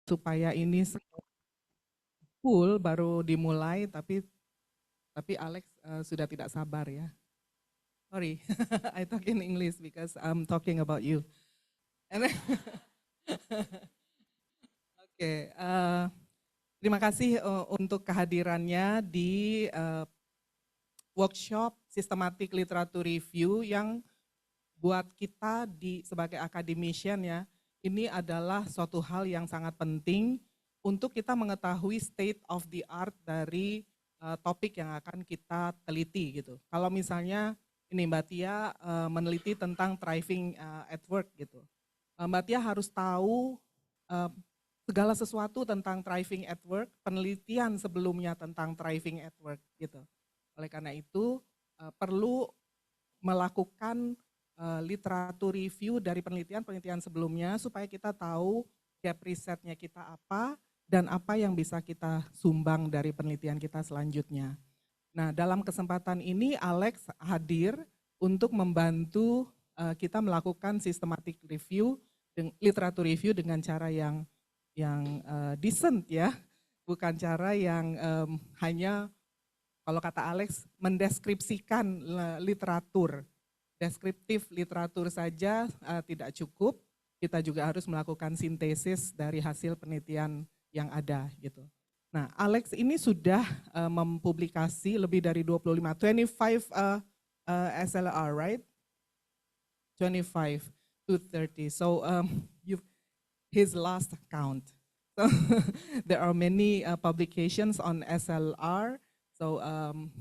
supaya ini full baru dimulai, tapi Alex sudah tidak sabar ya. Sorry, I talk in English because I'm talking about you. Oke, terima kasih untuk kehadirannya di workshop Systematic Literature Review yang buat kita sebagai academician ya, ini adalah suatu hal yang sangat penting untuk kita mengetahui state of the art dari topik yang akan kita teliti gitu. Kalau misalnya ini Mbak Tia meneliti tentang thriving at work gitu. Mbak Tia harus tahu segala sesuatu tentang thriving at work, penelitian sebelumnya tentang thriving at work gitu. Oleh karena itu perlu melakukan literatur review dari penelitian sebelumnya supaya kita tahu gap risetnya kita apa dan apa yang bisa kita sumbang dari penelitian kita selanjutnya. Nah, dalam kesempatan ini Alex hadir untuk membantu kita melakukan systematic review, literatur review dengan cara yang decent ya, bukan cara yang hanya kalau kata Alex mendeskripsikan literatur. Deskriptif literatur saja tidak cukup, kita juga harus melakukan sintesis dari hasil penelitian yang ada gitu. Nah, Alex ini sudah mempublikasi lebih dari 25 SLR, right? 25 to 30. So his last count. So there are many publications on SLR. So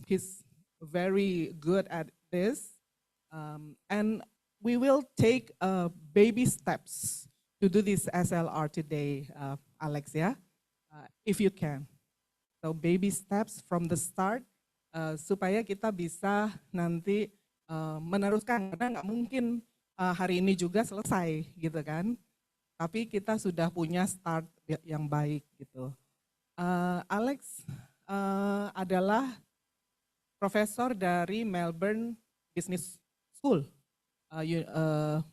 he's very good at this. And we will take baby steps to do this SLR today, Alex, ya, if you can. So baby steps from the start, supaya kita bisa nanti meneruskan, karena nggak mungkin hari ini juga selesai, gitu kan. Tapi kita sudah punya start yang baik, gitu. Alex adalah profesor dari Melbourne Business School,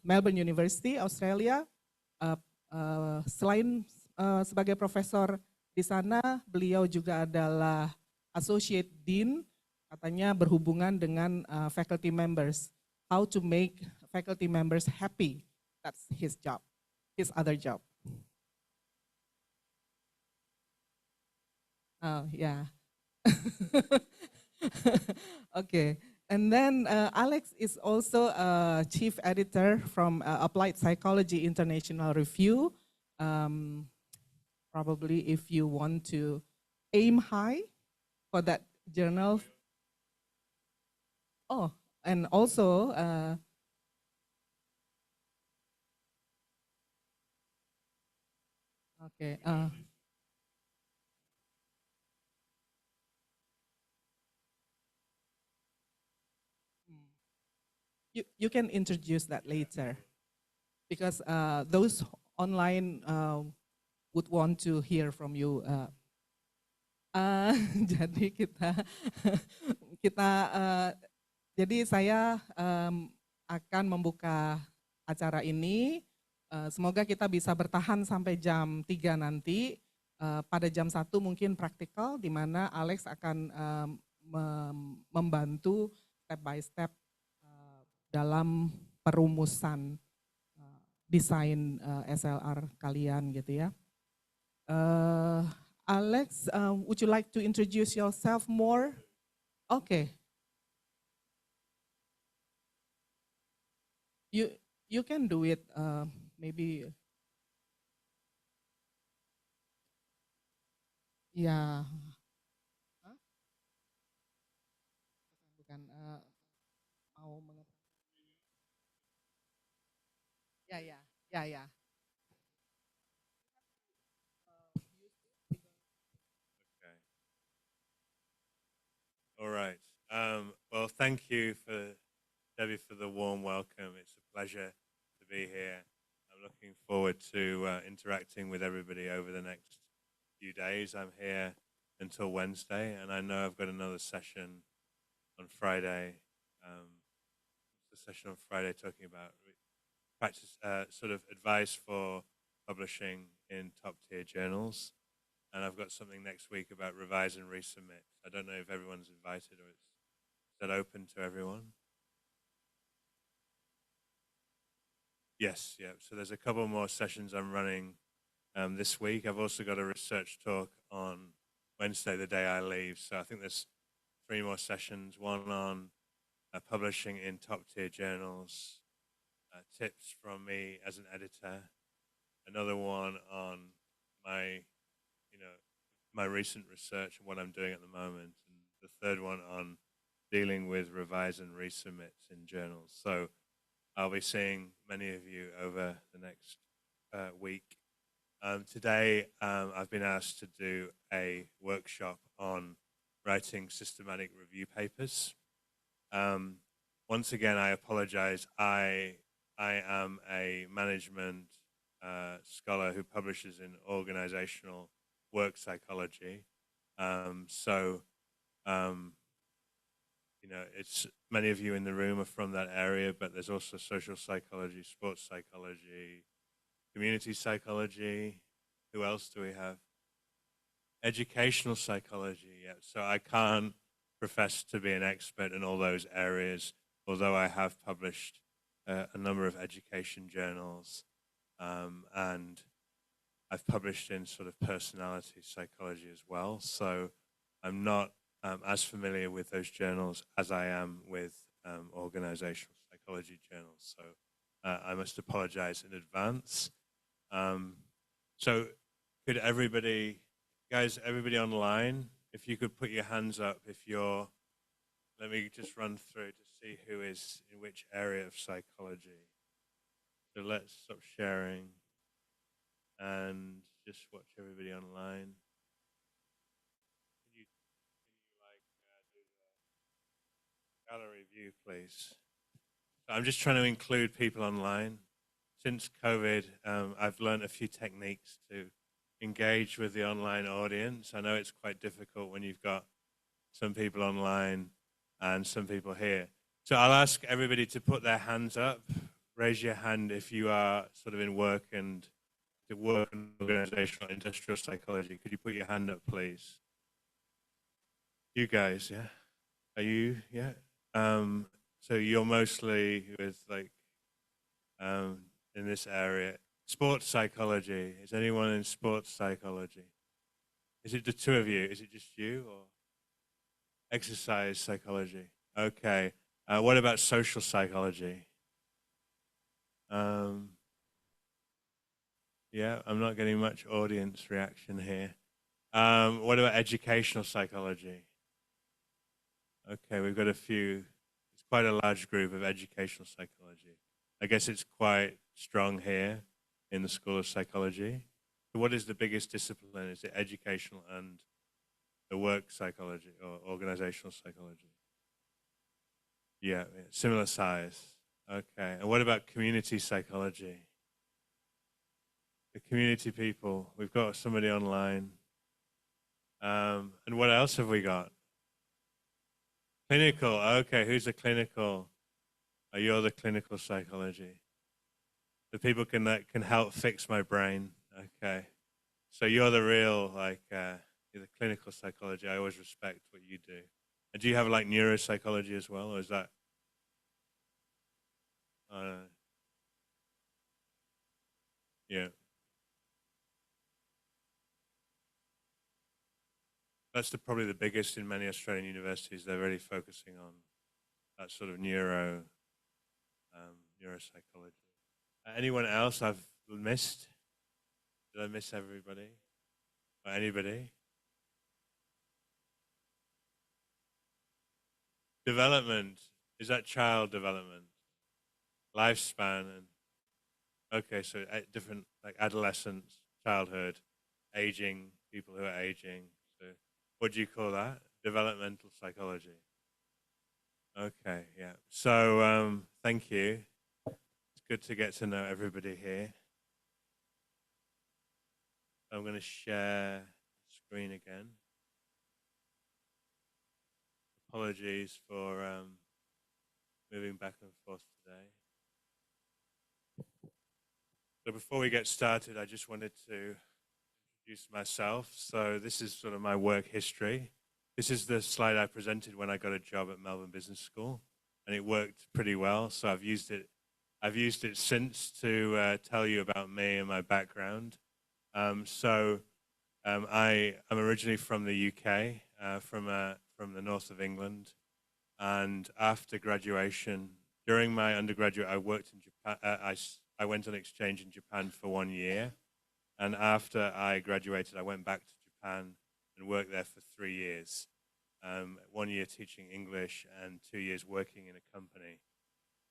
Melbourne University, Australia. Selain sebagai profesor di sana, beliau juga adalah Associate Dean, katanya berhubungan dengan faculty members. How to make faculty members happy, that's his job, his other job. Oh, yeah. Okay. And then Alex is also a chief editor from Applied Psychology International Review. Probably if you want to aim high for that journal. Oh, and also okay. You can introduce that later, because those online would want to hear from you. Jadi jadi saya akan membuka acara ini. Semoga kita bisa bertahan sampai jam 3 nanti. Pada jam 1 mungkin praktikal, di mana Alex akan membantu step by step dalam perumusan desain SLR kalian gitu ya. Alex, would you like to introduce yourself more? Okay. You can do it maybe. Ya. Huh? Bukan mau ya. Okay. All right. Well, thank you Debbie, for the warm welcome. It's a pleasure to be here. I'm looking forward to interacting with everybody over the next few days. I'm here until Wednesday, and I know I've got another session on Friday. The session on Friday talking about practice, sort of advice for publishing in top-tier journals. And I've got something next week about revise and resubmit. I don't know if everyone's invited or is that open to everyone? Yes, yeah. So there's a couple more sessions I'm running this week. I've also got a research talk on Wednesday, the day I leave. So I think there's 3 more sessions, one on publishing in top-tier journals, tips from me as an editor, another one on my, my recent research and what I'm doing at the moment, and the third one on dealing with revise and resubmits in journals. So I'll be seeing many of you over the next week. Today, I've been asked to do a workshop on writing systematic review papers. Once again, I apologize. I am a management scholar who publishes in organizational work psychology. It's many of you in the room are from that area, but there's also social psychology, sports psychology, community psychology. Who else do we have? Educational psychology, yeah. So I can't profess to be an expert in all those areas, although I have published a number of education journals, and I've published in sort of personality psychology as well. So I'm not as familiar with those journals as I am with organizational psychology journals. So I must apologize in advance. So could everybody online, if you could put your hands up if you're, let me just run through to see who is in which area of psychology. So let's stop sharing and just watch everybody online. Can you do the gallery view, please? So I'm just trying to include people online. Since COVID, I've learned a few techniques to engage with the online audience. I know it's quite difficult when you've got some people online and some people here. So I'll ask everybody to put their hands up. Raise your hand if you are sort of in work and organizational industrial psychology. Could you put your hand up, please? You guys, yeah? Are you, yeah? So you're mostly with like, in this area. Sports psychology. Is anyone in sports psychology? Is it the two of you? Is it just you or exercise psychology? Okay. What about social psychology? Yeah, I'm not getting much audience reaction here. What about educational psychology? Okay, we've got a few. It's quite a large group of educational psychology. I guess it's quite strong here in the School of Psychology. So what is the biggest discipline? Is it educational and the work psychology or organizational psychology? Yeah, similar size. Okay, and what about community psychology? The community people, we've got somebody online. And what else have we got? Clinical, okay, who's the clinical? Oh, you're the clinical psychology. The people that can help fix my brain, okay. So you're the real, like, you're the clinical psychology. I always respect what you do. And do you have like neuropsychology as well, or is that? Yeah. That's probably the biggest in many Australian universities. They're really focusing on that sort of neuropsychology. Anyone else I've missed? Did I miss everybody? Or anybody? Development. Is that child development? Lifespan and okay, so different like adolescence, childhood, aging, people who are aging. So what do you call that? Developmental psychology. Okay, yeah. So thank you. It's good to get to know everybody here. I'm going to share screen again. Apologies for moving back and forth today. So before we get started, I just wanted to introduce myself. So this is sort of my work history. This is the slide I presented when I got a job at Melbourne Business School, and it worked pretty well. So I've used it since to tell you about me and my background. I am originally from the UK, from the north of England, and after graduation, during my undergraduate, I worked in Japan. I went on exchange in Japan for 1 year, and after I graduated, I went back to Japan and worked there for 3 years. 1 year teaching English and 2 years working in a company.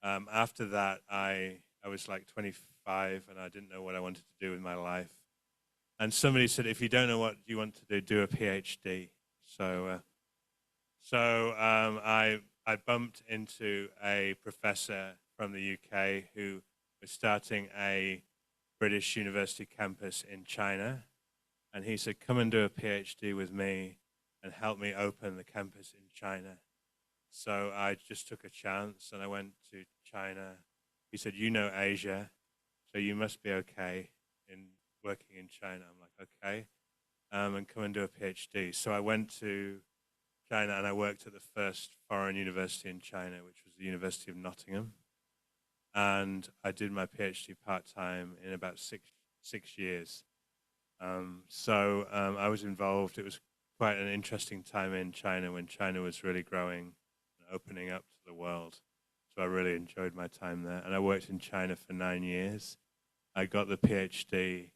After that, I was like 25 and I didn't know what I wanted to do with my life. And somebody said, if you don't know what you want to do a PhD. I bumped into a professor from the UK who was starting a British university campus in China. And he said, come and do a PhD with me and help me open the campus in China. So I just took a chance and I went to China. He said, you know Asia, so you must be okay in working in China. I'm like, okay, and come and do a PhD. So I went to China and I worked at the first foreign university in China, which was the University of Nottingham. And I did my PhD part-time in about six years. I was involved. It was quite an interesting time in China when China was really growing and opening up to the world. So I really enjoyed my time there. And I worked in China for 9 years. I got the PhD,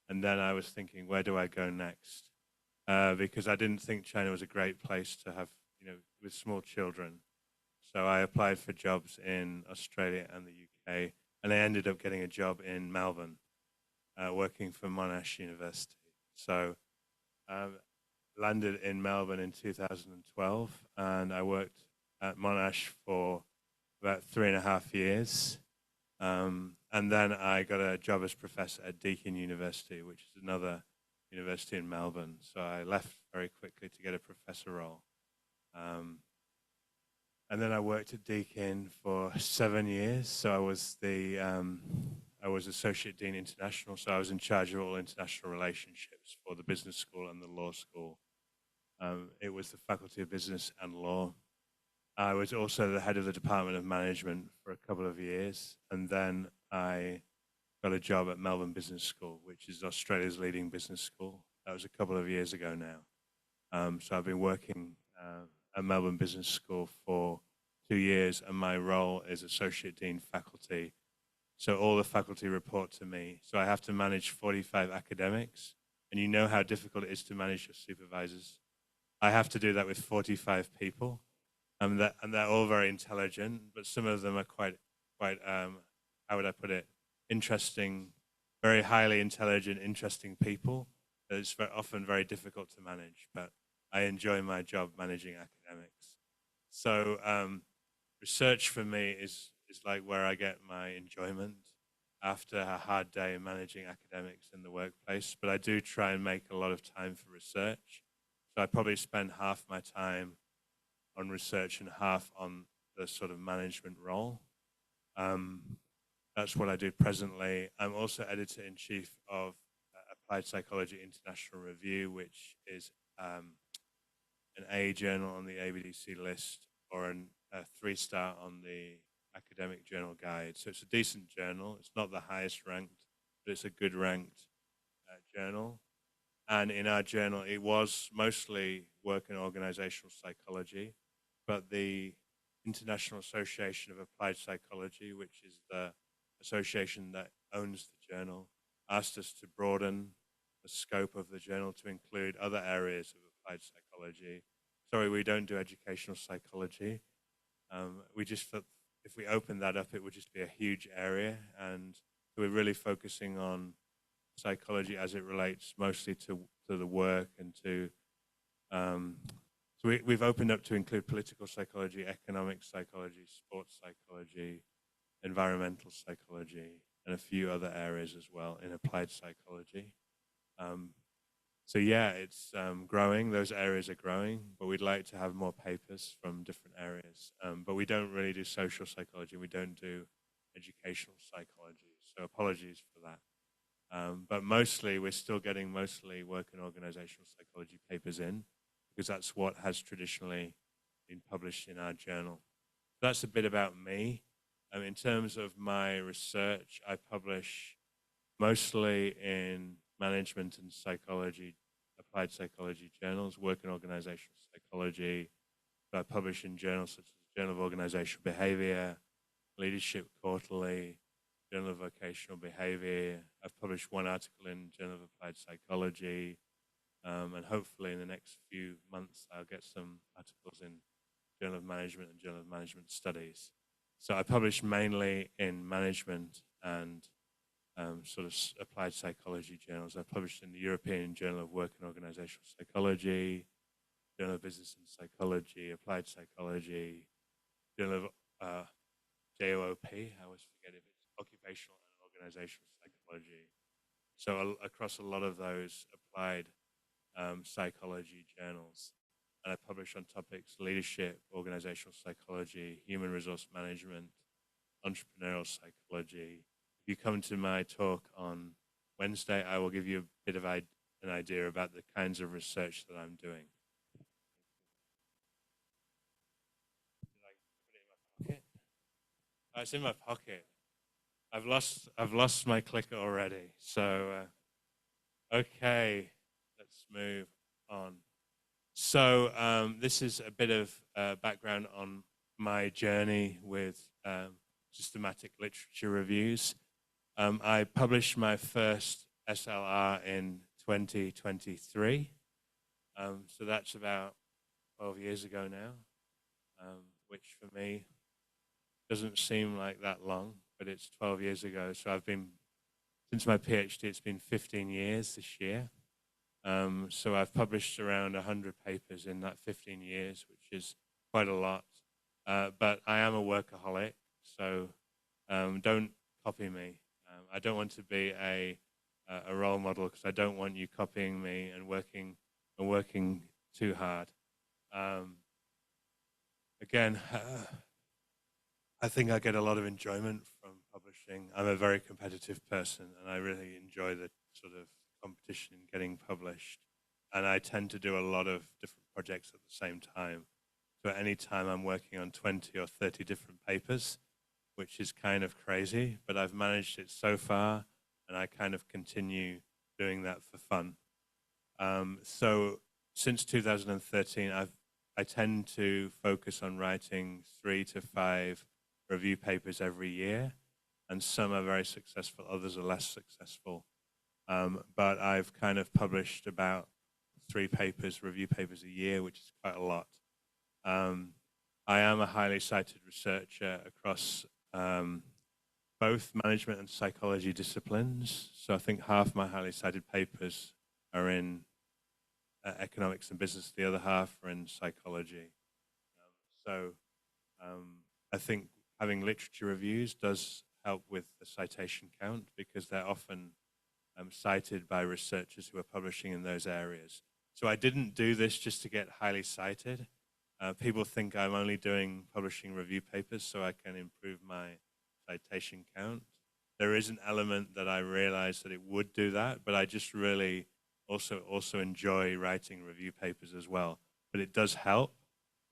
and then I was thinking, where do I go next? Because I didn't think China was a great place to have, with small children. So I applied for jobs in Australia and the UK, and I ended up getting a job in Melbourne, working for Monash University. So landed in Melbourne in 2012, and I worked at Monash for about 3.5 years. And then I got a job as professor at Deakin University, which is another university in Melbourne. So I left very quickly to get a professor role. And then I worked at Deakin for 7 years. So I was Associate Dean International, so I was in charge of all international relationships for the business school and the law school. It was the Faculty of Business and Law. I was also the head of the Department of Management for a couple of years, and then I got a job at Melbourne Business School, which is Australia's leading business school. That was a couple of years ago now. So I've been working at Melbourne Business School for 2 years, and my role is Associate Dean Faculty. So all the faculty report to me. So I have to manage 45 academics, and you know how difficult it is to manage your supervisors. I have to do that with 45 people, and they're all very intelligent, but some of them are quite how would I put it, interesting, very highly intelligent, interesting people. It's often very difficult to manage, but I enjoy my job managing academics. So research for me is like where I get my enjoyment after a hard day managing academics in the workplace. But I do try and make a lot of time for research. So I probably spend half my time on research and half on the sort of management role. That's what I do presently. I'm also editor-in-chief of Applied Psychology International Review, which is an A journal on the ABDC list or a 3-star on the Academic Journal Guide. So it's a decent journal. It's not the highest ranked, but it's a good ranked journal. And in our journal, it was mostly work in organizational psychology, but the International Association of Applied Psychology, which is the association that owns the journal, asked us to broaden the scope of the journal to include other areas of applied psychology. Sorry, we don't do educational psychology. We just felt if we opened that up, it would just be a huge area, and we're really focusing on psychology as it relates mostly to the work and to so we've opened up to include political psychology, economic psychology, sports psychology, environmental psychology, and a few other areas as well in applied psychology. So yeah, it's growing. Those areas are growing, but we'd like to have more papers from different areas. But we don't really do social psychology. We don't do educational psychology. so apologies for that. But mostly, we're still getting mostly work and organizational psychology papers in, because that's what has traditionally been published in our journal. That's a bit about me. In terms of my research, I publish mostly in management and psychology, applied psychology journals, work and organizational psychology. I publish in journals such as Journal of Organizational Behavior, Leadership Quarterly, Journal of Vocational Behavior. I've published one article in Journal of Applied Psychology, and hopefully in the next few months I'll get some articles in Journal of Management and Journal of Management Studies. So I publish mainly in management and sort of applied psychology journals. I published in the European Journal of Work and Organizational Psychology, Journal of Business and Psychology, Applied Psychology, Journal of JOOP, I always forget if it's Occupational and Organizational Psychology. So across a lot of those applied psychology journals. And I publish on topics leadership, organizational psychology, human resource management, entrepreneurial psychology. If you come to my talk on Wednesday, I will give you a bit of an idea about the kinds of research that I'm doing. Did I put it in my pocket? Oh, it's in my pocket. I've lost my clicker already. So, okay, let's move on. So this is a bit of background on my journey with systematic literature reviews. I published my first SLR in 2023. So that's about 12 years ago now, which for me doesn't seem like that long, but it's 12 years ago. So I've been, since my PhD, it's been 15 years this year. So I've published around 100 papers in that 15 years, which is quite a lot. But I am a workaholic, so don't copy me. I don't want to be a role model, because I don't want you copying me and working too hard. Again, I think I get a lot of enjoyment from publishing. I'm a very competitive person, and I really enjoy the sort of competition in getting published. And I tend to do a lot of different projects at the same time. So at any time I'm working on 20 or 30 different papers, which is kind of crazy, but I've managed it so far, and I kind of continue doing that for fun. So since 2013, I tend to focus on writing 3 to 5 review papers every year, and some are very successful, others are less successful. But I've kind of published about 3 review papers a year, which is quite a lot. I am a highly cited researcher across both management and psychology disciplines. So I think half my highly cited papers are in economics and business, the other half are in psychology. So I think having literature reviews does help with the citation count, because they're often cited by researchers who are publishing in those areas. So I didn't do this just to get highly cited. People think I'm only doing publishing review papers so I can improve my citation count. There is an element that I realize that it would do that, but I just really also enjoy writing review papers as well. But it does help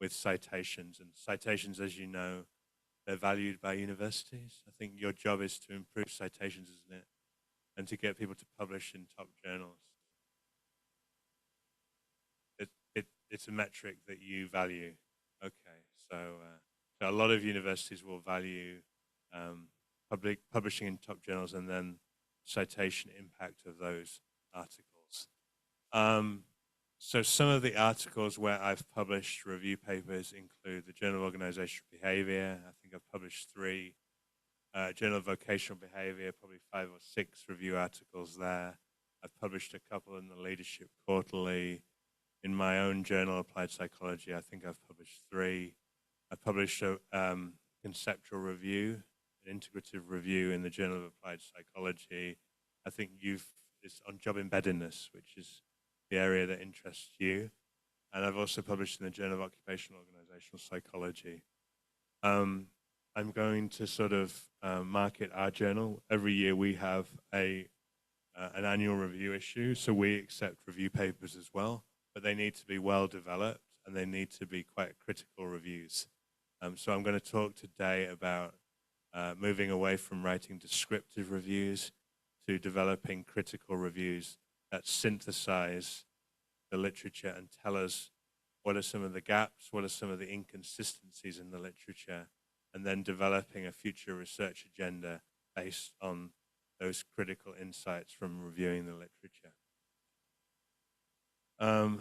with citations, and citations, as you know, they're valued by universities. I think your job is to improve citations, isn't it? And to get people to publish in top journals. It's a metric that you value. Okay, so a lot of universities will value publishing in top journals and then citation impact of those articles. So some of the articles where I've published review papers include the Journal of Organizational Behavior. I think I've published 3. Journal of Vocational Behavior, probably 5 or 6 review articles there. I've published a couple in the Leadership Quarterly. In my own journal, Applied Psychology, I think I've published 3. I published a conceptual review, an integrative review in the Journal of Applied Psychology. I think it's on job embeddedness, which is the area that interests you. And I've also published in the Journal of Occupational Organizational Psychology. I'm going to sort of market our journal. Every year we have an annual review issue, so we accept review papers as well, but they need to be well developed and they need to be quite critical reviews. So I'm going to talk today about moving away from writing descriptive reviews to developing critical reviews that synthesize the literature and tell us what are some of the gaps, what are some of the inconsistencies in the literature, and then developing a future research agenda based on those critical insights from reviewing the literature.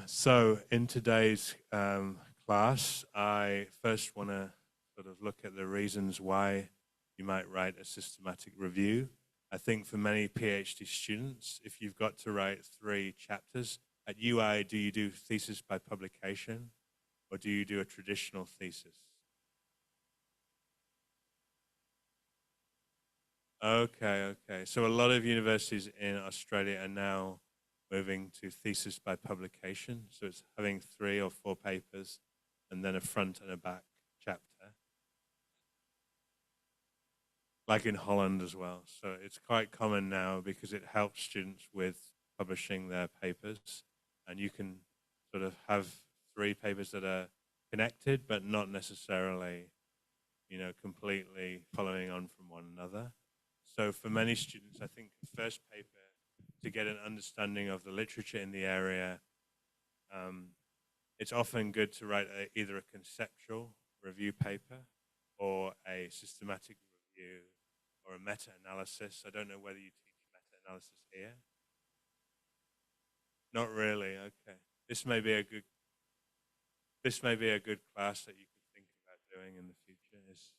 So in today's class, I first want to sort of look at the reasons why you might write a systematic review. I think for many PhD students, if you've got to write 3 chapters, at UI, do you do thesis by publication or do you do a traditional thesis? Okay. So a lot of universities in Australia are now moving to thesis by publication. So it's having 3 or 4 papers and then a front and a back chapter, like in Holland as well. So it's quite common now because it helps students with publishing their papers. And you can sort of have 3 papers that are connected, but not necessarily, completely following on from one another. So for many students, I think the first paper to get an understanding of the literature in the area, it's often good to write either a conceptual review paper or a systematic review or a meta-analysis. I don't know whether you teach meta-analysis here. Not really, okay. This may be a good class that you could think about doing in the future, is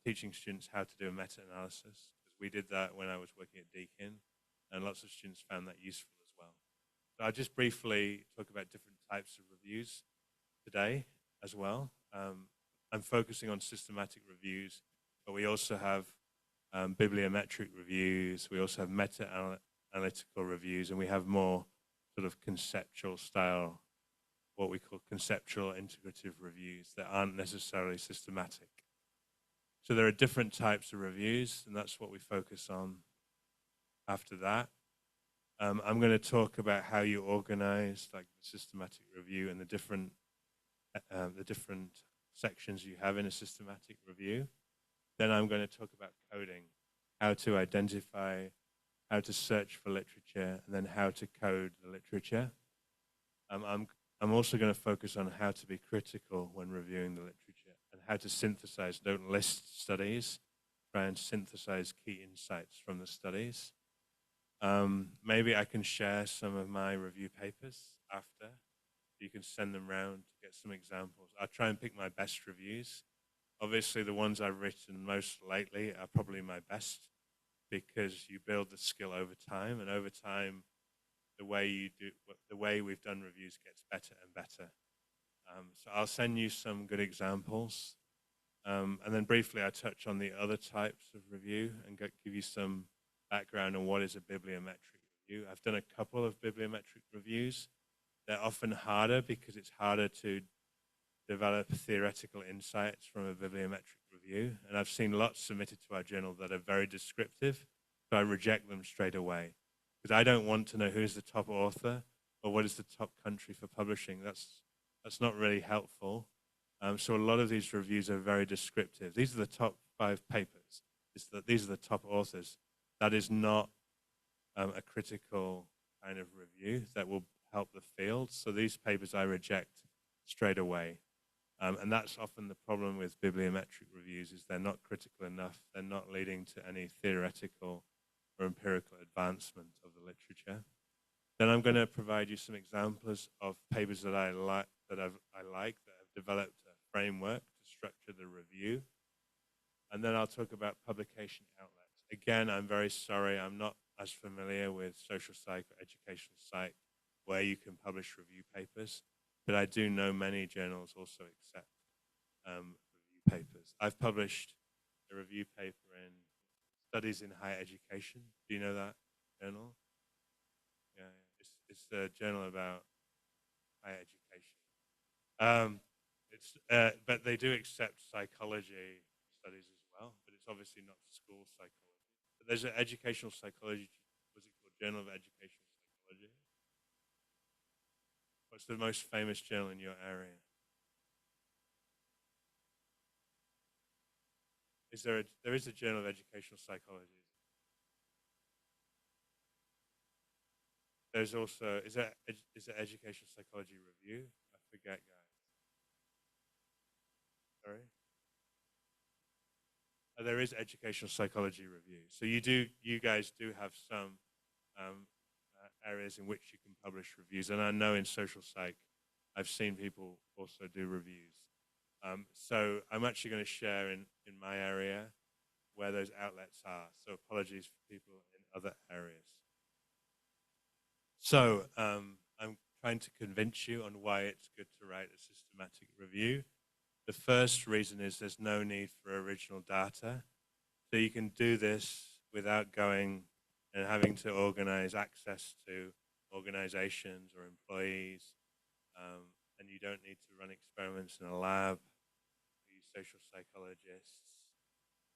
teaching students how to do a meta-analysis, because we did that when I was working at Deakin, and lots of students found that useful as well. So I'll just briefly talk about different types of reviews today as well. I'm focusing on systematic reviews, but we also have bibliometric reviews, we also have meta-analytical reviews, and we have more sort of conceptual style, what we call conceptual integrative reviews that aren't necessarily systematic. So there are different types of reviews, and that's what we focus on after that. I'm going to talk about how you organize like the systematic review and the different sections you have in a systematic review. Then I'm going to talk about coding, how to identify, how to search for literature, and then how to code the literature. I'm also going to focus on how to be critical when reviewing the literature and how to synthesize, don't list studies, try and synthesize key insights from the studies. Maybe I can share some of my review papers after. You can send them around to get some examples. I'll try and pick my best reviews. Obviously, the ones I've written most lately are probably my best because you build the skill over time, and over time, the way we've done reviews gets better and better. So I'll send you some good examples. And then briefly, I touch on the other types of review and give you some background on what is a bibliometric review. I've done a couple of bibliometric reviews. They're often harder because it's harder to develop theoretical insights from a bibliometric review. And I've seen lots submitted to our journal that are very descriptive, so I reject them straight away. Because I don't want to know who's the top author or what is the top country for publishing. That's not really helpful. So a lot of these reviews are very descriptive. These are the top 5 papers. These are the top authors. That is not a critical kind of review that will help the field. So these papers I reject straight away. And that's often the problem with bibliometric reviews, is they're not critical enough. They're not leading to any theoretical or empirical advancement of the literature. Then I'm going to provide you some examples of papers that I like that have developed a framework to structure the review. And then I'll talk about publication outlets. Again, I'm very sorry, I'm not as familiar with social psych or educational psych where you can publish review papers, but I do know many journals also accept review papers. I've published a review paper in Studies in Higher Education. Do you know that journal? Yeah. It's a journal about higher education. it's but they do accept psychology studies as well, but it's obviously not school psychology. But there's an educational psychology. What's it called? Journal of Educational Psychology. What's the most famous journal in your area? There is a Journal of Educational Psychology. There's also is there Educational Psychology Review? I forget, guys. Sorry. There is Educational Psychology Review. So you guys do have some areas in which you can publish reviews, and I know in social psych, I've seen people also do reviews. So I'm actually going to share in my area where those outlets are. So apologies for people in other areas. So I'm trying to convince you on why it's good to write a systematic review. The first reason is there's no need for original data. So you can do this without going and having to organize access to organizations or employees. And you don't need to run experiments in a lab, use social psychologists.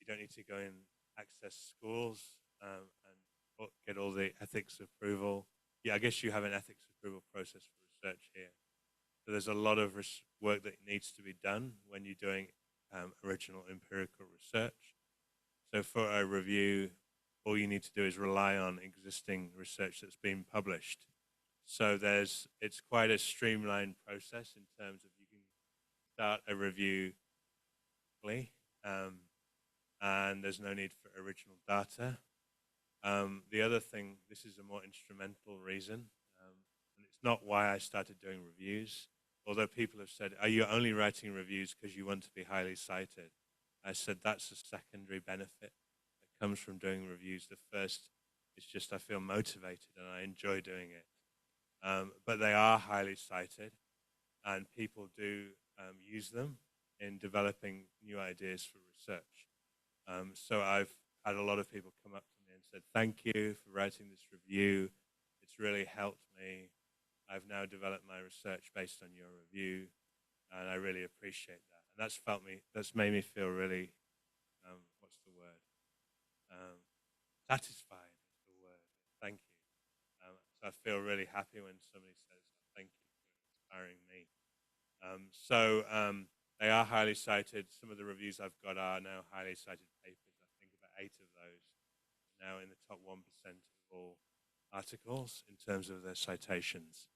You don't need to go and access schools and get all the ethics approval. Yeah, I guess you have an ethics approval process for research here. So there's a lot of work that needs to be done when you're doing original empirical research. So for a review, all you need to do is rely on existing research that's been published. So it's quite a streamlined process in terms of you can start a review quickly, and there's no need for original data. The other thing, this is a more instrumental reason, and it's not why I started doing reviews. Although people have said, are you only writing reviews because you want to be highly cited? I said, that's a secondary benefit that comes from doing reviews. The first is just I feel motivated and I enjoy doing it. But they are highly cited, and people do use them in developing new ideas for research. So I've had a lot of people come up to me and said, thank you for writing this review. It's really helped me. I've now developed my research based on your review, and I really appreciate that. And that's made me feel really, what's the word? Satisfied is the word. Thank you. So I feel really happy when somebody says, thank you for inspiring me. They are highly cited. Some of the reviews I've got are now highly cited papers. I think about 8 of those are now in the top 1% of all articles in terms of their citations.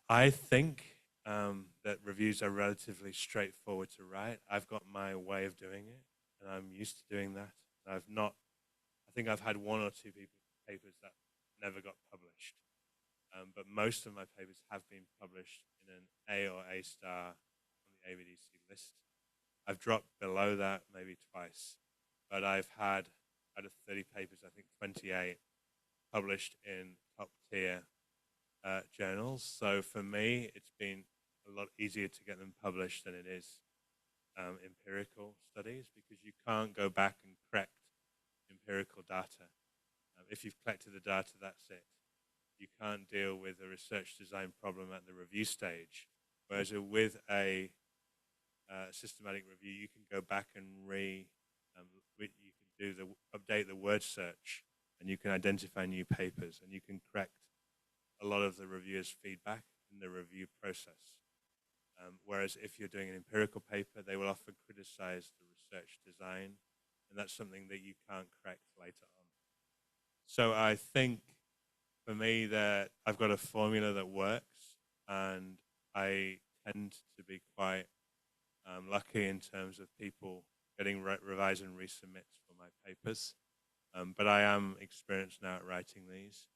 I think that reviews are relatively straightforward to write. I've got my way of doing it, and I'm used to doing that. I think I've had 1 or 2 papers that never got published. But most of my papers have been published in an A or A star on the ABDC list. I've dropped below that maybe twice, but I've had out of 30 papers, I think 28 published in top tier journals. So for me, it's been a lot easier to get them published than it is empirical studies, because you can't go back and correct empirical data. If you've collected the data, that's it. You can't deal with a research design problem at the review stage. Whereas with a systematic review, you can go back and you can do update the word search, and you can identify new papers, and you can correct a lot of the reviewer's feedback in the review process. Whereas if you're doing an empirical paper, they will often criticize the research design, and that's something that you can't correct later on. So I think for me that I've got a formula that works, and I tend to be quite lucky in terms of people getting revised and resubmits for my papers. But I am experienced now at writing these.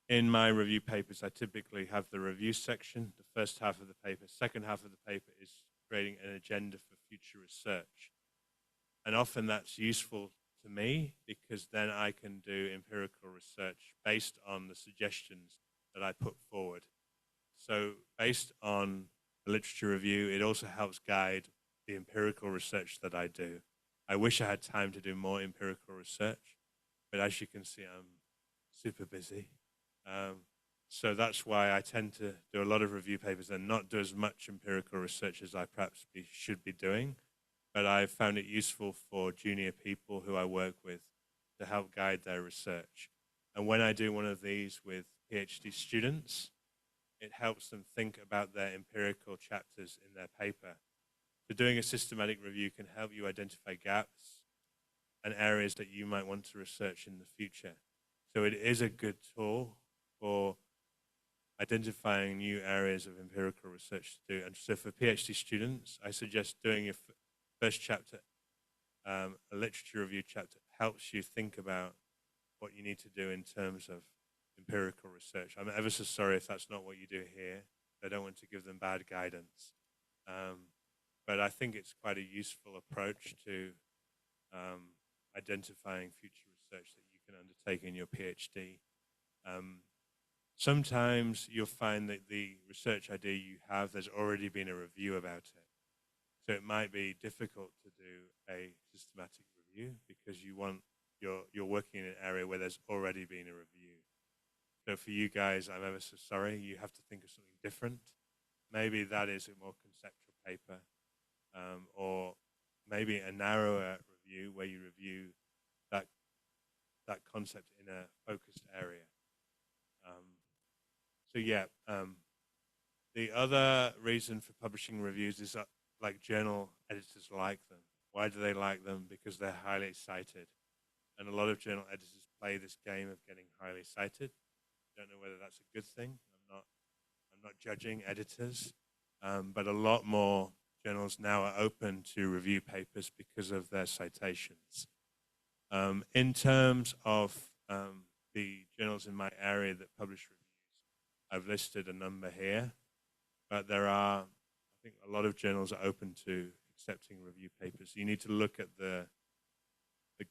In my review papers, I typically have the review section, the first half of the paper. Second half of the paper is creating an agenda for future research. And often that's useful to me, because then I can do empirical research based on the suggestions that I put forward. So based on the literature review, it also helps guide the empirical research that I do. I wish I had time to do more empirical research, but as you can see, I'm super busy. So that's why I tend to do a lot of review papers and not do as much empirical research as I perhaps should be doing. But I found it useful for junior people who I work with to help guide their research. And when I do one of these with PhD students, it helps them think about their empirical chapters in their paper. So doing a systematic review can help you identify gaps and areas that you might want to research in the future. So it is a good tool for identifying new areas of empirical research to do. And so for PhD students, I suggest doing your first chapter, a literature review chapter, helps you think about what you need to do in terms of empirical research. I'm ever so sorry if that's not what you do here. I don't want to give them bad guidance. But I think it's quite a useful approach to identifying future research that you can undertake in your PhD. Sometimes you'll find that the research idea you have, there's already been a review about it. So it might be difficult to do a systematic review because you're working in an area where there's already been a review. So for you guys, I'm ever so sorry, you have to think of something different. Maybe that is a more conceptual paper, or maybe a narrower review where you review that concept in a focused area. The other reason for publishing reviews is that like journal editors like them. Why do they like them? Because they're highly cited. And a lot of journal editors play this game of getting highly cited. I don't know whether that's a good thing. I'm not judging editors, but a lot more journals now are open to review papers because of their citations. In terms of the journals in my area that publish reviews, I've listed a number here, but there are, I think a lot of journals are open to accepting review papers. You need to look at the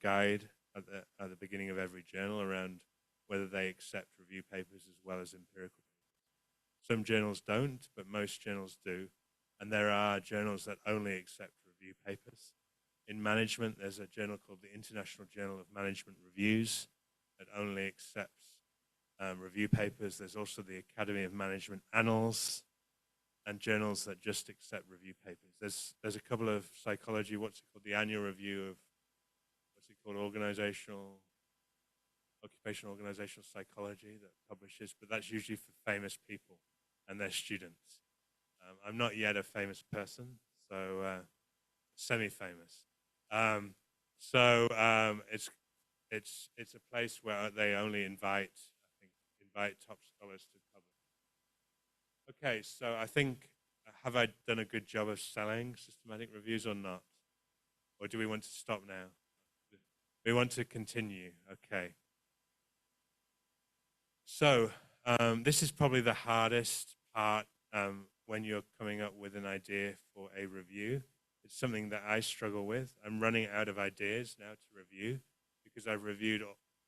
guide at the beginning of every journal around whether they accept review papers as well as empirical papers. Some journals don't, but most journals do. And there are journals that only accept review papers. In management, there's a journal called the International Journal of Management Reviews that only accepts review papers. There's also the Academy of Management Annals and journals that just accept review papers. There's a couple of psychology, what's it called, the annual review of, what's it called, occupational organizational psychology that publishes, but that's usually for famous people and their students. I'm not yet a famous person, so semi-famous. It's a place where they only invite top scholars to publish. Okay, so I think, have I done a good job of selling systematic reviews or not? Or do we want to stop now? We want to continue, okay. So this is probably the hardest part when you're coming up with an idea for a review. It's something that I struggle with. I'm running out of ideas now to review because I've reviewed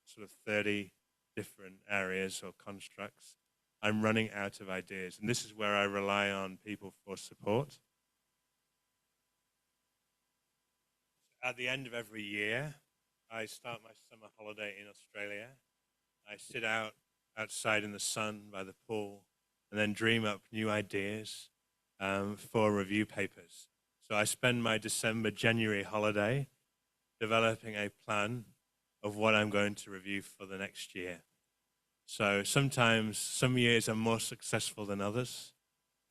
sort of 30 different areas or constructs. I'm running out of ideas, and this is where I rely on people for support. At the end of every year, I start my summer holiday in Australia. I sit outside in the sun by the pool and then dream up new ideas for review papers. So I spend my December-January holiday developing a plan of what I'm going to review for the next year. So sometimes, some years are more successful than others,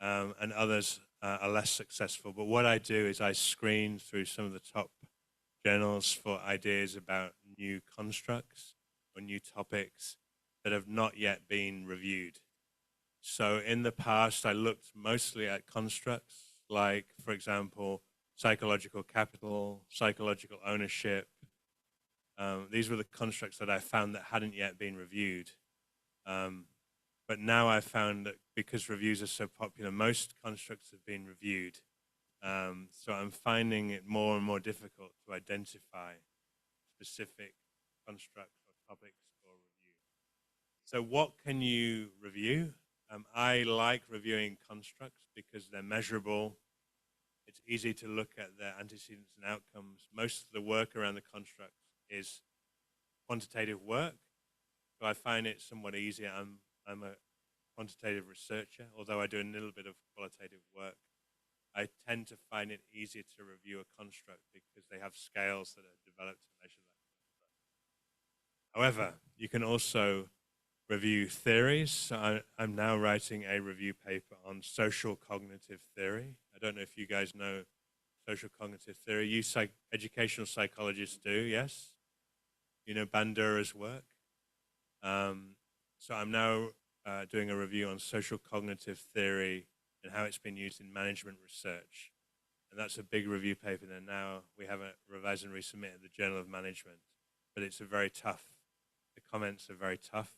and others are less successful. But what I do is I screen through some of the top journals for ideas about new constructs or new topics that have not yet been reviewed. So in the past, I looked mostly at constructs like, for example, psychological capital, psychological ownership. These were the constructs that I found that hadn't yet been reviewed. But now I've found that because reviews are so popular, most constructs have been reviewed. So I'm finding it more and more difficult to identify specific constructs or topics for review. So what can you review? I like reviewing constructs because they're measurable. It's easy to look at their antecedents and outcomes. Most of the work around the construct is quantitative work, so I find it somewhat easier. I'm a quantitative researcher, although I do a little bit of qualitative work. I tend to find it easier to review a construct because they have scales that are developed to measure that construct. However, you can also review theories. So I'm now writing a review paper on social cognitive theory. I don't know if you guys know social cognitive theory. You educational psychologists do, yes? You know Bandura's work? So I'm now doing a review on social cognitive theory and how it's been used in management research. And that's a big review paper. And now we have it revised and resubmitted the Journal of Management. But it's a very tough, the comments are very tough.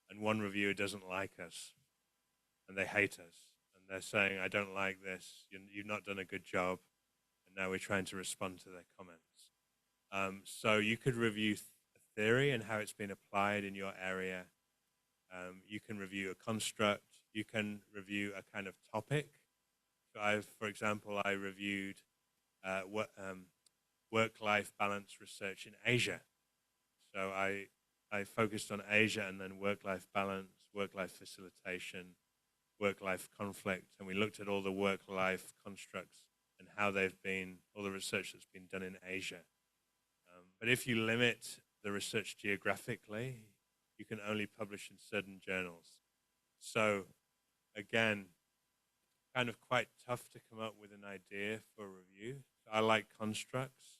And one reviewer doesn't like us. And they hate us. And they're saying, I don't like this. You've not done a good job. And now we're trying to respond to their comments. So you could review theory and how it's been applied in your area. You can review a construct. You can review a kind of topic. So for example, I reviewed work-life balance research in Asia. So I focused on Asia and then work-life balance, work-life facilitation, work-life conflict, and we looked at all the work-life constructs and how they've been, all the research that's been done in Asia. But if you limit the research geographically, you can only publish in certain journals. So again, kind of quite tough to come up with an idea for a review. So I like constructs.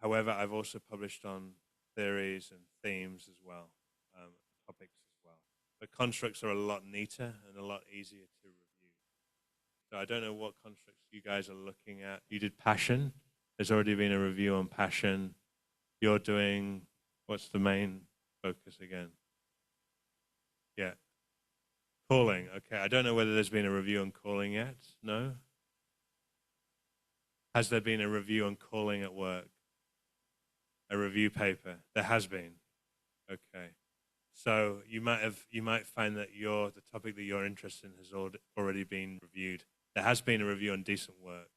However, I've also published on theories and themes as well, topics as well. But constructs are a lot neater and a lot easier to review. So I don't know what constructs you guys are looking at. You did passion. There's already been a review on passion. You're doing, what's the main focus again? Yeah. Calling, okay. I don't know whether there's been a review on calling yet. No? Has there been a review on calling at work? A review paper? There has been. Okay. So you might find that the topic that you're interested in has already been reviewed. There has been a review on decent work,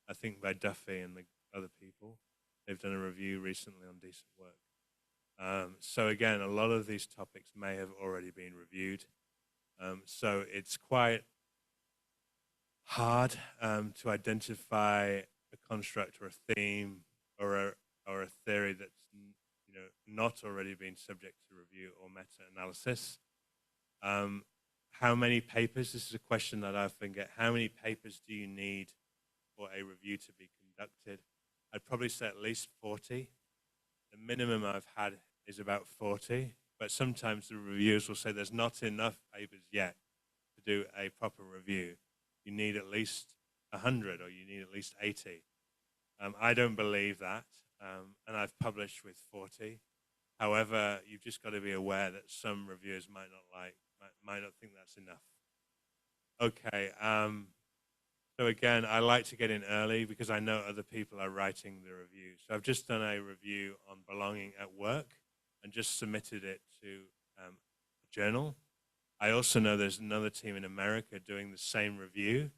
I think by Duffy and the other people. They've done a review recently on decent work. So again, a lot of these topics may have already been reviewed. So it's quite hard to identify a construct or a theme or a theory that's not already been subject to review or meta-analysis. How many papers? This is a question that I often get. How many papers do you need for a review to be conducted? I'd probably say at least 40. The minimum I've had is about 40, but sometimes the reviewers will say there's not enough papers yet to do a proper review. You need at least 100 or you need at least 80. I don't believe that, and I've published with 40. However, you've just got to be aware that some reviewers might not think that's enough. Okay, so again, I like to get in early because I know other people are writing the review. So I've just done a review on belonging at work and just submitted it to a journal. I also know there's another team in America doing the same review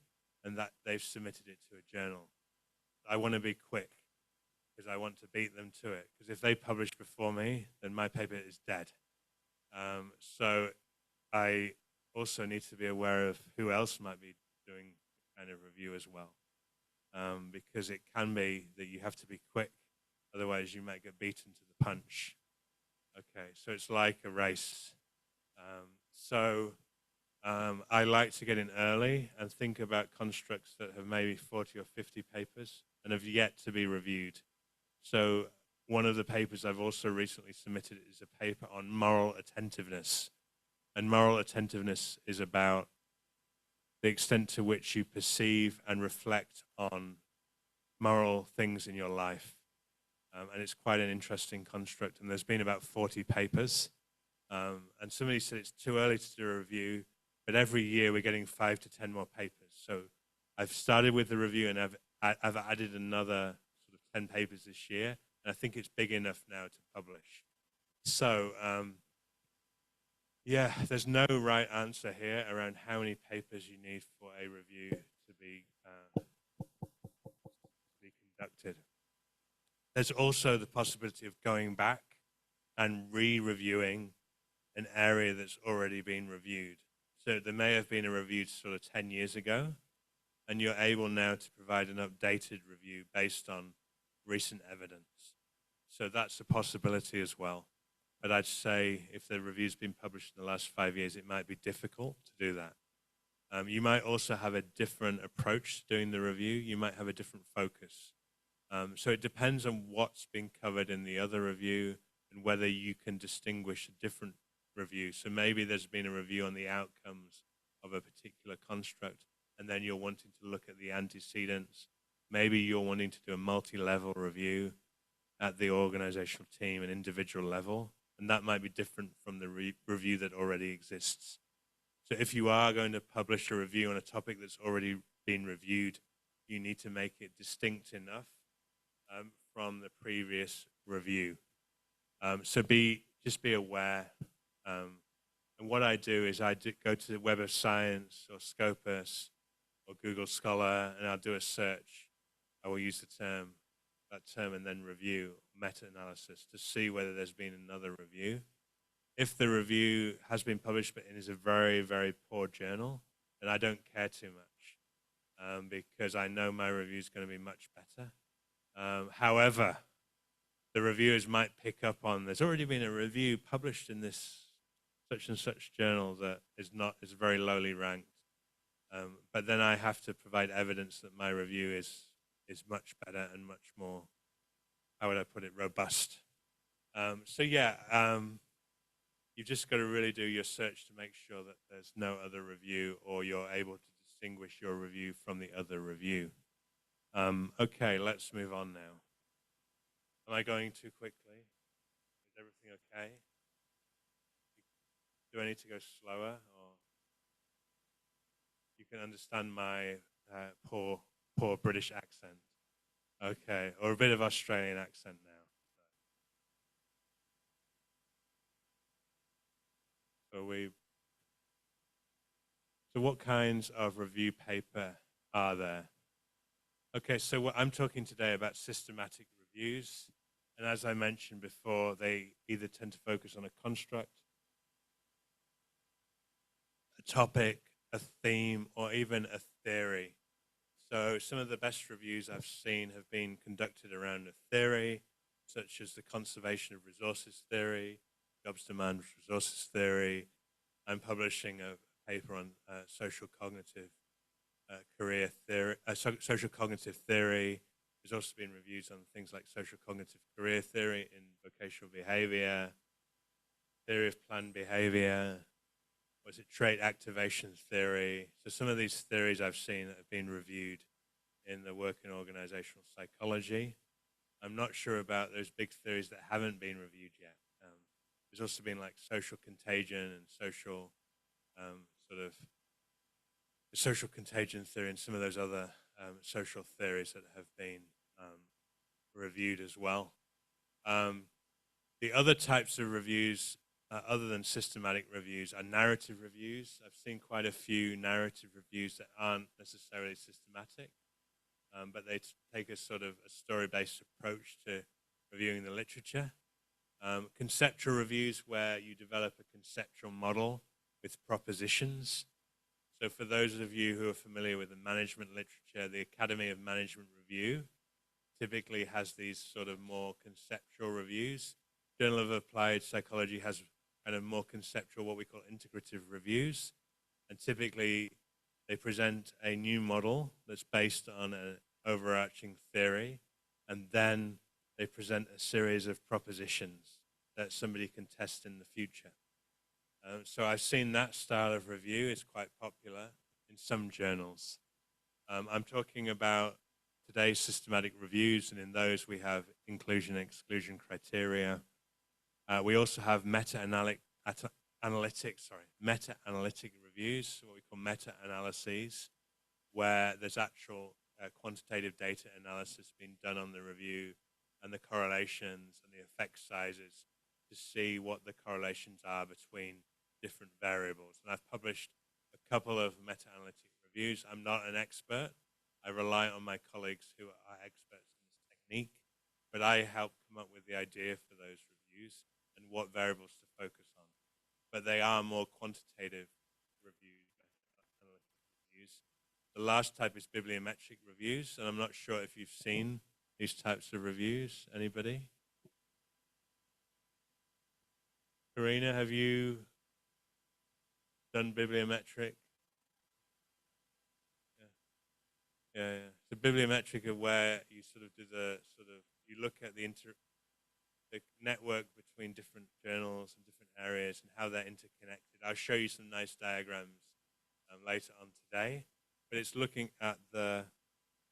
and that they've submitted it to a journal. I want to be quick because I want to beat them to it. Because if they publish before me, then my paper is dead. So I also need to be aware of who else might be doing the kind of review as well. Because it can be that you have to be quick, otherwise you might get beaten to the punch. Okay, so it's like a race. I like to get in early and think about constructs that have maybe 40 or 50 papers and have yet to be reviewed. So one of the papers I've also recently submitted is a paper on moral attentiveness. And moral attentiveness is about the extent to which you perceive and reflect on moral things in your life. And it's quite an interesting construct. And there's been about 40 papers. And somebody said it's too early to do a review, but every year we're getting 5 to 10 more papers. So I've started with the review and I've added another sort of 10 papers this year. And I think it's big enough now to publish. So yeah, there's no right answer here around how many papers you need for a review to be conducted. There's also the possibility of going back and re-reviewing an area that's already been reviewed. So there may have been a review sort of 10 years ago, and you're able now to provide an updated review based on recent evidence. So that's a possibility as well. But I'd say if the review's been published in the last 5 years, it might be difficult to do that. You might also have a different approach to doing the review. You might have a different focus. So it depends on what's been covered in the other review and whether you can distinguish a different review. So maybe there's been a review on the outcomes of a particular construct, and then you're wanting to look at the antecedents. Maybe you're wanting to do a multi-level review at the organizational team and individual level, and that might be different from the review that already exists. So if you are going to publish a review on a topic that's already been reviewed, you need to make it distinct enough from the previous review. So just be aware. And what I do is go to the Web of Science or Scopus or Google Scholar, and I'll do a search. I will use that term and then review, meta-analysis, to see whether there's been another review. If the review has been published but it is a very, very poor journal, then I don't care too much because I know my review is going to be much better. However, the reviewers might pick up on there's already been a review published in this such and such journal that is very lowly ranked. But then I have to provide evidence that my review is much better and much more, how would I put it, robust. So yeah, you've just got to really do your search to make sure that there's no other review or you're able to distinguish your review from the other review. Okay, let's move on now. Am I going too quickly? Is everything okay? Do I need to go slower, or you can understand my poor British accent? Okay, or a bit of Australian accent now. So what kinds of review paper are there? Okay, so I'm talking today about systematic reviews, and as I mentioned before, they either tend to focus on a construct, a topic, a theme, or even a theory. So some of the best reviews I've seen have been conducted around a theory, such as the conservation of resources theory, jobs demand resources theory. I'm publishing a paper on social cognitive career theory, social cognitive theory. There's also been reviews on things like social cognitive career theory in vocational behavior, theory of planned behavior, was it trait activation theory? So some of these theories I've seen that have been reviewed in the work in organizational psychology. I'm not sure about those big theories that haven't been reviewed yet. There's also been like social contagion and social social contagion theory and some of those other social theories that have been reviewed as well. The other types of reviews, other than systematic reviews, are narrative reviews. I've seen quite a few narrative reviews that aren't necessarily systematic, but they take a sort of a story-based approach to reviewing the literature. Conceptual reviews, where you develop a conceptual model with propositions. So for those of you who are familiar with the management literature, the Academy of Management Review typically has these sort of more conceptual reviews. Journal of Applied Psychology has kind of more conceptual, what we call integrative reviews. And typically they present a new model that's based on an overarching theory, and then they present a series of propositions that somebody can test in the future. So I've seen that style of review is quite popular in some journals. I'm talking about today's systematic reviews, and in those we have inclusion and exclusion criteria. We also have meta-analytic reviews, what we call meta-analyses, where there's actual quantitative data analysis being done on the review and the correlations and the effect sizes to see what the correlations are between different variables. And I've published a couple of meta-analytic reviews. I'm not an expert. I rely on my colleagues who are experts in this technique, but I help come up with the idea for those reviews and what variables to focus on. but they are more quantitative reviews, analytic reviews. The last type is bibliometric reviews, and I'm not sure if you've seen these types of reviews. Anybody? Karina, have you done bibliometric? Yeah. So bibliometric are where you sort of do you look at the network between different journals and different areas and how they're interconnected. I'll show you some nice diagrams later on today, but it's looking at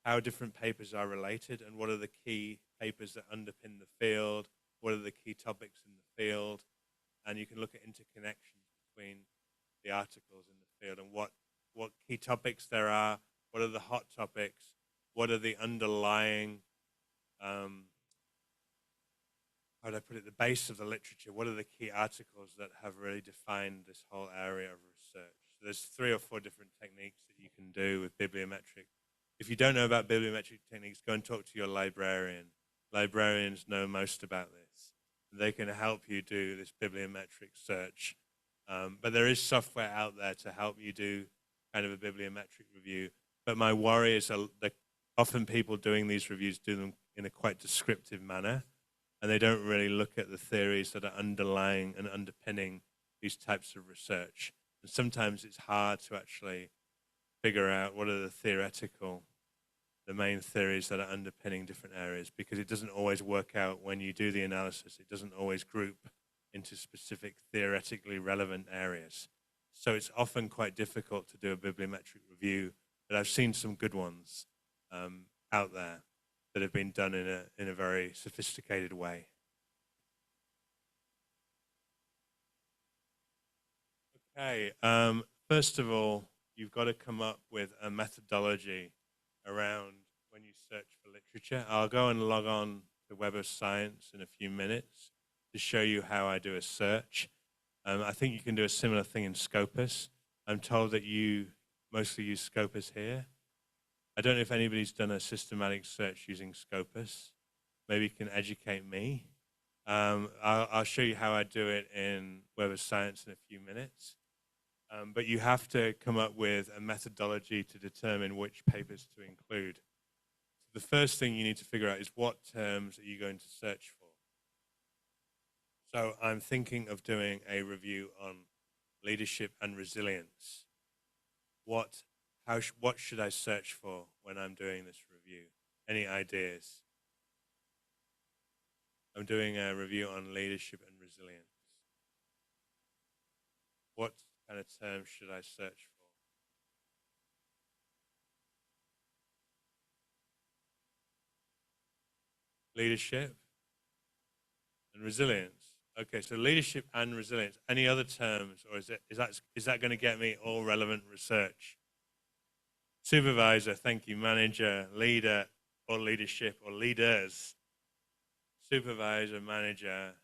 how different papers are related and what are the key papers that underpin the field, what are the key topics in the field, and you can look at interconnections between the articles in the field and what key topics there are, what are the hot topics, what are the underlying, how do I put it, the base of the literature, what are the key articles that have really defined this whole area of research. So there's 3 or 4 different techniques that you can do with bibliometric. If you don't know about bibliometric techniques, go and talk to your librarian. Librarians know most about this. They can help you do this bibliometric search. But there is software out there to help you do kind of a bibliometric review. But my worry is that often people doing these reviews do them in a quite descriptive manner, and they don't really look at the theories that are underlying and underpinning these types of research. And sometimes it's hard to actually figure out what are the main theories that are underpinning different areas, because it doesn't always work out when you do the analysis. It doesn't always group into specific theoretically relevant areas. So it's often quite difficult to do a bibliometric review, but I've seen some good ones out there that have been done in a very sophisticated way. Okay, first of all, you've got to come up with a methodology around when you search for literature. I'll go and log on to Web of Science in a few minutes to show you how I do a search. I think you can do a similar thing in Scopus. I'm told that you mostly use Scopus here. I don't know if anybody's done a systematic search using Scopus. Maybe you can educate me. I'll show you how I do it in Web of Science in a few minutes. But you have to come up with a methodology to determine which papers to include. So the first thing you need to figure out is what terms are you going to search for. So I'm thinking of doing a review on leadership and resilience. What should I search for when I'm doing this review? Any ideas? I'm doing a review on leadership and resilience. What kind of terms should I search for? Leadership and resilience. Okay, so leadership and resilience. Any other terms, or is that going to get me all relevant research? Supervisor, thank you. Manager, leader, or leadership, or leaders. Supervisor, manager.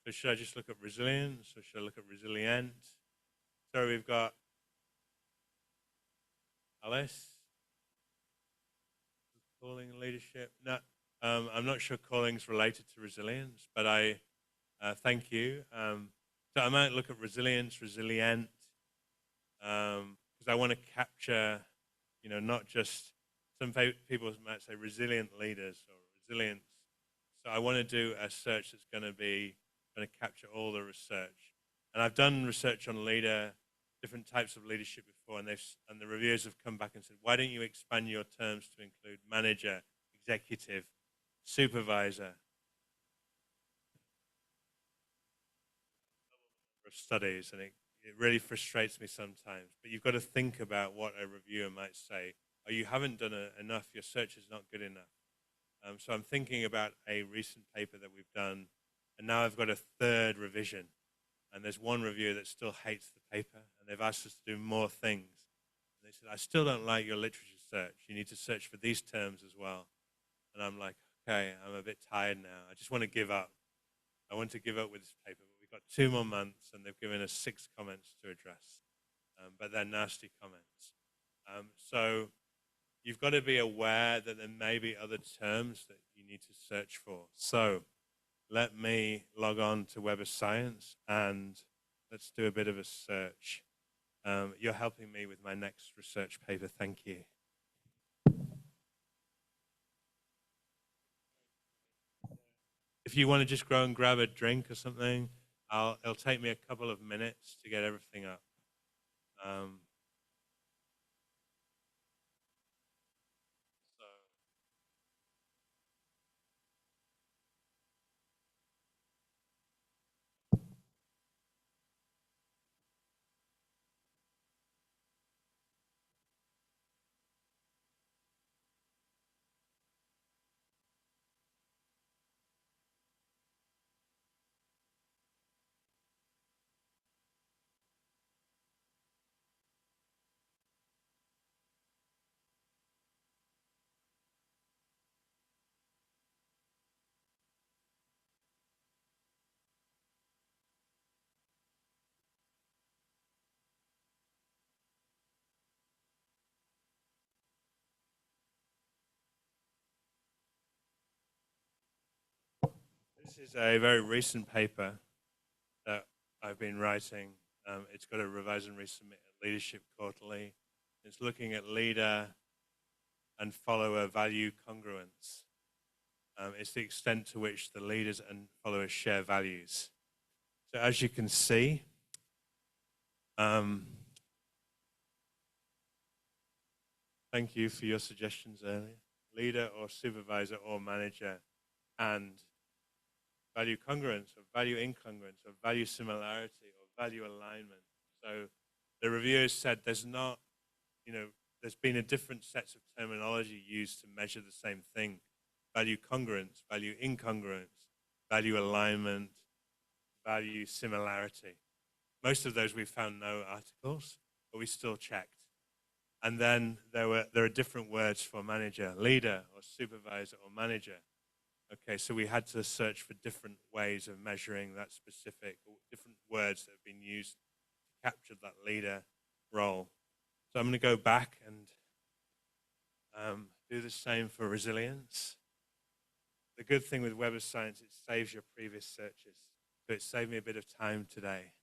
So should I just look at resilience, or should I look at resilient? So we've got Alice. Calling and leadership. No, I'm not sure calling's related to resilience, but I thank you. So I might look at resilience, resilient, because I want to capture, not just some people might say resilient leaders or resilience. So I want to do a search that's going to capture all the research. And I've done research on different types of leadership before, and the reviewers have come back and said, why don't you expand your terms to include manager, executive, supervisor? Of studies, and it really frustrates me sometimes. But you've got to think about what a reviewer might say. Oh, you haven't done enough, your search is not good enough. So I'm thinking about a recent paper that we've done, and now I've got a 3rd revision. And there's one reviewer that still hates the paper, and they've asked us to do more things. And they said, I still don't like your literature search. You need to search for these terms as well. And I'm like, okay, I'm a bit tired now. I just want to give up. I want to give up with this paper, but we've got 2 more months, and they've given us 6 comments to address. But they're nasty comments. So you've got to be aware that there may be other terms that you need to search for. So let me log on to Web of Science and let's do a bit of a search. You're helping me with my next research paper. Thank you. If you want to just go and grab a drink or something, it'll take me a couple of minutes to get everything up. This is a very recent paper that I've been writing. It's got a revise and resubmit at Leadership Quarterly. It's looking at leader and follower value congruence. It's the extent to which the leaders and followers share values. So as you can see, thank you for your suggestions earlier. Leader or supervisor or manager and value congruence or value incongruence or value similarity or value alignment. So the reviewers said there's not, there's been a different sets of terminology used to measure the same thing. Value congruence, value incongruence, value alignment, value similarity. Most of those we found no articles, but we still checked. And then there are different words for manager, leader or supervisor or manager. Okay, so we had to search for different ways of measuring that specific, or different words that have been used to capture that leader role. So I'm going to go back and do the same for resilience. The good thing with Web of Science, it saves your previous searches. So it saved me a bit of time today.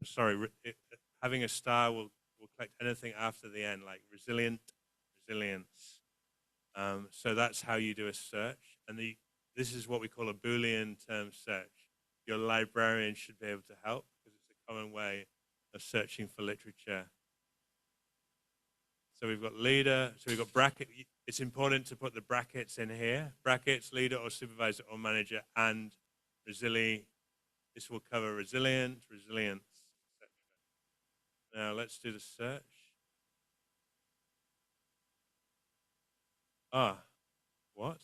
Sorry, having a star will collect anything after the end, like resilient, resilience. So that's how you do a search. And this is what we call a Boolean term search. Your librarian should be able to help because it's a common way of searching for literature. So we've got leader, so we've got bracket. It's important to put the brackets in here. Brackets, leader or supervisor or manager, and resilient. This will cover resilient, resilience, etc. Now let's do the search. What?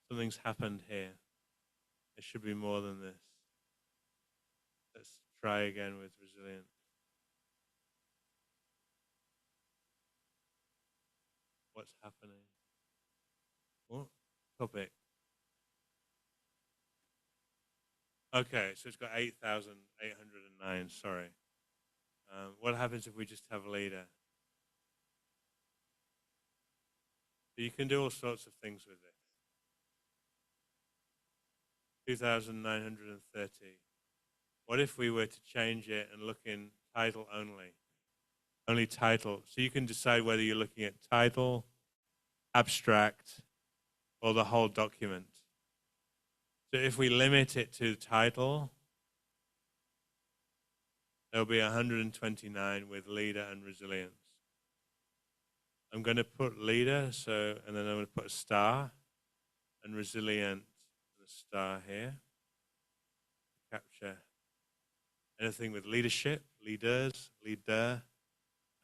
Something's happened here. It should be more than this. Let's try again with resilient. What's happening? What? Topic. Okay, so it's got 8,809, sorry. What happens if we just have leader? So you can do all sorts of things with it. 2,930. What if we were to change it and look in title only? Only title. So you can decide whether you're looking at title, abstract, or the whole document. So if we limit it to title, there'll be 129 with leader and resilience. I'm going to put leader, and then I'm going to put a star, and resilient, and a star here. Capture anything with leadership, leaders, leader,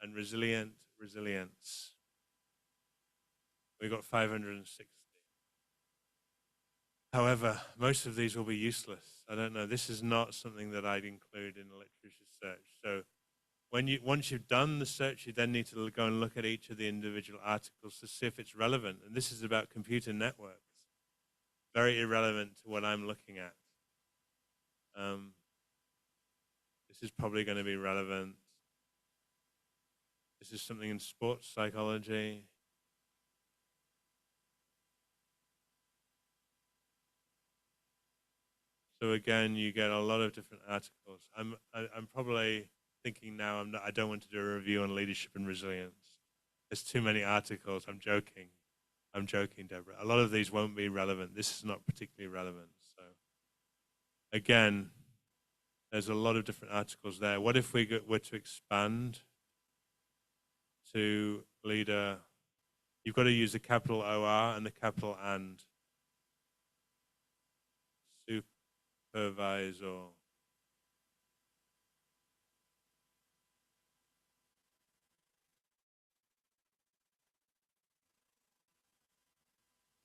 and resilient, resilience. We've got 560. However, most of these will be useless. I don't know. This is not something that I'd include in a literature search. So once you've done the search, you then need to go and look at each of the individual articles to see if it's relevant. And this is about computer networks. Very irrelevant to what I'm looking at. This is probably going to be relevant. This is something in sports psychology. So again, you get a lot of different articles. I'm probably thinking now I don't want to do a review on leadership and resilience. There's too many articles. I'm joking. I'm joking, Deborah. A lot of these won't be relevant. This is not particularly relevant. So again, there's a lot of different articles there. What if we were to expand to leader? You've got to use the capital OR and the capital AND. Supervisor.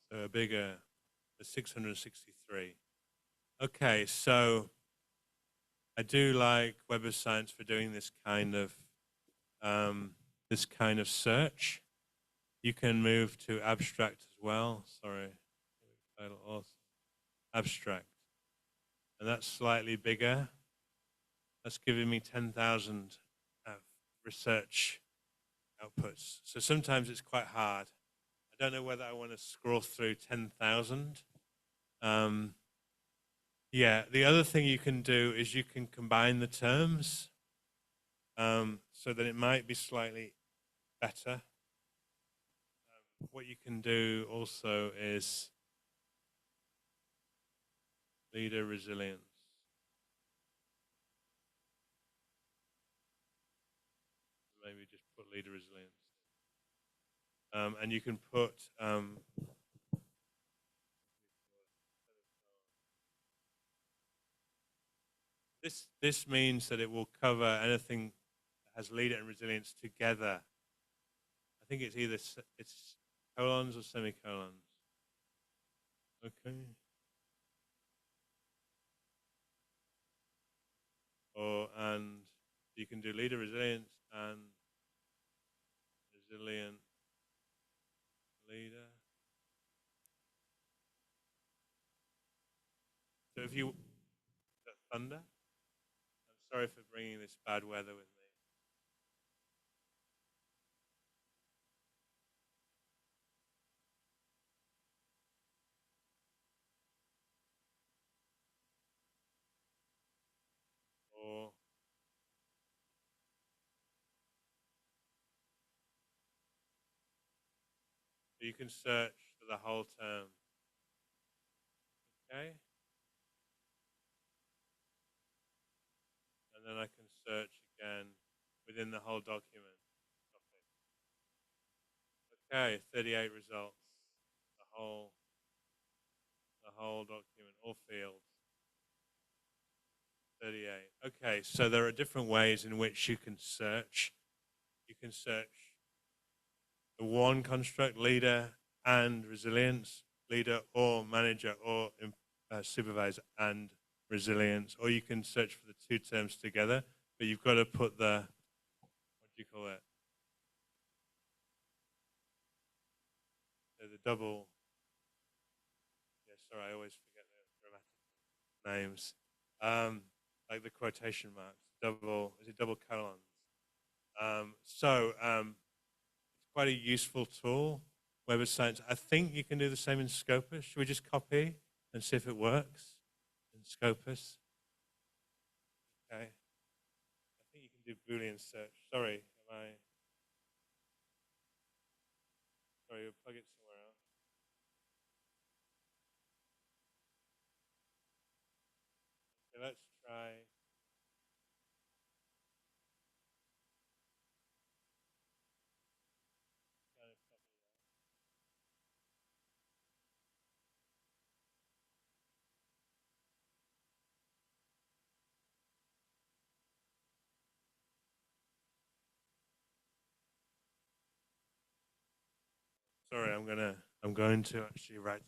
So a bigger, the 663. Okay, so I do like Web of Science for doing this kind of search. You can move to abstract as well. Sorry, title also abstract, and that's slightly bigger. That's giving me 10,000 research outputs. So sometimes it's quite hard. I don't know whether I want to scroll through 10,000. Yeah, the other thing you can do is you can combine the terms so that it might be slightly better. What you can do also is leader resilience. Maybe just put leader resilience. And you can put this means that it will cover anything that has leader and resilience together. I think it's either it's colons or semicolons. Okay. And you can do leader resilience and resilient leader. So if you thunder, I'm sorry for bringing this bad weather with me. Or you can search for the whole term. Okay. And then I can search again within the whole document. Okay, 38 results. The whole document, all fields. 38. Okay, so there are different ways in which you can search. You can search the one construct, leader and resilience, leader or manager or supervisor and resilience, or you can search for the two terms together, but you've got to put the, what do you call it? The double, yeah, sorry, I always forget the grammatical names. Like the quotation marks, double colons. It's quite a useful tool, Web of Science. I think you can do the same in Scopus. Should we just copy and see if it works in Scopus? Okay. I think you can do Boolean search. Sorry, sorry, we'll plug it somewhere else. Okay, let's try. Sorry, I'm going to actually write.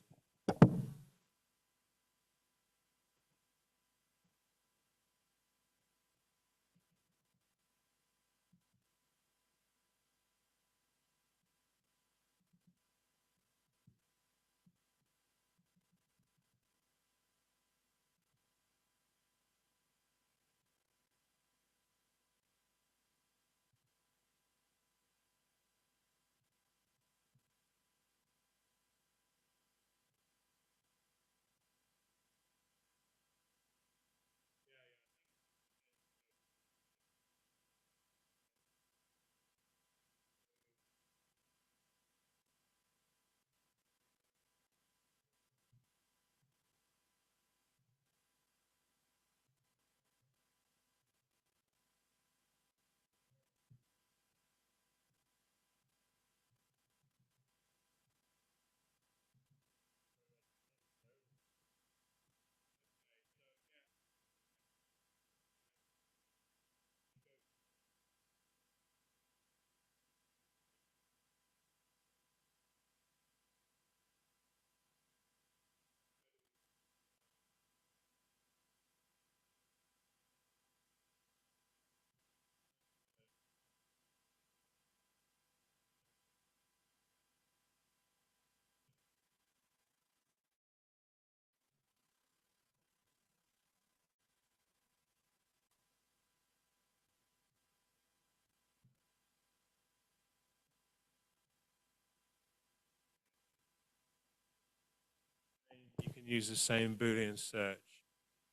can use the same Boolean search,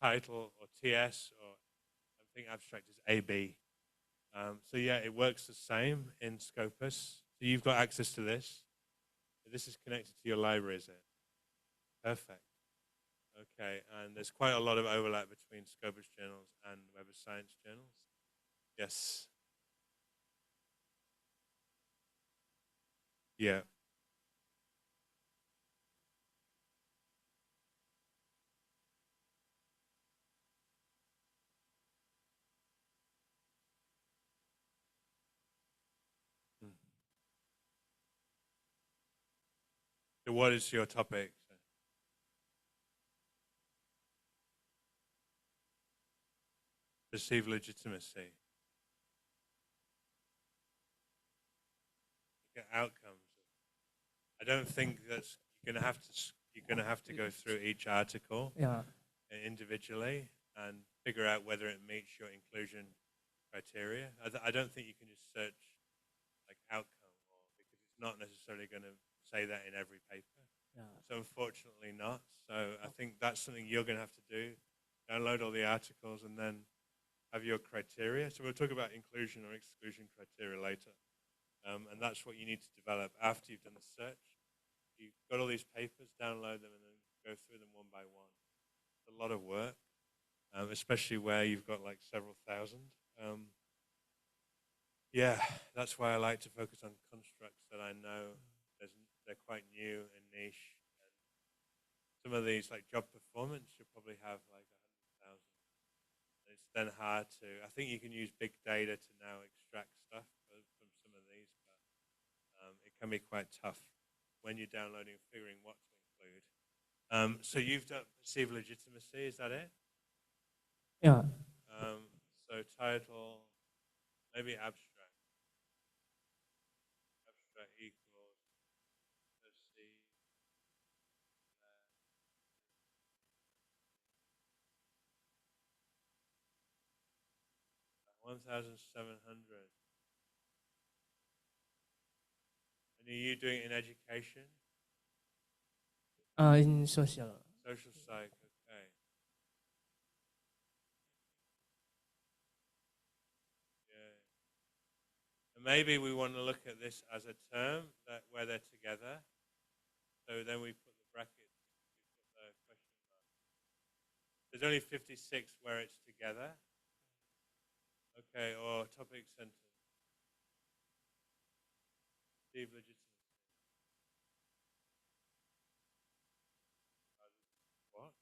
title or TS, or I think abstract is AB. So yeah, it works the same in Scopus. So you've got access to this. This is connected to your library, is it? Perfect. Okay, and there's quite a lot of overlap between Scopus journals and Web of Science journals. Yes. Yeah. Mm. So what is your topic? Perceived legitimacy. Get outcomes. I don't think that's you're gonna have to go through each article individually and figure out whether it meets your inclusion criteria. I don't think you can just search like outcome, or because it's not necessarily going to say that in every paper. So unfortunately not. So I think that's something you're going to have to do. Download all the articles and then have your criteria. So we'll talk about inclusion or exclusion criteria later. And that's what you need to develop after you've done the search. You've got all these papers, download them, and then go through them one by one. It's a lot of work, especially where you've got like several thousand. Yeah, that's why I like to focus on constructs that I know they're quite new and niche. And some of these, like job performance, you'll probably have like 100,000. It's then hard to. I think you can use big data to now extract stuff from some of these, but it can be quite tough when you're downloading and figuring what to include. So you've done perceived legitimacy, is that it? Yeah. So title, maybe abstract. Abstract equals perceived. 1,700. And are you doing it in education? In social. Social psych, okay. Yeah. And maybe we want to look at this as a term where they're together. So then we put the brackets, we put the question mark. There's only 56 where it's together. Okay, or topic sentence. Perceived legitimacy. What?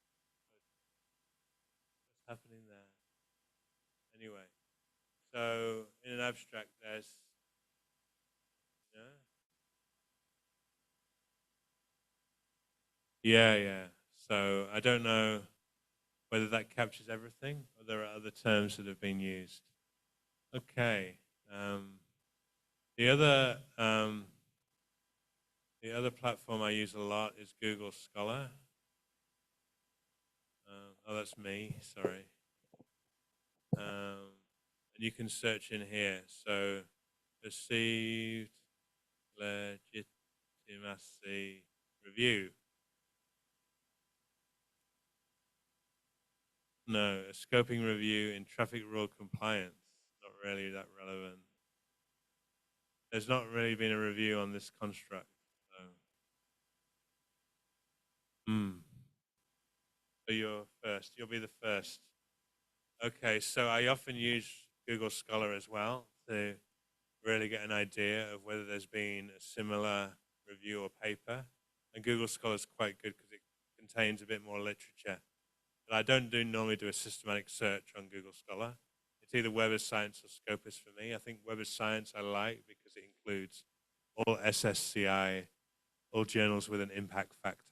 What's happening there? Anyway, so in an abstract, there's, yeah. So I don't know whether that captures everything or there are other terms that have been used. Okay. The other platform I use a lot is Google Scholar. Oh, that's me. Sorry. And you can search in here. So perceived legitimacy review. No, a scoping review in traffic rule compliance. Not really that relevant. There's not really been a review on this construct. So you're first. You'll be the first. Okay, so I often use Google Scholar as well to really get an idea of whether there's been a similar review or paper. And Google Scholar is quite good because it contains a bit more literature. But I don't normally do a systematic search on Google Scholar. It's either Web of Science or Scopus for me. I think Web of Science I like because it includes all SSCI, all journals with an impact factor.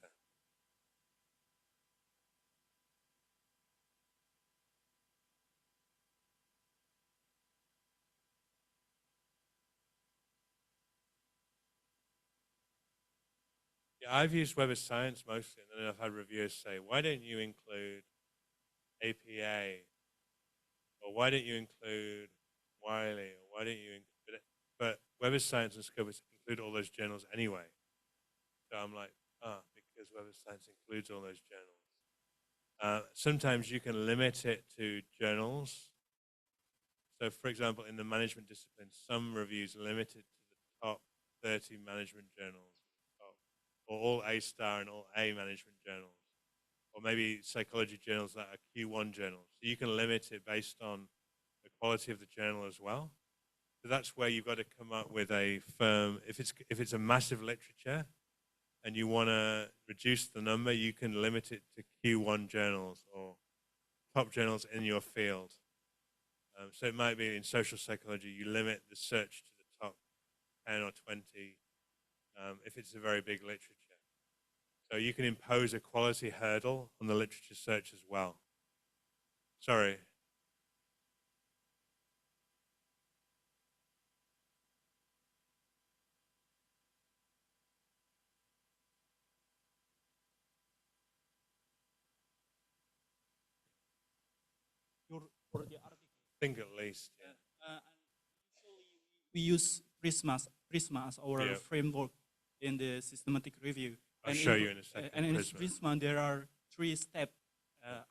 Yeah, I've used Web of Science mostly, and then I've had reviewers say, why don't you include APA? Or why don't you include Wiley? Or why don't you include it? But Web of Science and Scopus include all those journals anyway. So I'm like, because Web of Science includes all those journals. Sometimes you can limit it to journals. So, for example, in the management discipline, some reviews limit it to the top 30 management journals, or all A-star and all A management journals, or maybe psychology journals that are Q1 journals. So you can limit it based on the quality of the journal as well. So that's where you've got to come up with a firm. If it's a massive literature and you want to reduce the number, you can limit it to Q1 journals or top journals in your field. So it might be in social psychology, you limit the search to the top 10 or 20 if it's a very big literature. So you can impose a quality hurdle on the literature search as well. Sorry. For the article. I think at least. Yeah. And usually we use Prisma as our framework in the systematic review. I'll show you in a second. And in Prisma, there are 3 steps: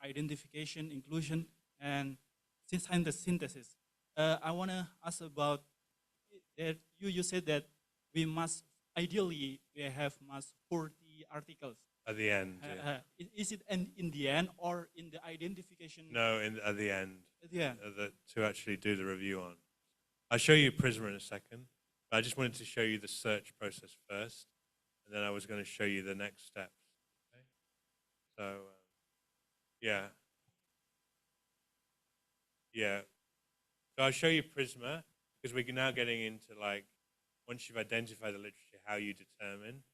identification, inclusion, and synthesis. I want to ask about that. You said that we must ideally have 40 articles. At the end. Is it in the end or in the identification? No, at the end. At the end. To actually do the review on. I'll show you Prisma in a second. But I just wanted to show you the search process first, and then I was going to show you the next steps. Okay? So, yeah. So I'll show you Prisma, because we're now getting into, like, once you've identified the literature, how you determine.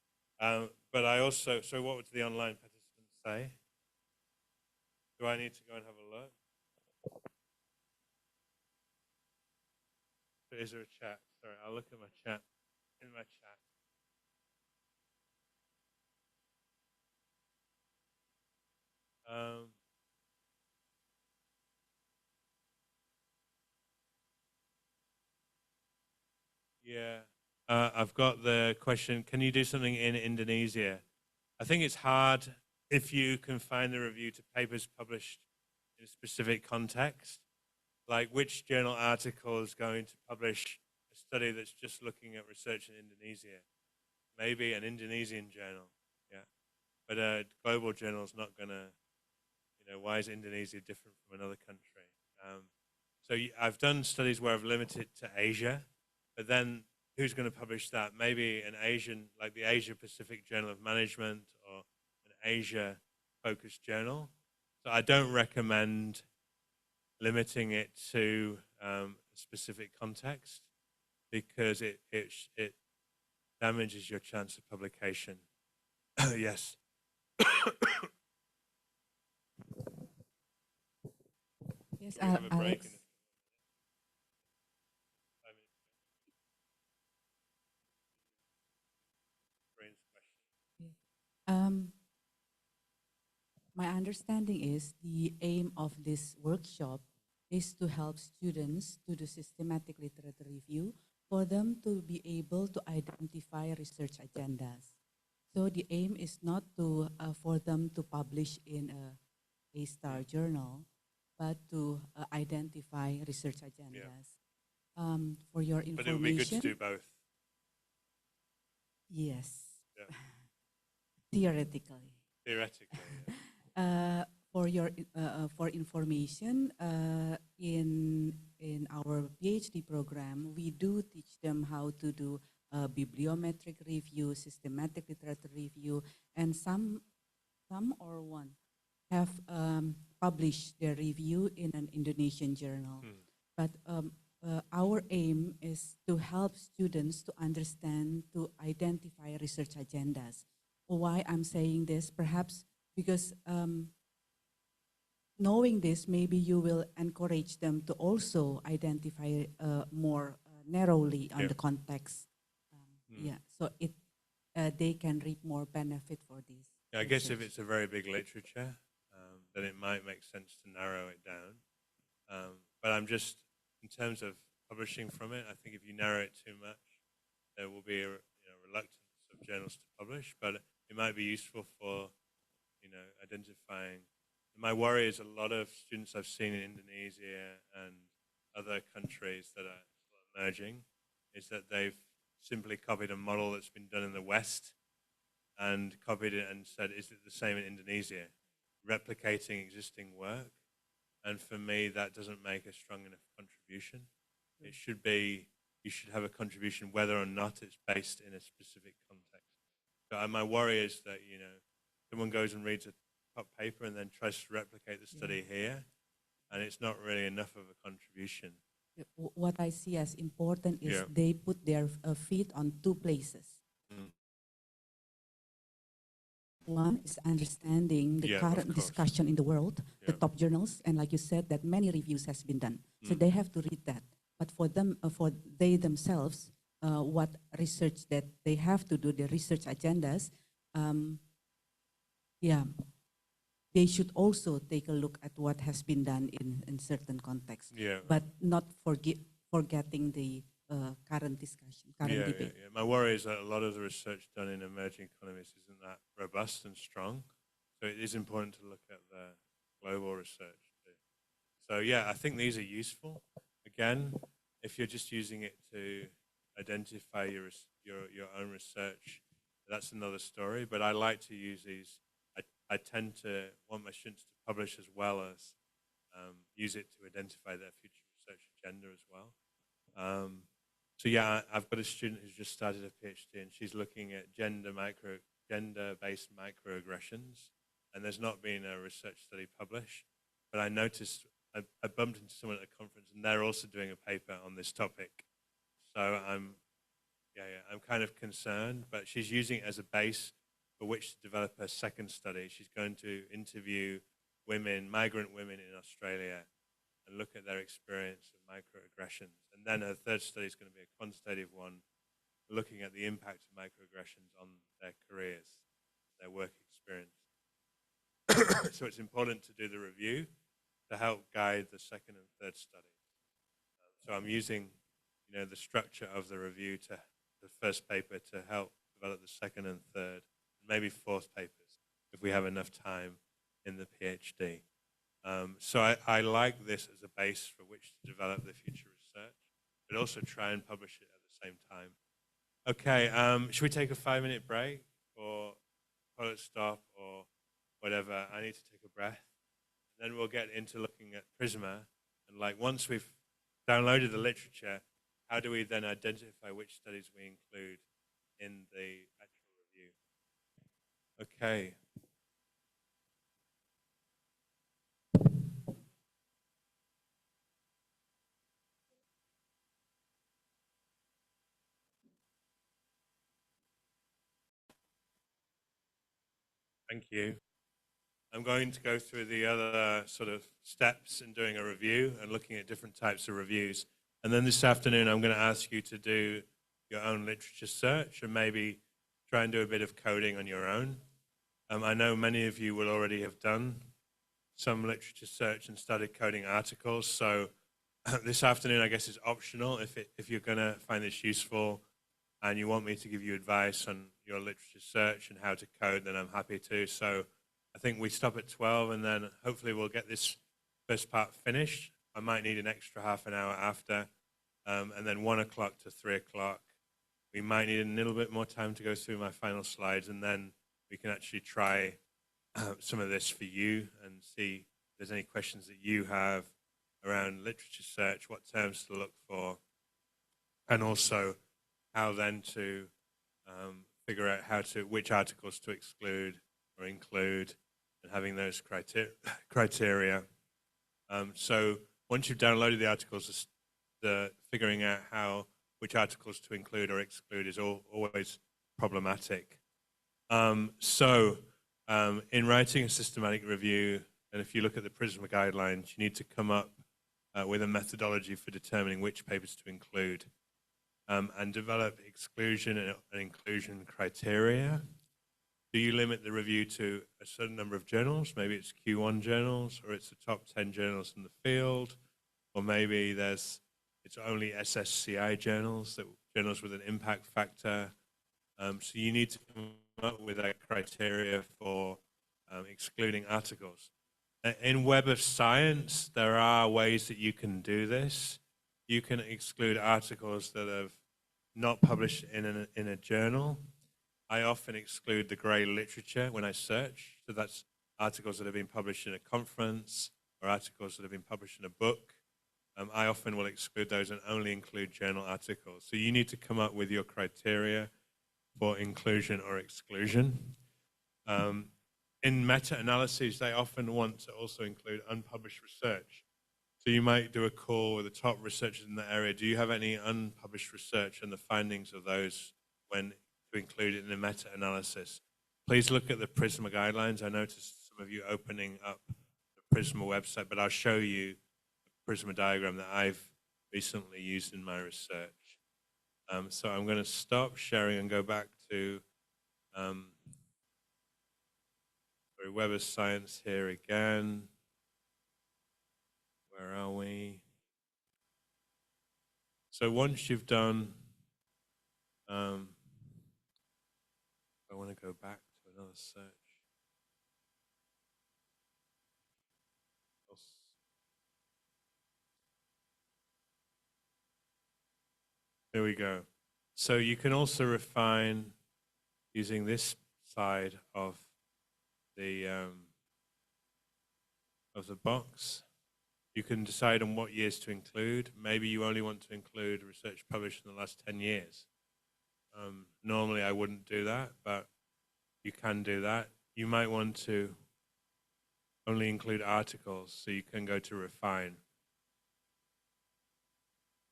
But I also, so what would the online participants say? Do I need to go and have a look? Is there a chat? Sorry, I'll look at my chat. In my chat. Yeah. I've got the question, can you do something in Indonesia? I think it's hard if you confine the review to papers published in a specific context. Like, which journal article is going to publish a study that's just looking at research in Indonesia? Maybe an Indonesian journal, yeah. But a global journal is not going to, why is Indonesia different from another country? So I've done studies where I've limited to Asia, but then who's going to publish that? Maybe an Asian, like the Asia Pacific Journal of Management, or an Asia-focused journal. So I don't recommend limiting it to a specific context, because it damages your chance of publication. Yes. Yes, Can we have a break? Alex. My understanding is the aim of this workshop is to help students to do systematic literature review for them to be able to identify research agendas. So the aim is not to for them to publish in a A-star journal, but to identify research agendas. For your information. But it would be good to do both. Yes. Yeah. Theoretically. Theoretically. Yeah. For information, in our PhD program, we do teach them how to do bibliometric review, systematic literature review, and some or one have published their review in an Indonesian journal. But our aim is to help students to understand, to identify research agendas. Why I'm saying this? Perhaps because knowing this, maybe you will encourage them to also identify more narrowly on the context. Yeah, so they can reap more benefit for this. Yeah, I guess if it's a very big literature, then it might make sense to narrow it down. But I'm just, in terms of publishing from it, I think if you narrow it too much, there will be a reluctance of journals to publish. But it might be useful for, identifying. My worry is a lot of students I've seen in Indonesia and other countries that are emerging is that they've simply copied a model that's been done in the West and copied it and said, is it the same in Indonesia? Replicating existing work. And for me, that doesn't make a strong enough contribution. It should be, you should have a contribution whether or not it's based in a specific context. So my worry is that, someone goes and reads a top paper and then tries to replicate the study here, and it's not really enough of a contribution. What I see as important is Yeah. they put their feet on two places. One is understanding the Yeah, of current course. discussion in the world, the Yeah. top journals, and like you said, that many reviews has been done. So Mm. they have to read that. But for them, for they themselves, what research that they have to do, the research agendas, they should also take a look at what has been done in certain contexts, Yeah. but not forgetting the current discussion, current debate. Yeah. My worry is that a lot of the research done in emerging economies isn't that robust and strong. So it is important to look at the global research too. So yeah, I think these are useful. Again, if you're just using it to identify your own research, that's another story. But I like to use these. I tend to want my students to publish as well as use it to identify their future research agenda as well. So yeah, I've got a student who's just started a PhD, and she's looking at gender-based microaggressions, and there's not been a research study published. But I noticed I bumped into someone at a conference, and they're also doing a paper on this topic. So I'm kind of concerned, but she's using it as a base for which to develop her second study. She's going to interview migrant women in Australia, and look at their experience of microaggressions. And then her third study is going to be a quantitative one, looking at the impact of microaggressions on their careers, their work experience. So it's important to do the review to help guide the second and third studies. So I'm using, the structure of the review to the first paper to help develop the second and third, maybe fourth papers, if we have enough time in the PhD. So I like this as a base for which to develop the future research, but also try and publish it at the same time. Okay, should we take a 5-minute break or toilet stop or whatever? I need to take a breath. And then we'll get into looking at Prisma. And once we've downloaded the literature, how do we then identify which studies we include in the actual review? Okay. Thank you. I'm going to go through the other sort of steps in doing a review and looking at different types of reviews. And then this afternoon, I'm going to ask you to do your own literature search and maybe try and do a bit of coding on your own. I know many of you will already have done some literature search and started coding articles. So this afternoon, I guess, is optional. If you're going to find this useful and you want me to give you advice on your literature search and how to code, then I'm happy to. So I think we stop at 12, and then hopefully we'll get this first part finished. I might need an extra half an hour after, and then 1 o'clock to 3 o'clock. We might need a little bit more time to go through my final slides, and then we can actually try some of this for you and see if there's any questions that you have around literature search, what terms to look for, and also how then to figure out which articles to exclude or include, and having those criteria. So once you've downloaded the articles, the figuring out which articles to include or exclude is always problematic. In writing a systematic review, and if you look at the PRISMA guidelines, you need to come up with a methodology for determining which papers to include, and develop exclusion and inclusion criteria. Do you limit the review to a certain number of journals? Maybe it's Q1 journals, or it's the top 10 journals in the field, or maybe it's only SSCI journals with an impact factor. So you need to come up with a criteria for excluding articles. In Web of Science, there are ways that you can do this. You can exclude articles that have not published in a journal. I often exclude the grey literature when I search. So that's articles that have been published in a conference or articles that have been published in a book. I often will exclude those and only include journal articles. So you need to come up with your criteria for inclusion or exclusion. In meta-analyses, they often want to also include unpublished research. So you might do a call with the top researchers in the area. Do you have any unpublished research and the findings of those when to include it in a meta-analysis? Please look at the PRISMA guidelines. I noticed some of you opening up the PRISMA website, but I'll show you the PRISMA diagram that I've recently used in my research. So I'm going to stop sharing and go back to Web of Science here again. Where are we? So once you've done, I want to go back to another search. There we go. So you can also refine using this side of the box. You can decide on what years to include. Maybe you only want to include research published in the last 10 years. Normally I wouldn't do that, but you can do that. You might want to only include articles, so you can go to refine.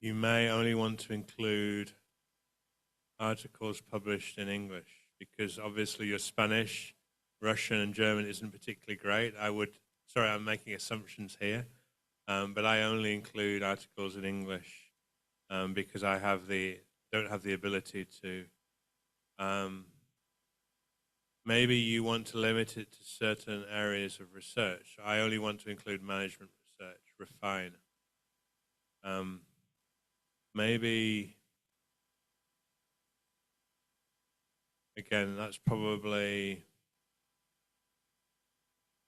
You may only want to include articles published in English because obviously your Spanish, Russian and German isn't particularly great. Sorry, I'm making assumptions here, but I only include articles in English because I don't have the ability to. Maybe you want to limit it to certain areas of research. I only want to include management research, refine. Maybe, again, that's probably,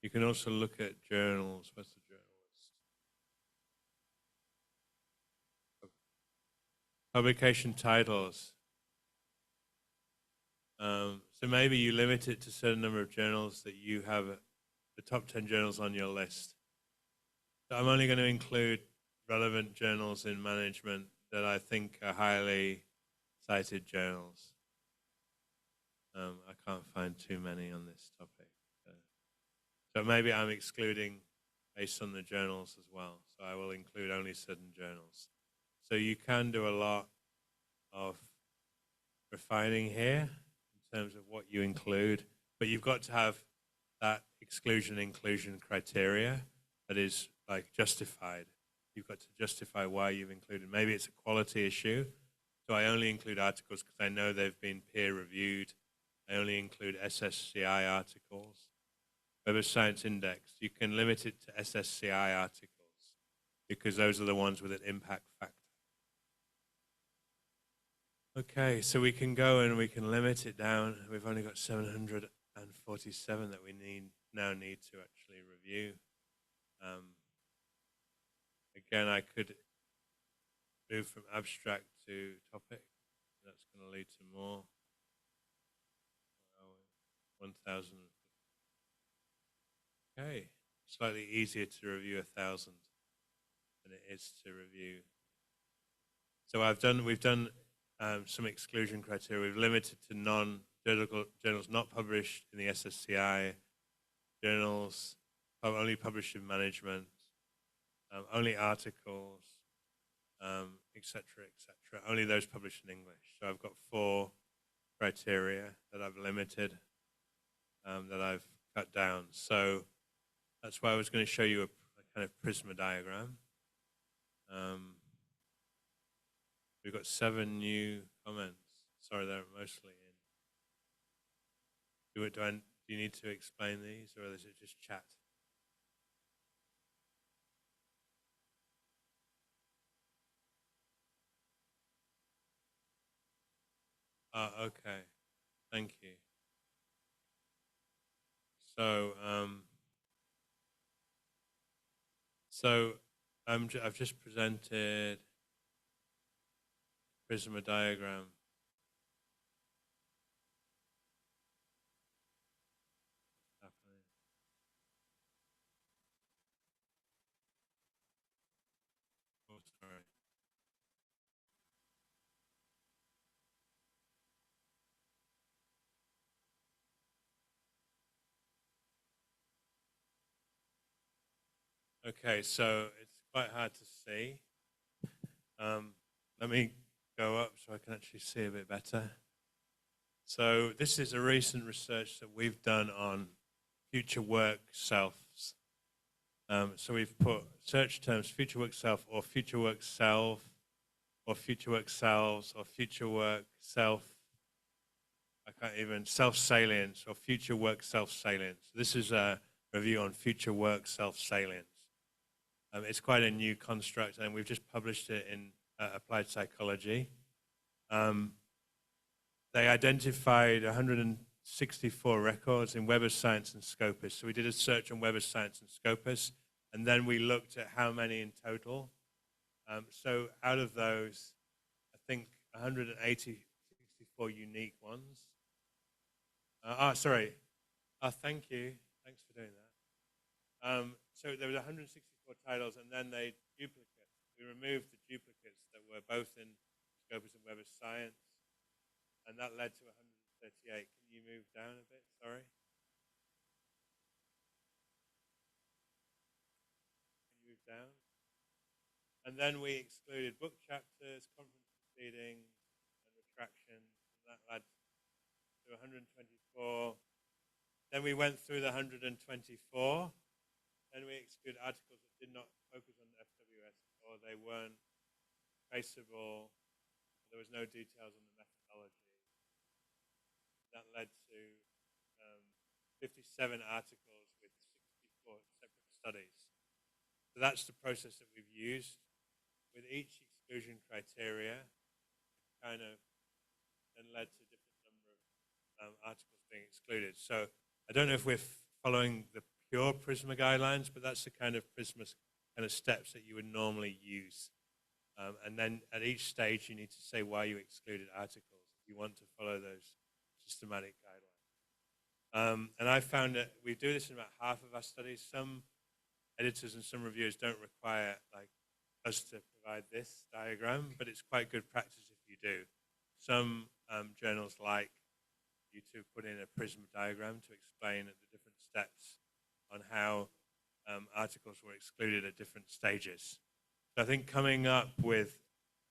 you can also look at journals. What's the journal list? Publication titles. So maybe you limit it to a certain number of journals that you have the top 10 journals on your list. So I'm only going to include relevant journals in management that I think are highly cited journals. I can't find too many on this topic. So maybe I'm excluding based on the journals as well. So I will include only certain journals. So you can do a lot of refining here in terms of what you include, but you've got to have that exclusion-inclusion criteria that is like justified. You've got to justify why you've included. Maybe it's a quality issue. So I only include articles because I know they've been peer-reviewed. I only include SSCI articles. Web of Science Index, you can limit it to SSCI articles because those are the ones with an impact factor. Okay, so we can go and we can limit it down. We've only got 747 that we now need to actually review. Again, I could move from abstract to topic. That's going to lead to more. 1,000. Okay, slightly easier to review 1,000 than it is to review. So we've done some exclusion criteria. We've limited to journals not published in the SSCI, journals only published in management, only articles, etc., etc. Only those published in English. So I've got 4 criteria that I've limited, that I've cut down. So that's why I was going to show you a kind of PRISMA diagram. We've got 7 new comments. Sorry, they're mostly in. Do you need to explain these, or is it just chat? Okay. Thank you. So, I've just presented Prisma diagram. Oh, sorry. Okay, so it's quite hard to see. Let me go up so I can actually see a bit better. So this is a recent research that we've done on future work selves. So we've put search terms future work self or future work self or future work selves or future work self. I can't even self-salience or future work self-salience. This is a review on future work self-salience. It's quite a new construct, and we've just published it in Applied Psychology. They identified 164 records in Web of Science and Scopus. So we did a search on Web of Science and Scopus, and then we looked at how many in total. So out of those, I think 164 unique ones. Sorry. Thank you. Thanks for doing that. So there were 164 titles, and then they duplicate. We removed the duplicates that were both in Scopus and Web of Science, and that led to 138. Can you move down a bit? Sorry. Can you move down? And then we excluded book chapters, conference proceedings, and retractions, and that led to 124. Then we went through the 124. Then we excluded articles that did not focus on the FWS, or they weren't traceable. There was no details on the methodology. That led to 57 articles with 64 separate studies. So that's the process that we've used. With each exclusion criteria, kind of then led to a different number of articles being excluded. So I don't know if we're following the pure Prisma guidelines, but that's the kind of Prisma kind of steps that you would normally use. And then at each stage, you need to say why you excluded articles. You want to follow those systematic guidelines. And I found that we do this in about half of our studies. Some editors and some reviewers don't require like us to provide this diagram, but it's quite good practice if you do. Some journals like you to put in a Prisma diagram to explain at the different steps on how articles were excluded at different stages. So I think coming up with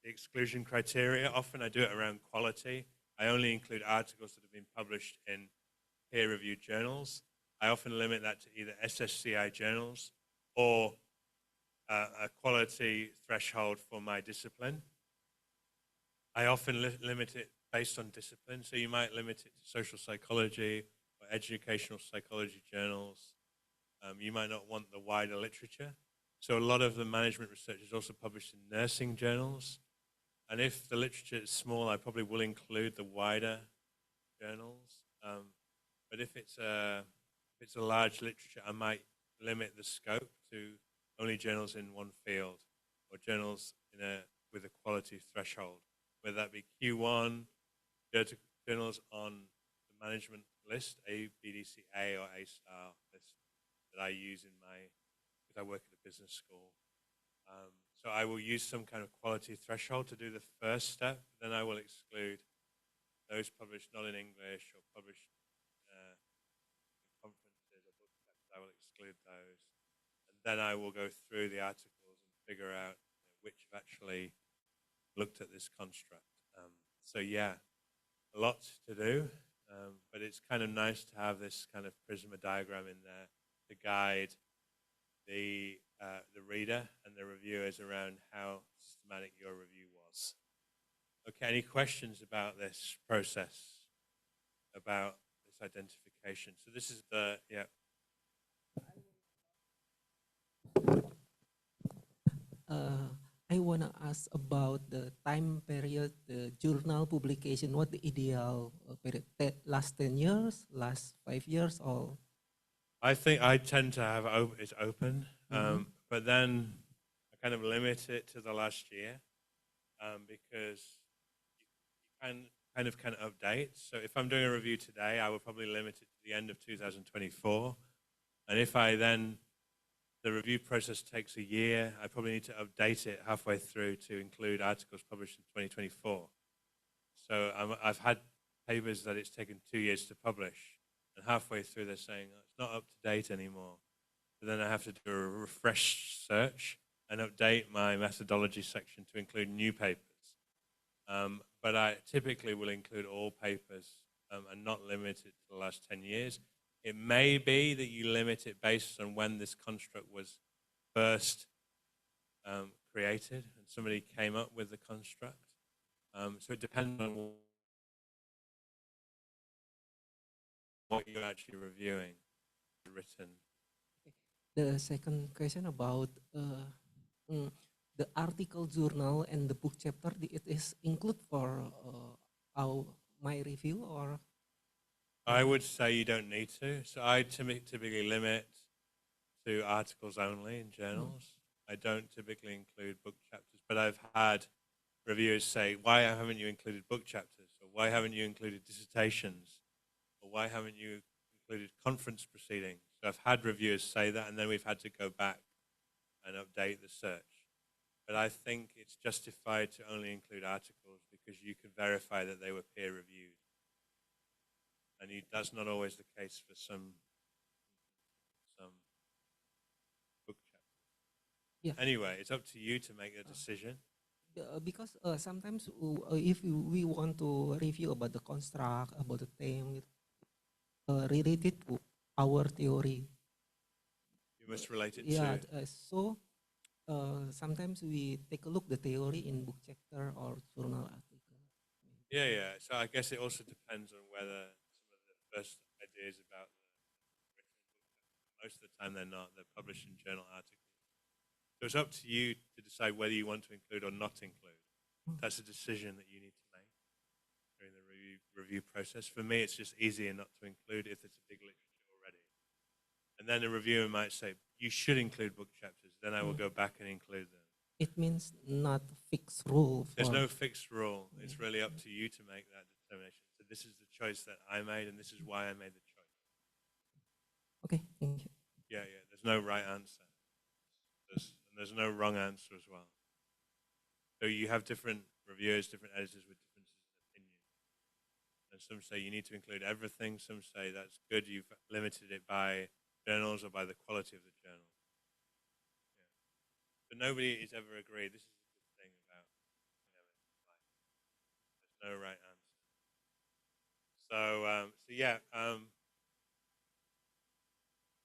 the exclusion criteria, often I do it around quality. I only include articles that have been published in peer-reviewed journals. I often limit that to either SSCI journals or a quality threshold for my discipline. I often limit it based on discipline, so you might limit it to social psychology or educational psychology journals. You might not want the wider literature. So a lot of the management research is also published in nursing journals. And if the literature is small, I probably will include the wider journals. But if it's a large literature, I might limit the scope to only journals in one field or journals with a quality threshold, whether that be Q1, journals on the management list, A, BDCA, or A-star list that I use because I work at a business school. So I will use some kind of quality threshold to do the first step, then I will exclude those published not in English or published in conferences or book chapters. I will exclude those. And then I will go through the articles and figure out which have actually looked at this construct. So yeah, a lot to do, but it's kind of nice to have this kind of Prisma diagram in there to guide the reader and the reviewers around how systematic your review was. Okay, any questions about this process, about this identification? So this is I want to ask about the time period, the journal publication. What the ideal period? Last 10 years, last 5 years, or I think I tend to have it's open, but then I kind of limit it to the last year because you can update. So if I'm doing a review today, I would probably limit it to the end of 2024. And if the review process takes a year, I probably need to update it halfway through to include articles published in 2024. So I've had papers that it's taken 2 years to publish, and halfway through they're saying, oh, it's not up to date anymore. So then I have to do a refresh search and update my methodology section to include new papers. But I typically will include all papers and not limit it to the last 10 years. It may be that you limit it based on when this construct was first created and somebody came up with the construct. So it depends on what you're actually reviewing, written. The second question about the article journal and the book chapter, it is include for my review, or? I would say you don't need to. So I typically limit to articles only in journals. I don't typically include book chapters, but I've had reviewers say, why haven't you included book chapters? Or why haven't you included dissertations? Or why haven't you included conference proceedings? So I've had reviewers say that, and then we've had to go back and update the search. But I think it's justified to only include articles because you can verify that they were peer reviewed. And that's not always the case for some book chapters. Yeah. Anyway, it's up to you to make a decision. Because sometimes if we want to review about the construct, about the theme, related to our theory. You must relate it Yeah, to. so sometimes we take a look the theory in book chapter or journal article. Yeah. So I guess it also depends on whether some of the first ideas about the written book, most of the time they're not. They're published in journal articles. So it's up to you to decide whether you want to include or not include. That's a decision that you need to make during the review process. For me, it's just easier not to include if it's a big literature already. And then the reviewer might say, you should include book chapters. Then I will go back and include them. It means not fixed rule. There's no fixed rule. It's really up to you to make that determination. So this is the choice that I made, and this is why I made the choice. Okay, thank you. Yeah. There's no right answer. There's no wrong answer as well. So you have different reviewers, different editors with differences in opinion. And some say you need to include everything. Some say that's good. You've limited it by journals or by the quality of the journal. Yeah. But nobody is ever agreed. This is the good thing about life. There's no right answer.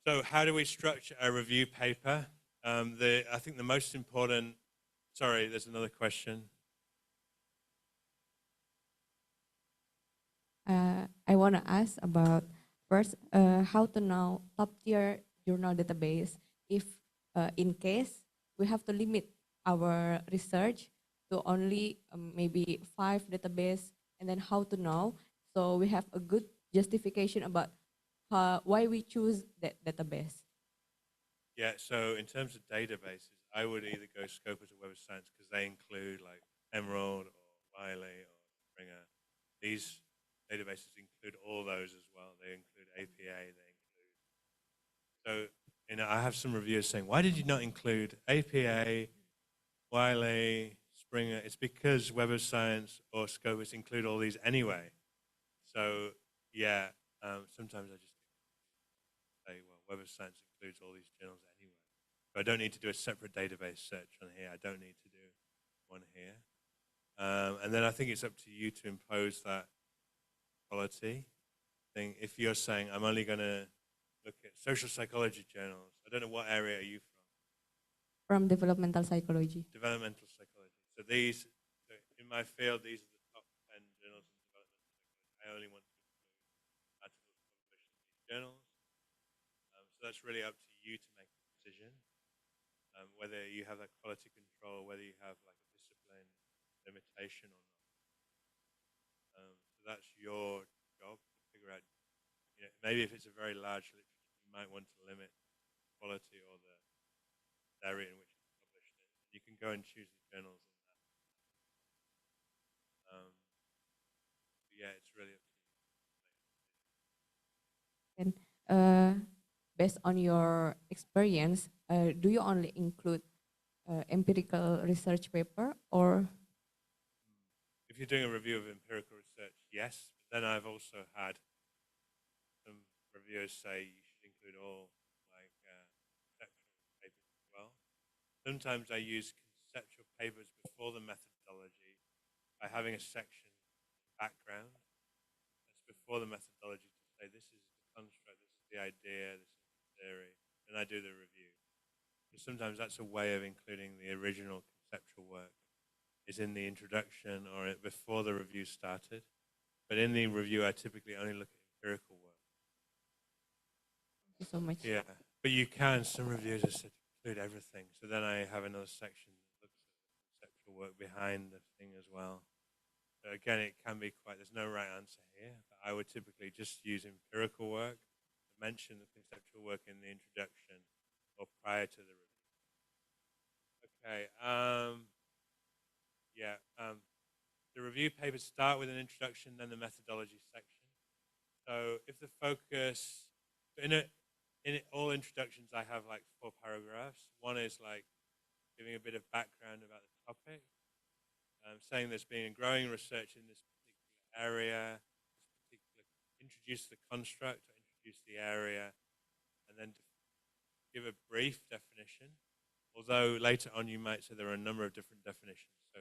So how do we structure a review paper? I think the most important. Sorry, there's another question. I want to ask about first how to know top tier journal database if in case we have to limit our research to only maybe 5 database, and then how to know so we have a good justification about why we choose that database. Yeah, so in terms of databases, I would either go Scopus or Web of Science because they include like Emerald or Wiley or Springer. These databases include all those as well. They include APA. So I have some reviewers saying, "Why did you not include APA, Wiley, Springer?" It's because Web of Science or Scopus include all these anyway. So yeah, sometimes I just say, well, Web of Science includes all these journals anyway. So I don't need to do a separate database search on here. I don't need to do one here. And then I think it's up to you to impose that quality thing. If you're saying, I'm only going to look at social psychology journals, I don't know, what area are you from? From developmental psychology. Developmental psychology. So in my field, these are the top 10 journals in developmental psychology. I only want to include articles published in these journals. So that's really up to you to make a decision, whether you have that quality control, whether you have like a discipline limitation or not. So that's your job to figure out. Maybe if it's a very large literature, you you might want to limit quality or the area in which it's published in. You can go and choose the journals in that. Yeah, it's really up to you. And based on your experience, do you only include empirical research paper, or If you're doing a review of empirical research, yes. But then I've also had some reviewers say you should include all conceptual papers as well. Sometimes I use conceptual papers before the methodology by having a section background that's before the methodology to say this is the construct, this is the idea, this is the theory, and I do the review. But sometimes that's a way of including the original conceptual work is in the introduction or before the review started. But in the review, I typically only look at empirical work. thank you so much? Yeah, but you can. Some reviewers have said include everything. So then I have another section that looks at the conceptual work behind the thing as well. But again, it can be quite. There's no right answer here. But I would typically just use empirical work, mention the conceptual work in the introduction or prior to the review. Okay. The review papers start with an introduction, then the methodology section. So if the focus, all introductions, I have like 4 paragraphs. One is like giving a bit of background about the topic, saying there's been growing research in this particular area, introduce the construct, or introduce the area, and then give a brief definition. Although later on you might say there are a number of different definitions. So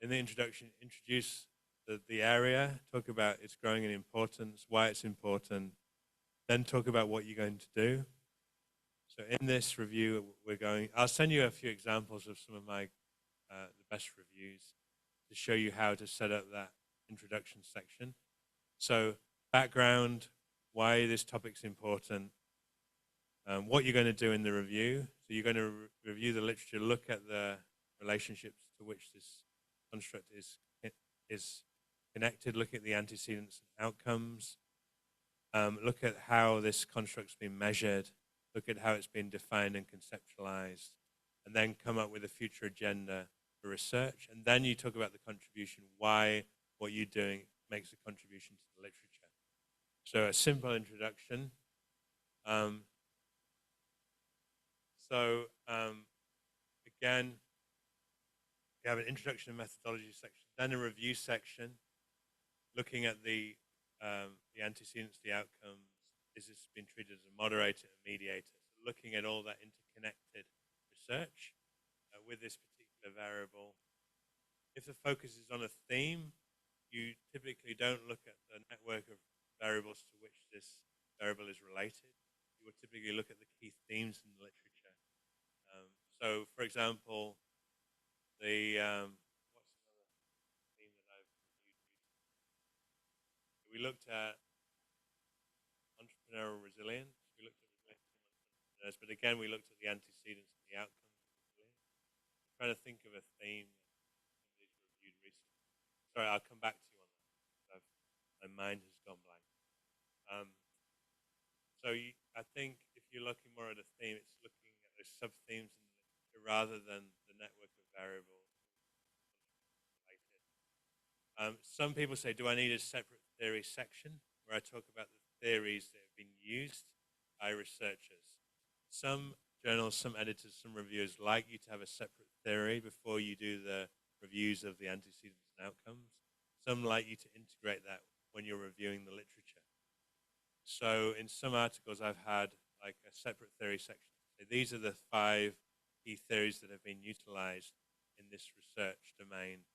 in the introduction, introduce the area, talk about its growing in importance, why it's important, then talk about what you're going to do. So in this review, I'll send you a few examples of some of my the best reviews to show you how to set up that introduction section. So background, why this topic's important, what you're going to do in the review. So you're going to review the literature, look at the relationships to which this construct is connected, look at the antecedents and outcomes, look at how this construct's been measured, look at how it's been defined and conceptualized, and then come up with a future agenda for research. And then you talk about the contribution, why what you're doing makes a contribution to the literature. So a simple introduction. Again, you have an introduction and methodology section, then a review section, looking at the antecedents, the outcomes. Is this been treated as a moderator, a mediator? So looking at all that interconnected research with this particular variable. If the focus is on a theme, you typically don't look at the network of variables to which this variable is related. You would typically look at the key themes in the literature. So, for example, what's another theme that I've reviewed recently? We looked at entrepreneurial resilience. We looked at resilience in entrepreneurs, but again, we looked at the antecedents and the outcomes of resilience. I'm trying to think of a theme that somebody's reviewed recently. Sorry, I'll come back to you on that. My mind has gone blank. I think if you're looking more at a theme, it's looking at those sub-themes in the literature rather than the network of variables. Some people say, do I need a separate theory section where I talk about the theories that have been used by researchers? Some journals, some editors, some reviewers like you to have a separate theory before you do the reviews of the antecedents and outcomes. Some like you to integrate that when you're reviewing the literature. So in some articles, I've had like a separate theory section. So these are the 5 key theories that have been utilized in this research domain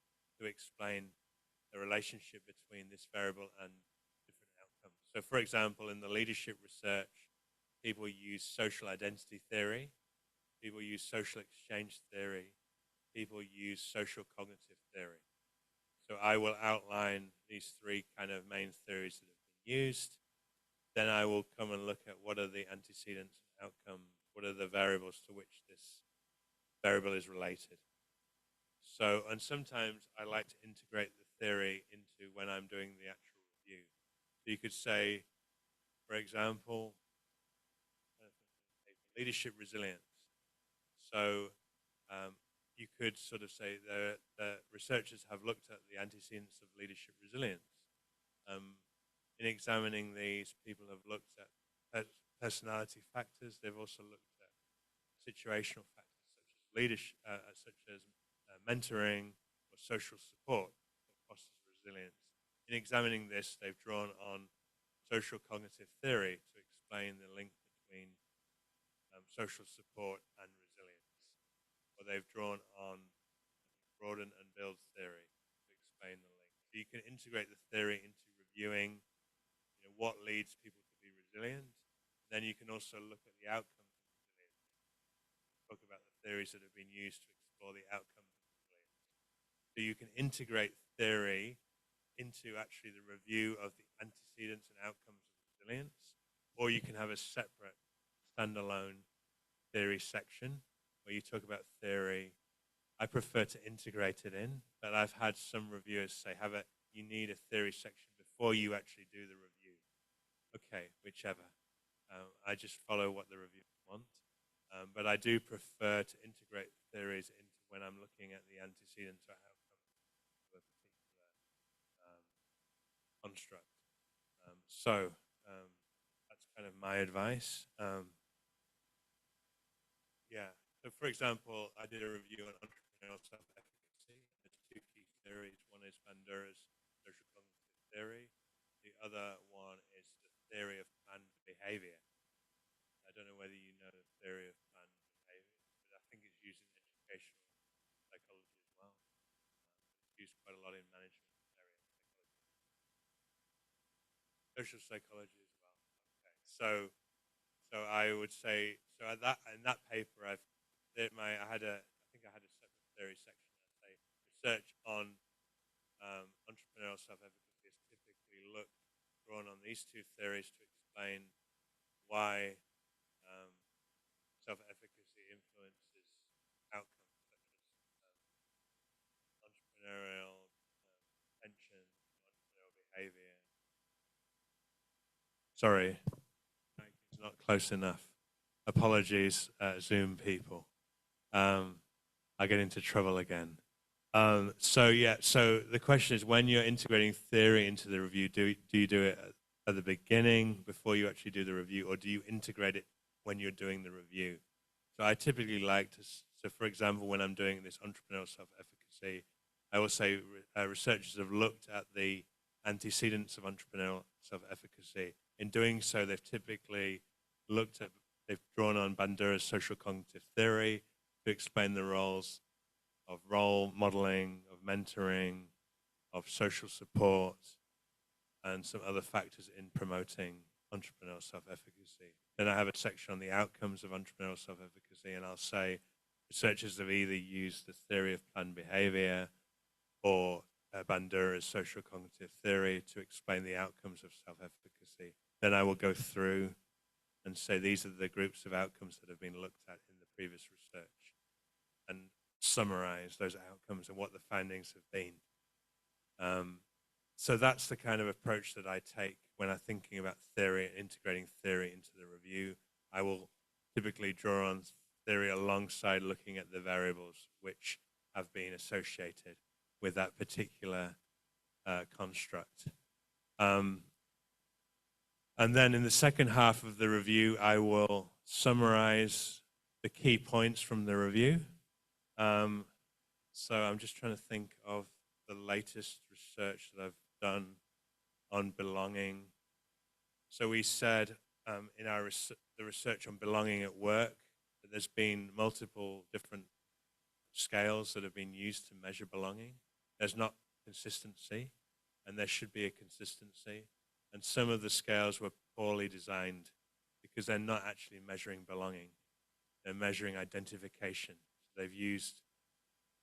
to explain the relationship between this variable and different outcomes. So for example, in the leadership research, people use social identity theory, people use social exchange theory, people use social cognitive theory. So I will outline these 3 kind of main theories that have been used. Then I will come and look at what are the antecedents and outcomes, what are the variables to which this variable is related. So, and sometimes I like to integrate the theory into when I'm doing the actual review. So you could say, for example, leadership resilience. So you could sort of say the researchers have looked at the antecedents of leadership resilience. In examining these, people have looked at personality factors. They've also looked at situational factors such as leadership, mentoring or social support that fosters resilience. In examining this, they've drawn on social cognitive theory to explain the link between social support and resilience. Or they've drawn on broaden and build theory to explain the link. So you can integrate the theory into reviewing what leads people to be resilient. Then you can also look at the outcomes of resilience. Talk about the theories that have been used to explore the outcomes of resilience. So you can integrate theory into actually the review of the antecedents and outcomes of resilience, or you can have a separate standalone theory section where you talk about theory. I prefer to integrate it in, but I've had some reviewers say, you need a theory section before you actually do the review. Okay, whichever. I just follow what the reviewers want. But I do prefer to integrate theories into when I'm looking at the antecedents or outcomes of a particular construct. So that's kind of my advice. Yeah. So for example, I did a review on entrepreneurial self-efficacy. There's two key theories. One is Bandura's social cognitive theory. The other one is the theory of planned behavior. I don't know whether you know the theory of planned behavior, but I think it's used in educational psychology as well. It's used quite a lot in management area psychology. Social psychology as well. Okay. So I would say, so in that paper, I think I had a separate theory section. I say research on entrepreneurial self-efficacy is typically drawn on these two theories to explain why self-efficacy influences outcomes such as entrepreneurial attention, entrepreneurial behavior. Sorry, it's not close enough. Apologies, Zoom people. I get into trouble again. So the question is, when you're integrating theory into the review, do you do it at the beginning before you actually do the review, or do you integrate it when you're doing the review? So I typically like to, so for example, when I'm doing this entrepreneurial self-efficacy, I will say researchers have looked at the antecedents of entrepreneurial self-efficacy. In doing so, they've typically they've drawn on Bandura's social cognitive theory to explain the roles of role modeling, of mentoring, of social support, and some other factors in promoting entrepreneurial self-efficacy. Then I have a section on the outcomes of entrepreneurial self-efficacy, and I'll say researchers have either used the theory of planned behavior or Bandura's social cognitive theory to explain the outcomes of self-efficacy. Then I will go through and say these are the groups of outcomes that have been looked at in the previous research, and summarize those outcomes and what the findings have been. So that's the kind of approach that I take when I'm thinking about theory and integrating theory into the review. I will typically draw on theory alongside looking at the variables which have been associated with that particular construct. And then in the second half of the review, I will summarize the key points from the review. So I'm just trying to think of the latest research that I've done on belonging. So we said in the research on belonging at work that there's been multiple different scales that have been used to measure belonging. There's not consistency, and there should be a consistency. And some of the scales were poorly designed because they're not actually measuring belonging. They're measuring identification. So they've used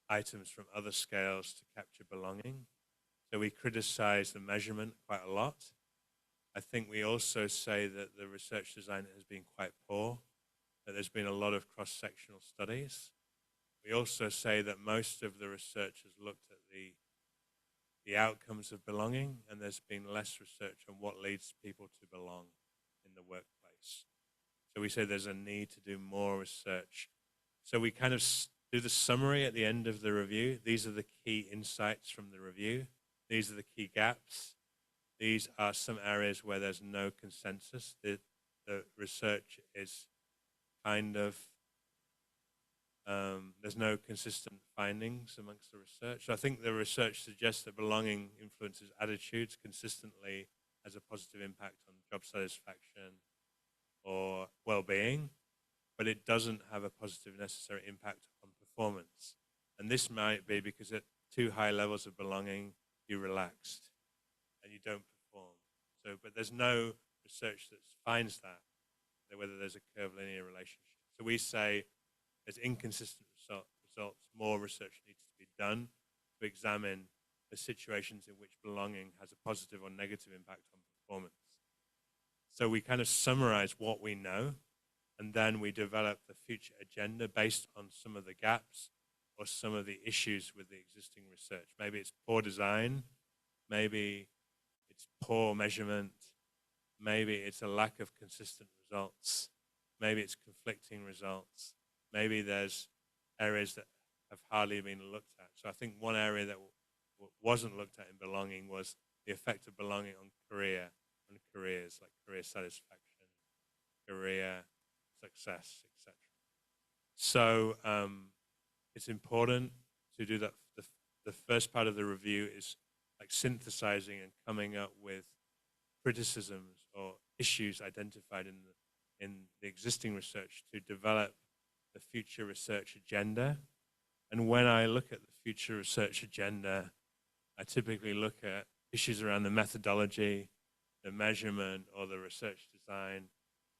items from other scales to capture belonging. So we criticize the measurement quite a lot. I think we also say that the research design has been quite poor, that there's been a lot of cross-sectional studies. We also say that most of the research has looked at the outcomes of belonging, and there's been less research on what leads people to belong in the workplace. So we say there's a need to do more research. So we kind of do the summary at the end of the review. These are the key insights from the review. These are the key gaps. These are some areas where there's no consensus. The research is kind of, there's no consistent findings amongst the research. So I think the research suggests that belonging influences attitudes consistently, has a positive impact on job satisfaction or well-being, but it doesn't have a positive necessary impact on performance. And this might be because at too high levels of belonging, you're relaxed and you don't perform. So, but there's no research that finds that, whether there's a curvilinear relationship. So we say there's inconsistent results, more research needs to be done to examine the situations in which belonging has a positive or negative impact on performance. So we kind of summarize what we know, and then we develop the future agenda based on some of the gaps or some of the issues with the existing research. Maybe it's poor design, maybe it's poor measurement, maybe it's a lack of consistent results, maybe it's conflicting results, maybe there's areas that have hardly been looked at. So I think one area that wasn't looked at in belonging was the effect of belonging on careers, like career satisfaction, career success, etc. So it's important to do that. The first part of the review is like synthesizing and coming up with criticisms or issues identified in the existing research to develop the future research agenda. And when I look at the future research agenda, I typically look at issues around the methodology, the measurement, or the research design.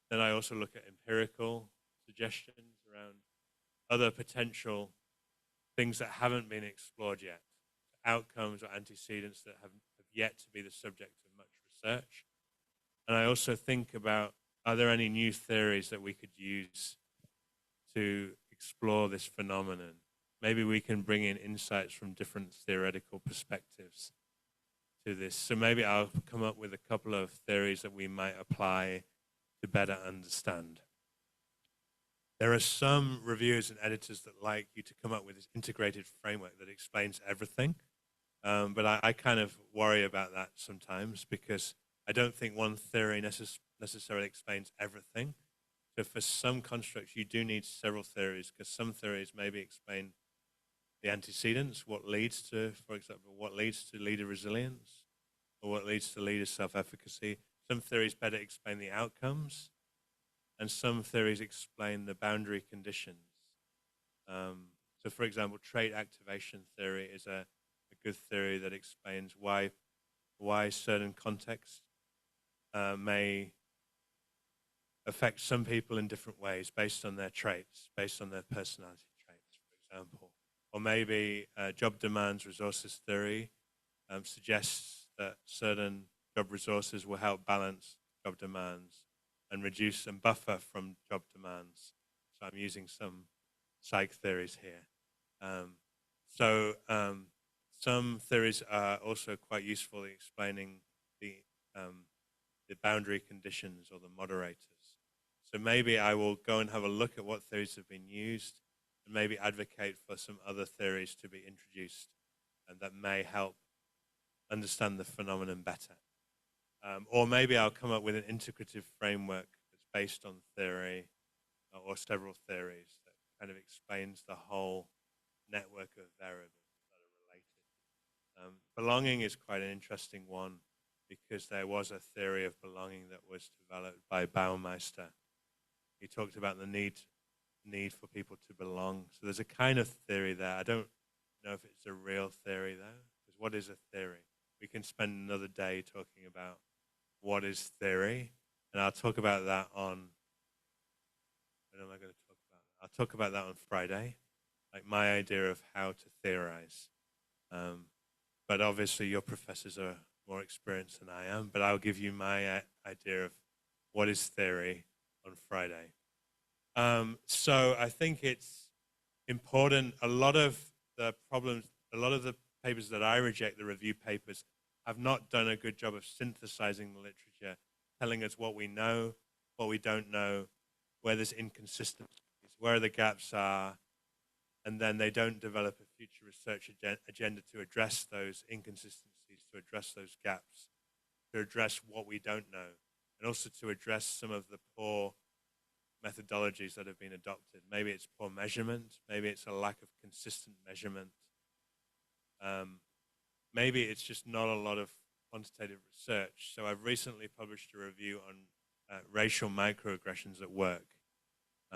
Then I also look at empirical suggestions around other potential things that haven't been explored yet, outcomes or antecedents that have yet to be the subject of much research. And I also think about, are there any new theories that we could use to explore this phenomenon? Maybe we can bring in insights from different theoretical perspectives to this. So maybe I'll come up with a couple of theories that we might apply to better understand. There are some reviewers and editors that like you to come up with this integrated framework that explains everything. But I kind of worry about that sometimes because I don't think one theory necessarily explains everything. So for some constructs, you do need several theories because some theories maybe explain the antecedents, what leads to, for example, what leads to leader resilience or what leads to leader self-efficacy. Some theories better explain the outcomes, and some theories explain the boundary conditions. So for example, trait activation theory is a good theory that explains why certain contexts may affect some people in different ways based on their traits, based on their personality traits, for example. Or maybe job demands resources theory suggests that certain job resources will help balance job demands and reduce and buffer from job demands. So I'm using some psych theories here. Some theories are also quite useful in explaining the boundary conditions or the moderators. So maybe I will go and have a look at what theories have been used and maybe advocate for some other theories to be introduced and that may help understand the phenomenon better. Or maybe I'll come up with an integrative framework that's based on theory or several theories that kind of explains the whole network of variables that are related. Belonging is quite an interesting one because there was a theory of belonging that was developed by Baumeister. He talked about the need for people to belong. So there's a kind of theory there. I don't know if it's a real theory though, because what is a theory? We can spend another day talking about what is theory, and I'll talk about that on, when am I going to talk about that? I'll talk about that on Friday, like my idea of how to theorize. But obviously your professors are more experienced than I am, but I'll give you my idea of what is theory on Friday. So I think it's important. A lot of the papers that I reject, the review papers, have not done a good job of synthesizing the literature, telling us what we know, what we don't know, where there's inconsistencies, where the gaps are, and then they don't develop a future research agenda to address those inconsistencies, to address those gaps, to address what we don't know, and also to address some of the poor methodologies that have been adopted. Maybe it's poor measurement, maybe it's a lack of consistent measurement. Maybe it's just not a lot of quantitative research. So I've recently published a review on racial microaggressions at work.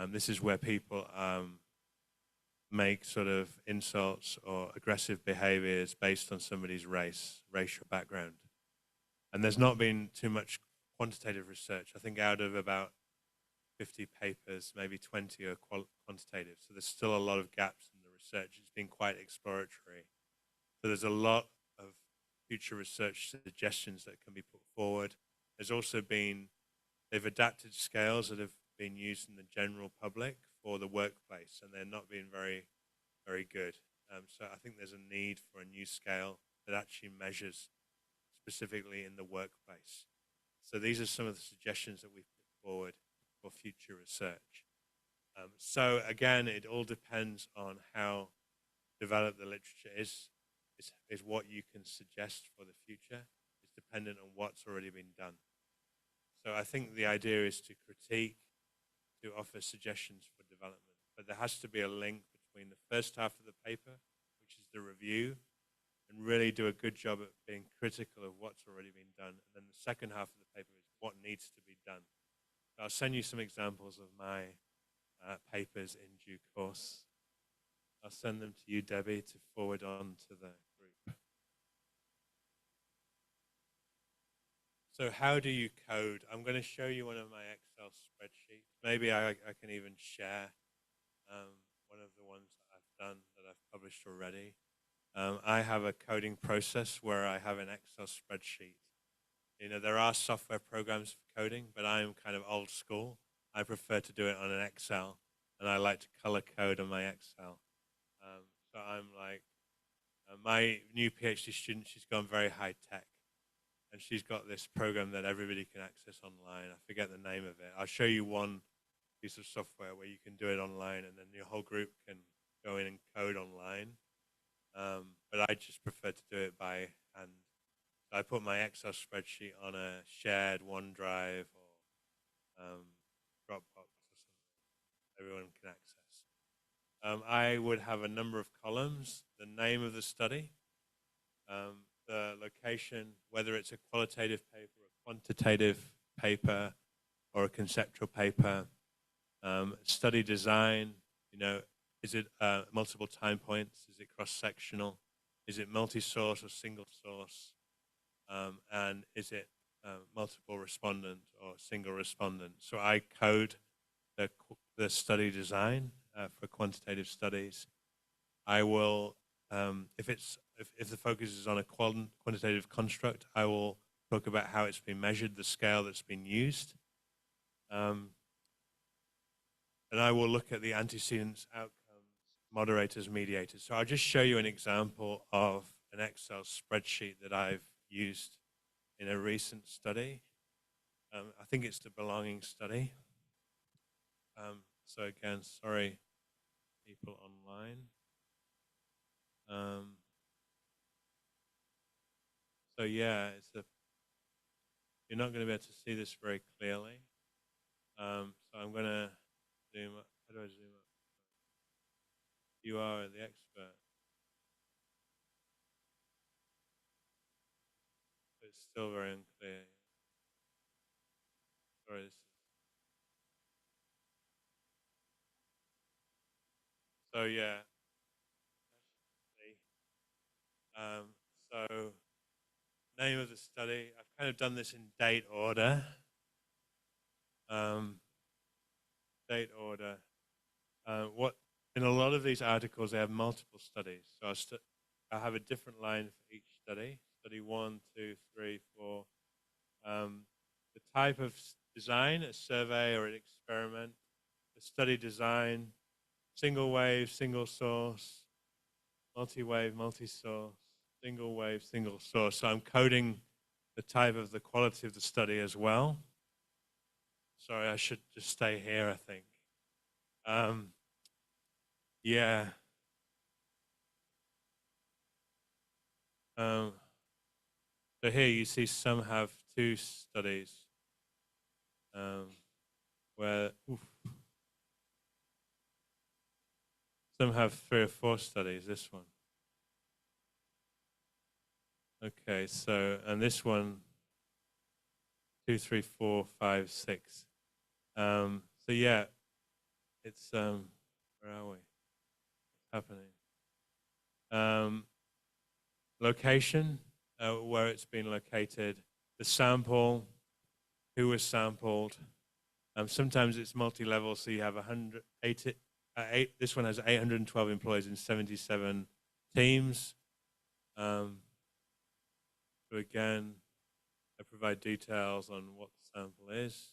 This is where people make sort of insults or aggressive behaviors based on somebody's racial background. And there's not been too much quantitative research. I think out of about 50 papers, maybe 20 are quantitative. So there's still a lot of gaps in the research. It's been quite exploratory. So there's a lot of future research suggestions that can be put forward. There's also been, they've adapted scales that have been used in the general public for the workplace, and they're not being very, very good. So I think there's a need for a new scale that actually measures specifically in the workplace. So these are some of the suggestions that we've put forward for future research. So again, it all depends on how developed the literature is what you can suggest for the future. It's dependent on what's already been done. So I think the idea is to critique, to offer suggestions for development, but there has to be a link between the first half of the paper, which is the review, and really do a good job at being critical of what's already been done. And then the second half of the paper is what needs to be done. So I'll send you some examples of my papers in due course. I'll send them to you, Debbie, to forward on to the group. So how do you code? I'm going to show you one of my Excel spreadsheets. Maybe I can even share one of the ones that I've done that I've published already. I have a coding process where I have an Excel spreadsheet. You know, there are software programs for coding, but I'm kind of old school. I prefer to do it on an Excel, and I like to color code on my Excel. So I'm like, my new PhD student, she's gone very high tech, and she's got this program that everybody can access online. I forget the name of it. I'll show you one piece of software where you can do it online, and then your whole group can go in and code online. But I just prefer to do it by hand. So I put my Excel spreadsheet on a shared OneDrive or Dropbox or something everyone can access. I would have a number of columns, the name of the study, the location, whether it's a qualitative paper, a quantitative paper, or a conceptual paper, study design, you know, is it multiple time points? Is it cross-sectional? Is it multi-source or single source? And is it multiple respondent or single respondent? So I code the study design for quantitative studies. I will, if the focus is on a quantitative construct, I will talk about how it's been measured, the scale that's been used. And I will look at the antecedents, outcomes, moderators, mediators. So I'll just show you an example of an Excel spreadsheet that I've used in a recent study. I think it's the belonging study. So again, sorry, people online. So yeah, you're not going to be able to see this very clearly. So I'm going to zoom up. How do I zoom up? You are the expert. It's still very unclear. Sorry. So yeah. So name of the study. I've kind of done this in date order. Date order. What in a lot of these articles they have multiple studies. So I have a different line for each study. Study 1, 2, 3, 4. The type of design, a survey or an experiment. The study design, single wave, single source, multi-wave, multi-source, single wave, single source. So I'm coding the type of the quality of the study as well. sorry, I should just stay here, I think. Yeah. So here you see some have 2 studies where some have 3 or 4 studies, this one. Okay, so, and this one, 2, 3, 4, 5, 6. So yeah, it's, where are we? What's happening? Location, where it's been located, the sample, who was sampled. Sometimes it's multi-level, so you have 180, this one has 812 employees in 77 teams. So again, I provide details on what the sample is.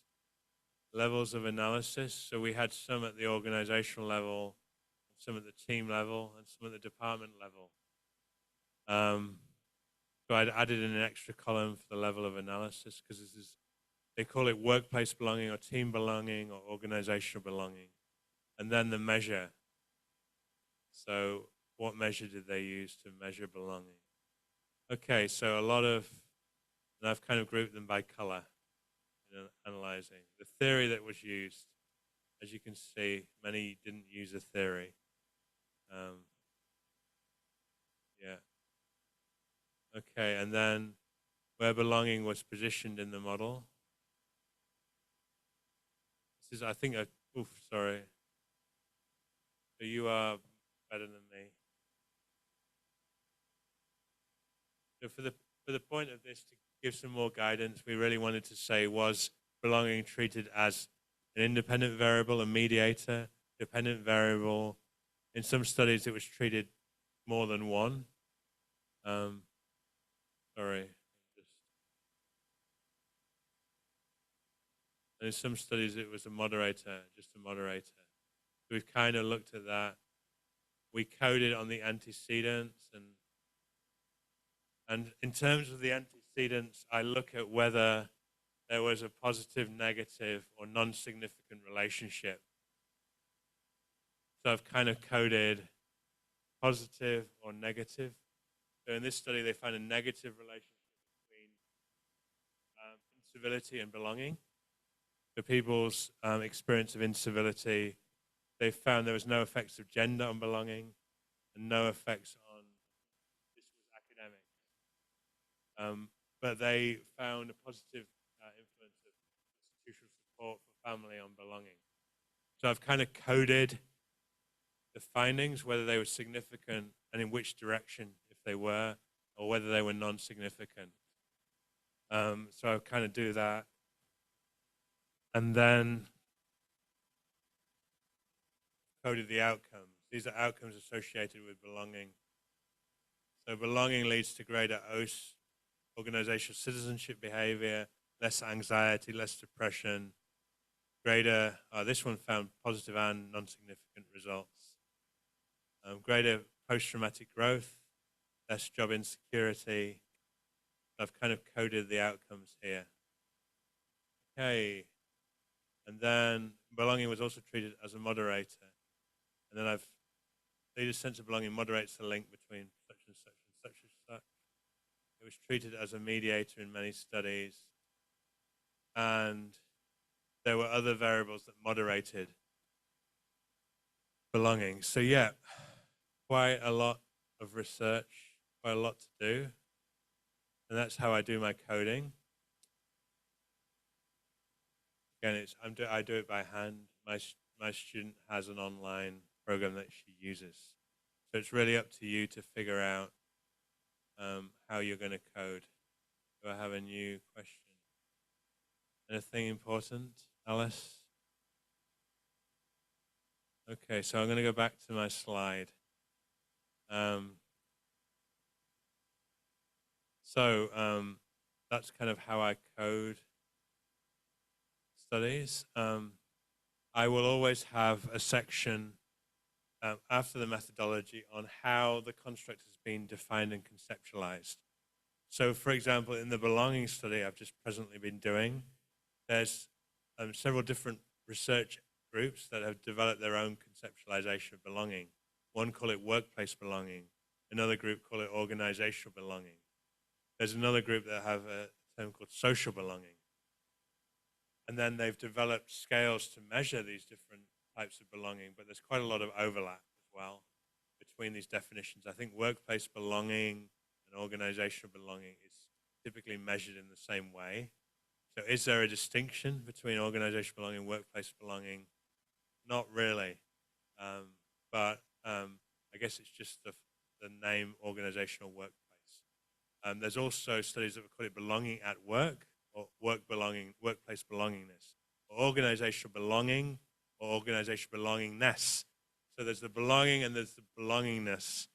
Levels of analysis, so we had some at the organizational level, some at the team level, and some at the department level. So I'd added in an extra column for the level of analysis because this is, they call it workplace belonging or team belonging or organizational belonging. And then the measure. So what measure did they use to measure belonging? Okay, so a lot of, and I've kind of grouped them by color in analyzing. The theory that was used, as you can see, many didn't use a theory. Yeah. Okay, and then where belonging was positioned in the model. This is, I think, sorry. So you are better than me. So for the point of this, to give some more guidance, we really wanted to say, was belonging treated as an independent variable, a mediator, dependent variable? In some studies, it was treated more than one. Sorry. And in some studies, it was a moderator, just a moderator. So we've kind of looked at that. We coded on the antecedents, and in terms of the antecedents, I look at whether there was a positive, negative, or non-significant relationship. So I've kind of coded positive or negative. So in this study, they found a negative relationship between incivility and belonging. For people's experience of incivility, they found there was no effects of gender on belonging and no effects on, this was academic. But they found a positive influence of institutional support for family on belonging. So I've kind of coded the findings, whether they were significant and in which direction, if they were, or whether they were non-significant. So I'll kind of do that. And then coded the outcomes. These are outcomes associated with belonging. So belonging leads to greater OS, organizational citizenship behavior, less anxiety, less depression, greater, this one found positive and non-significant results. Greater post-traumatic growth, less job insecurity. I've kind of coded the outcomes here. Okay, and then belonging was also treated as a moderator. And then I've, leader sense of belonging moderates the link between such and such and such and such. It was treated as a mediator in many studies. And there were other variables that moderated belonging. So yeah, quite a lot of research, quite a lot to do. And that's how I do my coding. Again, I do it by hand. My student has an online program that she uses. So it's really up to you to figure out how you're going to code. Do I have a new question? Anything important, Alice? Okay, so I'm going to go back to my slide. That's kind of how I code studies. I will always have a section after the methodology on how the construct has been defined and conceptualized. So for example, in the belonging study I've just presently been doing, there's several different research groups that have developed their own conceptualization of belonging. One call it workplace belonging, another group call it organizational belonging. There's another group that have a term called social belonging. And then they've developed scales to measure these different types of belonging, but there's quite a lot of overlap as well between these definitions. I think workplace belonging and organizational belonging is typically measured in the same way. So is there a distinction between organizational belonging and workplace belonging? Not really, but I guess it's just the name organizational workplace. There's also studies that call it belonging at work, or work belonging, workplace belongingness, or organizational belonging, or organizational belongingness. So there's the belonging and there's the belongingness.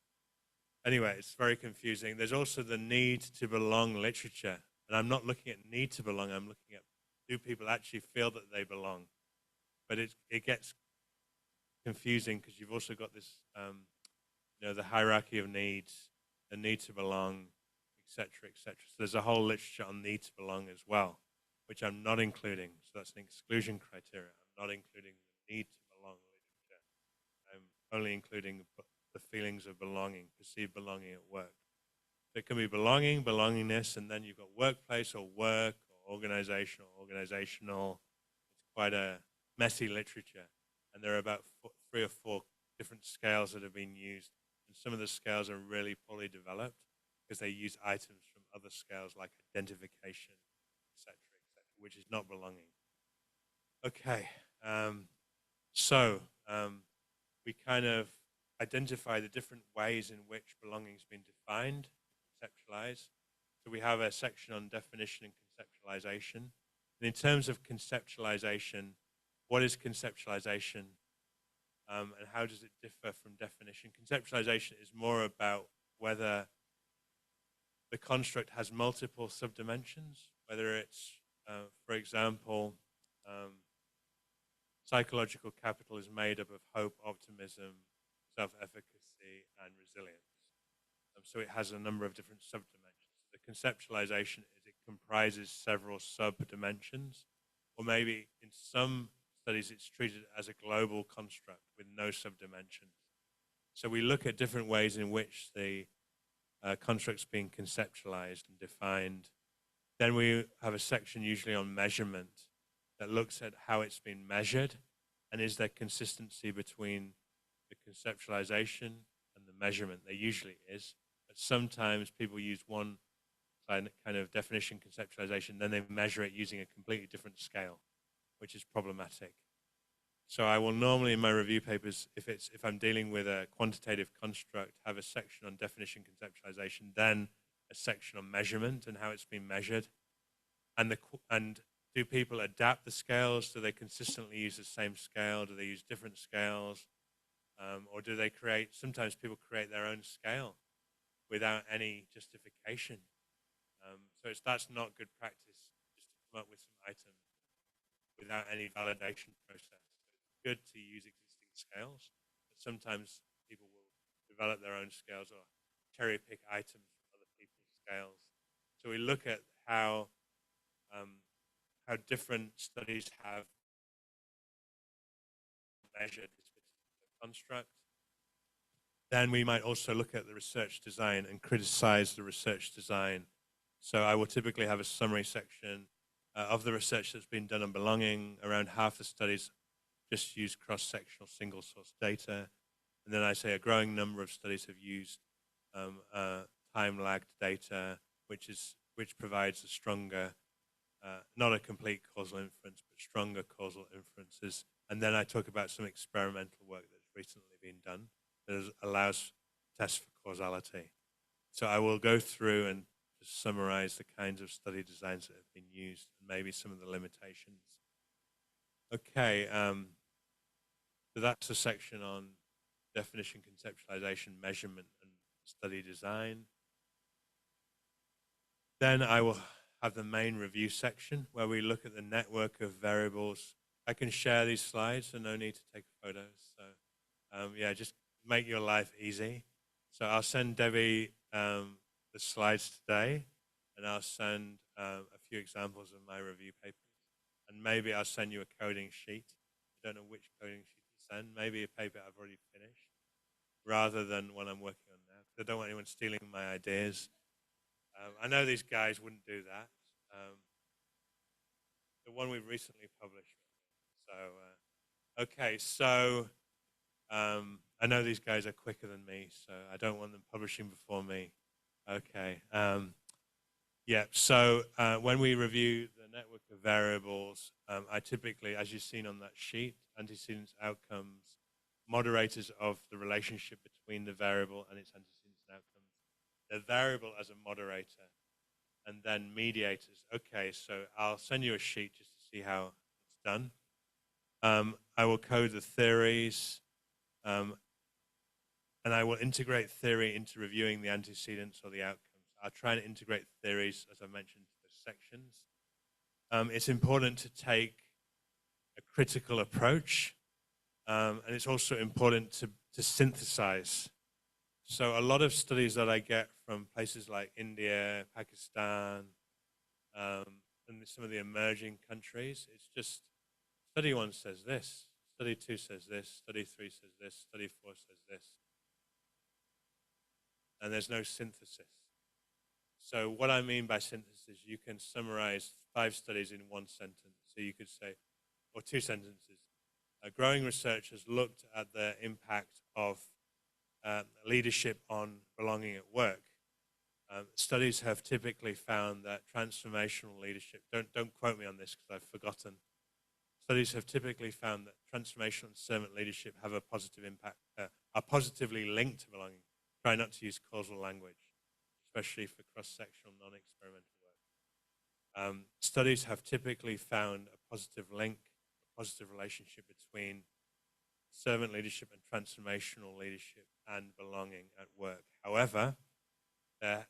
Anyway, it's very confusing. There's also the need to belong literature. And I'm not looking at need to belong, I'm looking at do people actually feel that they belong? But it gets confusing because you've also got this, the hierarchy of needs, the need to belong, etc., etc. So there's a whole literature on need to belong as well, which I'm not including. So that's an exclusion criteria. I'm not including the need to belong literature. I'm only including the feelings of belonging, perceived belonging at work. So it can be belonging, belongingness, and then you've got workplace or work or organizational. It's quite a messy literature. And there are about 3 or 4 different scales that have been used. And some of the scales are really poorly developed because they use items from other scales like identification, etc., which is not belonging. Okay, we kind of identify the different ways in which belonging has been defined, conceptualized. So we have a section on definition and conceptualization. And in terms of conceptualization, what is conceptualization and how does it differ from definition? Conceptualization is more about whether the construct has multiple subdimensions, whether it's, for example, psychological capital is made up of hope, optimism, self-efficacy, and resilience. So it has a number of different subdimensions. The conceptualization is it comprises several subdimensions, or maybe in some studies it's treated as a global construct with no subdimensions. So we look at different ways in which the construct's being conceptualized and defined. Then we have a section usually on measurement that looks at how it's been measured and is there consistency between the conceptualization and the measurement. There usually is, but sometimes people use one kind of definition conceptualization, then they measure it using a completely different scale, which is problematic. So I will normally in my review papers, if I'm dealing with a quantitative construct, have a section on definition conceptualization, then a section on measurement and how it's been measured. And do people adapt the scales? Do they consistently use the same scale? Do they use different scales? Or do they sometimes people create their own scale without any justification. So that's not good practice, just to come up with some items without any validation process. It's good to use existing scales, but sometimes people will develop their own scales or cherry pick items from other people's scales. So we look at how different studies have measured this particular construct. Then we might also look at the research design and criticize the research design. So I will typically have a summary section of the research that's been done on belonging. Around half the studies just use cross-sectional single source data. And then I say a growing number of studies have used time-lagged data, which provides a stronger, not a complete causal inference, but stronger causal inferences. And then I talk about some experimental work that's recently been done that allows tests for causality. So I will go through and just summarize the kinds of study designs that have been used and maybe some of the limitations. Okay, so that's a section on definition, conceptualization, measurement, and study design. Then I will have the main review section where we look at the network of variables. I can share these slides, so no need to take photos. So yeah, just make your life easy. So I'll send Debbie the slides today, and I'll send a few examples of my review papers. and maybe I'll send you a coding sheet. I don't know which coding sheet to send. Maybe a paper I've already finished, rather than one I'm working on now, because I don't want anyone stealing my ideas. I know these guys wouldn't do that. The one we've recently published. So, okay, so I know these guys are quicker than me, so I don't want them publishing before me. Okay. Yeah, so when we review the network of variables, I typically, as you've seen on that sheet, antecedents, outcomes, moderators of the relationship between the variable and its antecedents and outcomes, the variable as a moderator, and then mediators. Okay, so I'll send you a sheet just to see how it's done. I will code the theories, and I will integrate theory into reviewing the antecedents or the outcomes. I'll try and integrate theories, as I mentioned, to the sections. It's important to take a critical approach, and it's also important to synthesize. So a lot of studies that I get from places like India, Pakistan, and some of the emerging countries, it's just study 1 says this, study 2 says this, study 3 says this, study 4 says this. And there's no synthesis. So what I mean by synthesis, you can summarize 5 studies in 1 sentence. So you could say, or 2 sentences. Growing research has looked at the impact of leadership on belonging at work. Studies have typically found that transformational leadership, don't quote me on this because I've forgotten. Studies have typically found that transformational and servant leadership have a positive impact, are positively linked to belonging. Try not to use causal language, especially for cross-sectional, non-experimental work. Studies have typically found a positive link, a positive relationship between servant leadership and transformational leadership and belonging at work. However, that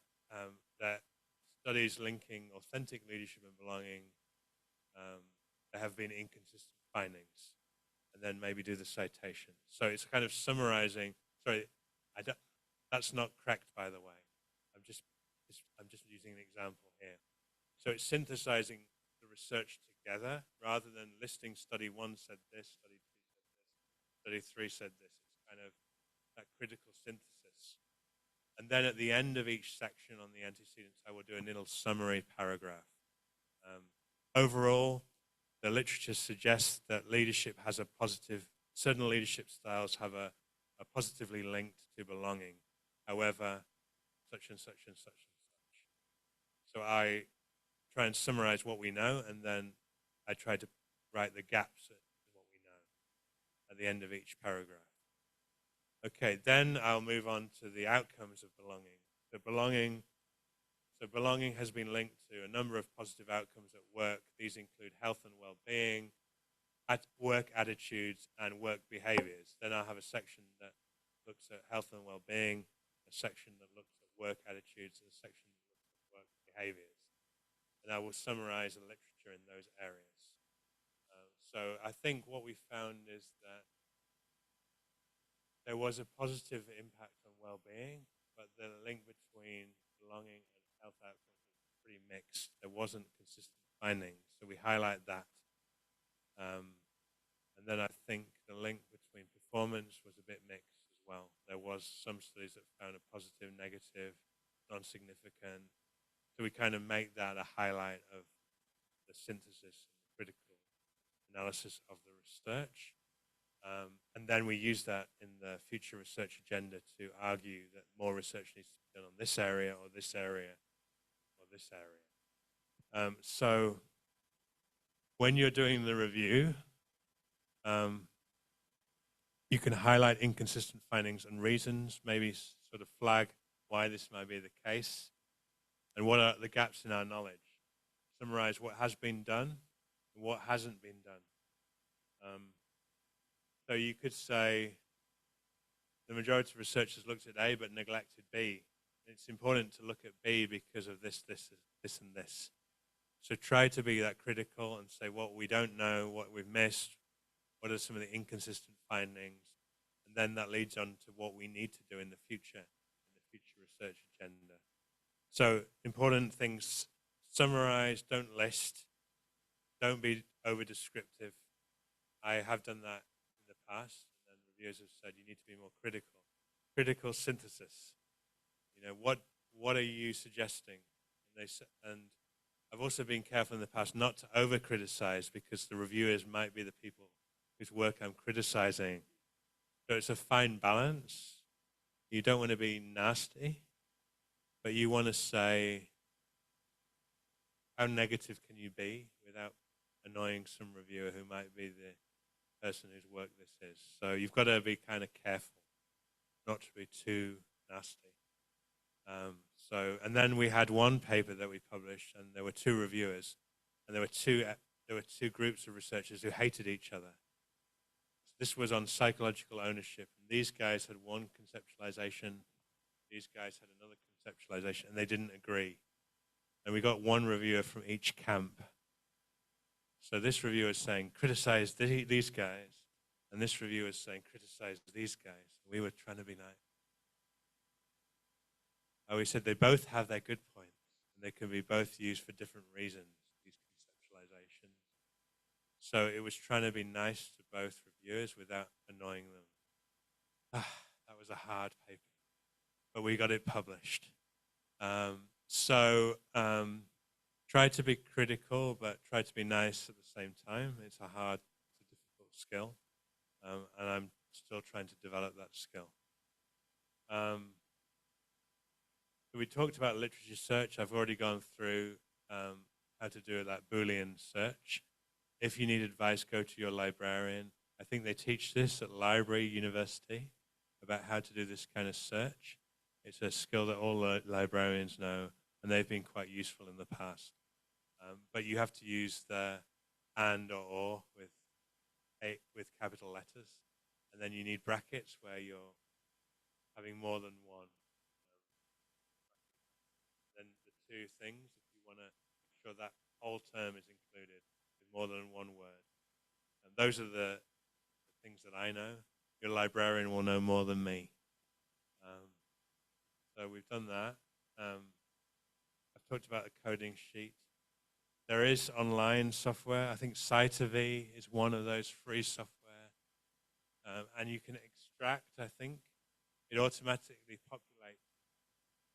studies linking authentic leadership and belonging, there have been inconsistent findings, and then maybe do the citation. So it's kind of summarizing. Sorry, that's not correct, by the way. I'm just using an example here. So it's synthesizing the research together rather than listing study 1 said this, study 2 said this, study 3 said this. It's kind of that critical synthesis. And then at the end of each section on the antecedents, I will do a little summary paragraph. Overall, the literature suggests that leadership has a positive, certain leadership styles have a positively linked to belonging. However, such and such and such and such. So I try and summarize what we know, and then I try to write the gaps in what we know at the end of each paragraph. Okay, then I'll move on to the outcomes of belonging. So belonging has been linked to a number of positive outcomes at work. These include health and well-being, work attitudes, and work behaviors. Then I'll have a section that looks at health and well-being, a section that looks at work attitudes, and a section that looks at work behaviors. And I will summarize the literature in those areas. So I think what we found is that there was a positive impact on well-being, but the link between belonging and health outcomes was pretty mixed. There wasn't consistent findings, so we highlight that. And then I think the link between performance was a bit mixed as well. There was some studies that found a positive, negative, non-significant. So we kind of make that a highlight of the synthesis and the critical analysis of the research. And then we use that in the future research agenda to argue that more research needs to be done on this area or this area or this area. So when you're doing the review, you can highlight inconsistent findings and reasons, maybe sort of flag why this might be the case, and what are the gaps in our knowledge. Summarize what has been done and what hasn't been done. So you could say the majority of researchers looked at A but neglected B. It's important to look at B because of this, and this. So try to be that critical and say what we don't know, what we've missed, what are some of the inconsistent findings, and then that leads on to what we need to do in the future research agenda. So important things: summarize, don't list, don't be over descriptive. I have done that in the past, and then reviewers have said you need to be more critical. Critical synthesis. You know, what are you suggesting? And I've also been careful in the past not to over criticize, because the reviewers might be the people whose work I'm criticizing. So it's a fine balance. You don't want to be nasty, but you want to say, how negative can you be without annoying some reviewer who might be the person whose work this is? So you've got to be kind of careful not to be too nasty. And then we had one paper that we published, and there were two reviewers, and there were two groups of researchers who hated each other. So this was on psychological ownership, and these guys had one conceptualization, these guys had another conceptualization, and they didn't agree. And we got one reviewer from each camp. So this reviewer is saying, criticize these guys, and this reviewer is saying, criticize these guys. We were trying to be nice. We said they both have their good points, and they can be both used for different reasons, these conceptualizations. So it was trying to be nice to both reviewers without annoying them. That was a hard paper, but we got it published. Try to be critical, but try to be nice at the same time. It's a hard, it's a difficult skill, and I'm still trying to develop that skill. We talked about literature search. I've already gone through how to do that Boolean search. If you need advice, go to your librarian. I think they teach this at library, university, about how to do this kind of search. It's a skill that all librarians know, and they've been quite useful in the past. But you have to use the and or with capital letters, and then you need brackets where you're having more than one. Then the two things, if you want to make sure that whole term is included with more than one word. And those are the things that I know. Your librarian will know more than me. So we've done that. I've talked about the coding sheet. There is online software. I think Cytovee is one of those free software. And you can extract, I think, it automatically populates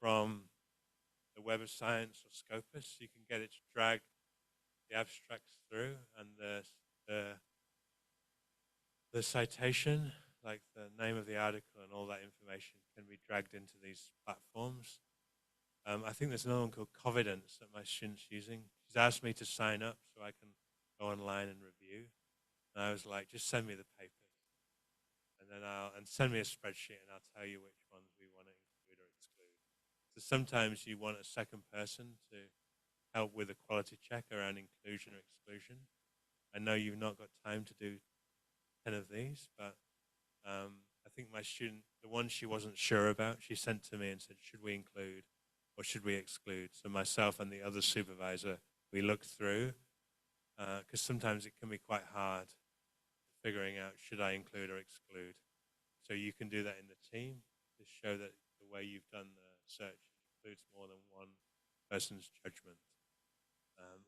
from the Web of Science or Scopus. You can get it to drag the abstracts through, and the citation, like the name of the article and all that information, can be dragged into these platforms. I think there's another one called Covidence that my student's using. She's asked me to sign up so I can go online and review. And I was like, just send me the papers, and then send me a spreadsheet, and I'll tell you which ones we want to include or exclude. So sometimes you want a second person to help with a quality check around inclusion or exclusion. I know you've not got time to do 10 of these, but I think my student, the one she wasn't sure about, she sent to me and said, should we include or should we exclude? So myself and the other supervisor, we looked through, because sometimes it can be quite hard figuring out, should I include or exclude? So you can do that in the team to show that the way you've done the search includes more than one person's judgment.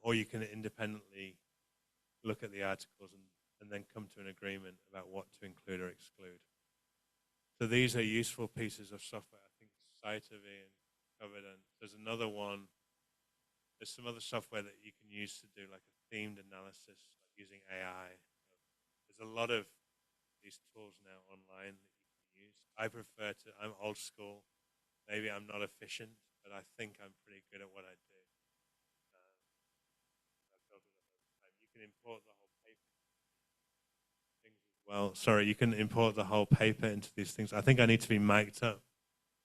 Or you can independently look at the articles and then come to an agreement about what to include or exclude. So these are useful pieces of software. I think Cytovee and Covidence. There's another one. There's some other software that you can use to do like a themed analysis, like using AI. There's a lot of these tools now online that you can use. I'm old school. Maybe I'm not efficient, but I think I'm pretty good at what I do. I've built it up over time. You can import the whole paper. Well, sorry, you can import the whole paper into these things. I think I need to be mic'd up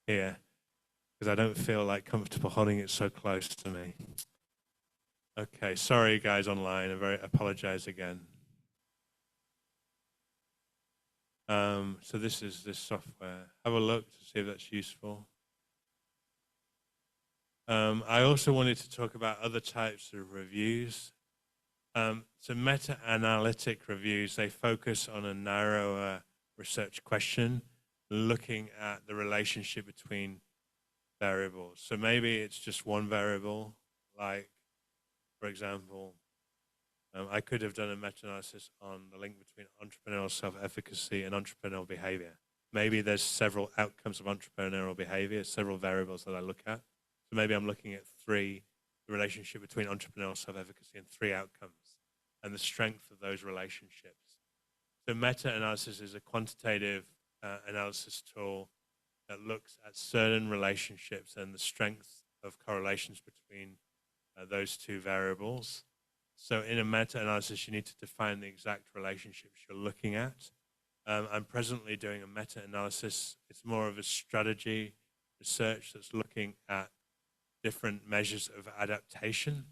here because I don't feel like comfortable holding it so close to me. Okay, sorry guys online, I apologize again. So this is this software. Have a look to see if that's useful. I also wanted to talk about other types of reviews. So meta-analytic reviews, they focus on a narrower research question, looking at the relationship between variables. So maybe it's just one variable, like, for example, I could have done a meta-analysis on the link between entrepreneurial self-efficacy and entrepreneurial behavior. Maybe there's several outcomes of entrepreneurial behavior, several variables that I look at. So maybe I'm looking at the relationship between entrepreneurial self-efficacy and 3 outcomes and the strength of those relationships. So meta-analysis is a quantitative analysis tool that looks at certain relationships and the strength of correlations between those 2 variables. So in a meta-analysis, you need to define the exact relationships you're looking at. I'm presently doing a meta-analysis. It's more of a strategy research that's looking at different measures of adaptation.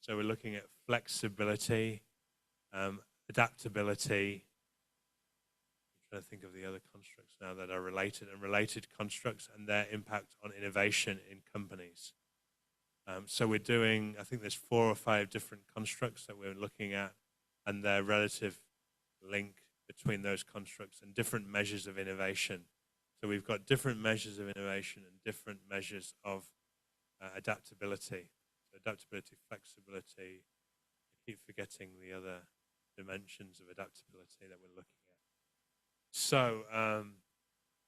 So we're looking at flexibility, adaptability. I'm trying to think of the other constructs now that are related, and related constructs and their impact on innovation in companies. So we're doing, I think there's 4 or 5 different constructs that we're looking at and their relative link between those constructs and different measures of innovation. So we've got different measures of innovation and different measures of adaptability. So adaptability, flexibility. I keep forgetting the other dimensions of adaptability that we're looking at. So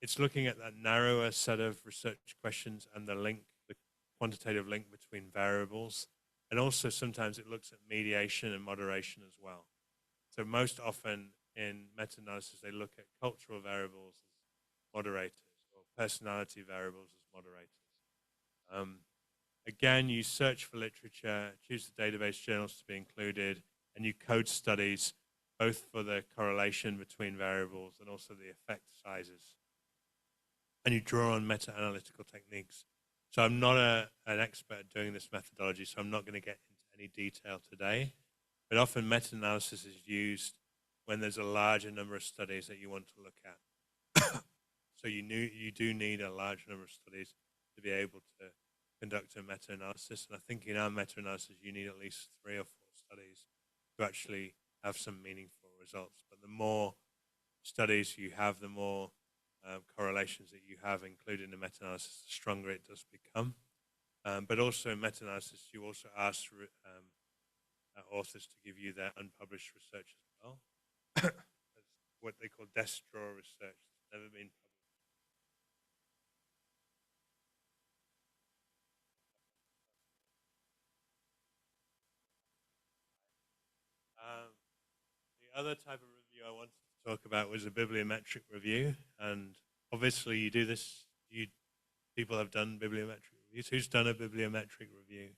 it's looking at that narrower set of research questions and the link, the quantitative link between variables. And also sometimes it looks at mediation and moderation as well. So most often in meta-analysis, they look at cultural variables as moderators or personality variables as moderators. Again, you search for literature, choose the database journals to be included, and you code studies both for the correlation between variables and also the effect sizes. And you draw on meta-analytical techniques. So I'm not an expert at doing this methodology, so I'm not going to get into any detail today. But often meta-analysis is used when there's a larger number of studies that you want to look at. So you do need a large number of studies to be able to conduct a meta-analysis. And I think in our meta-analysis, you need at least 3 or 4 studies to actually have some meaningful results. But the more studies you have, the more correlations that you have included in the meta-analysis, the stronger it does become. But also in meta-analysis, you also ask authors to give you their unpublished research as well. That's what they call desk drawer research. It's never been published. The other type of review I wanted to talk about was a bibliometric review, and obviously you do this. People have done bibliometric reviews. Who's done a bibliometric review?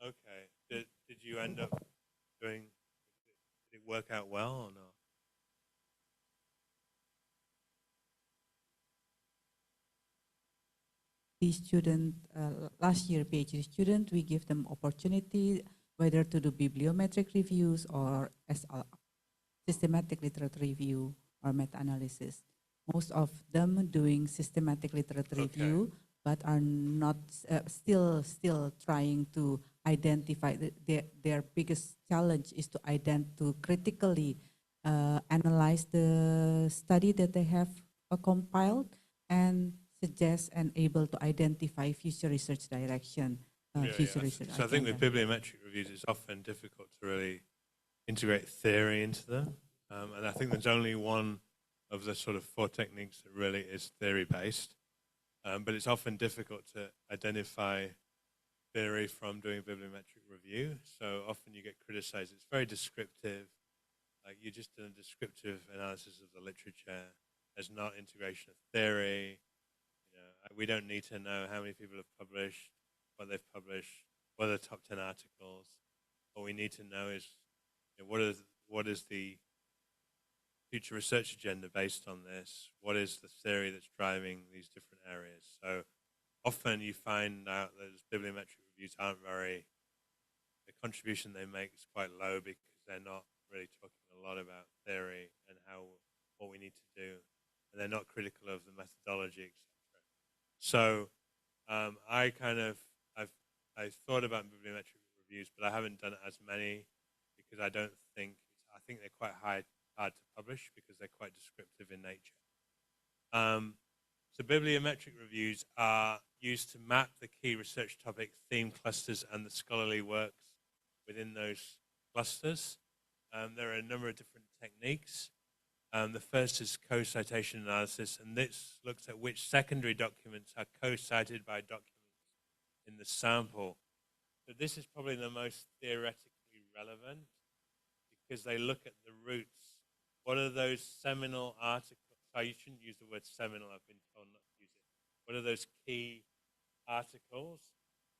Okay. Did you end up doing? Did it work out well or not? The student, last year PhD student, we give them opportunity whether to do bibliometric reviews or as a systematic literature review or meta-analysis. Most of them doing systematic literature review, but are not still trying to identify their biggest challenge is to critically analyze the study that they have and compiled and suggest and able to identify future research direction, research So I think with bibliometric reviews, it's often difficult to really integrate theory into them. And I think there's only one of the sort of 4 techniques that really is theory-based. But it's often difficult to identify theory from doing a bibliometric review. So often you get criticized. It's very descriptive. Like you just done a descriptive analysis of the literature. There's not integration of theory. We don't need to know how many people have published, what they've published, what are the top 10 articles. What we need to know is what is the future research agenda based on this? What is the theory that's driving these different areas? So often you find out that those bibliometric reviews aren't the contribution they make is quite low because they're not really talking a lot about theory and what we need to do. And they're not critical of the methodology, etc. So I thought about bibliometric reviews, but I haven't done as many because I think they're quite hard to publish because they're quite descriptive in nature. So bibliometric reviews are used to map the key research topic, theme clusters, and the scholarly works within those clusters. There are a number of different techniques. The first is co-citation analysis, and this looks at which secondary documents are co-cited by documents in the sample. So this is probably the most theoretically relevant because they look at the roots. What are those seminal articles? Oh, you shouldn't use the word seminal, I've been told not to use it. What are those key articles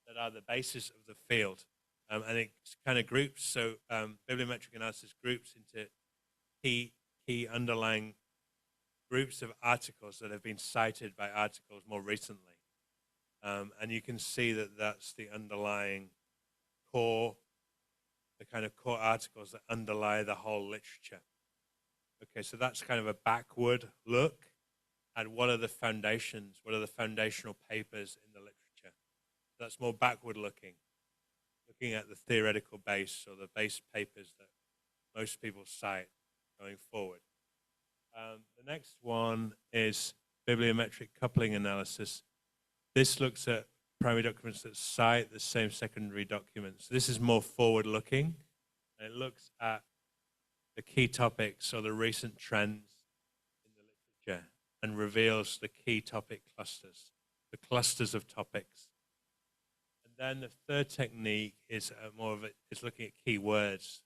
that are the basis of the field? And it kind of groups, so bibliometric analysis groups into key underlying groups of articles that have been cited by articles more recently. And you can see that that's the underlying core, the kind of core articles that underlie the whole literature. Okay, so that's kind of a backward look at what are the foundations, what are the foundational papers in the literature. That's more backward looking at the theoretical base or the base papers that most people cite going forward. The next one is bibliometric coupling analysis. This looks at primary documents that cite the same secondary documents. This is more forward looking, and it looks at the key topics or the recent trends in the literature and reveals the key topic clusters, the clusters of topics. And then the third technique is is looking at keywords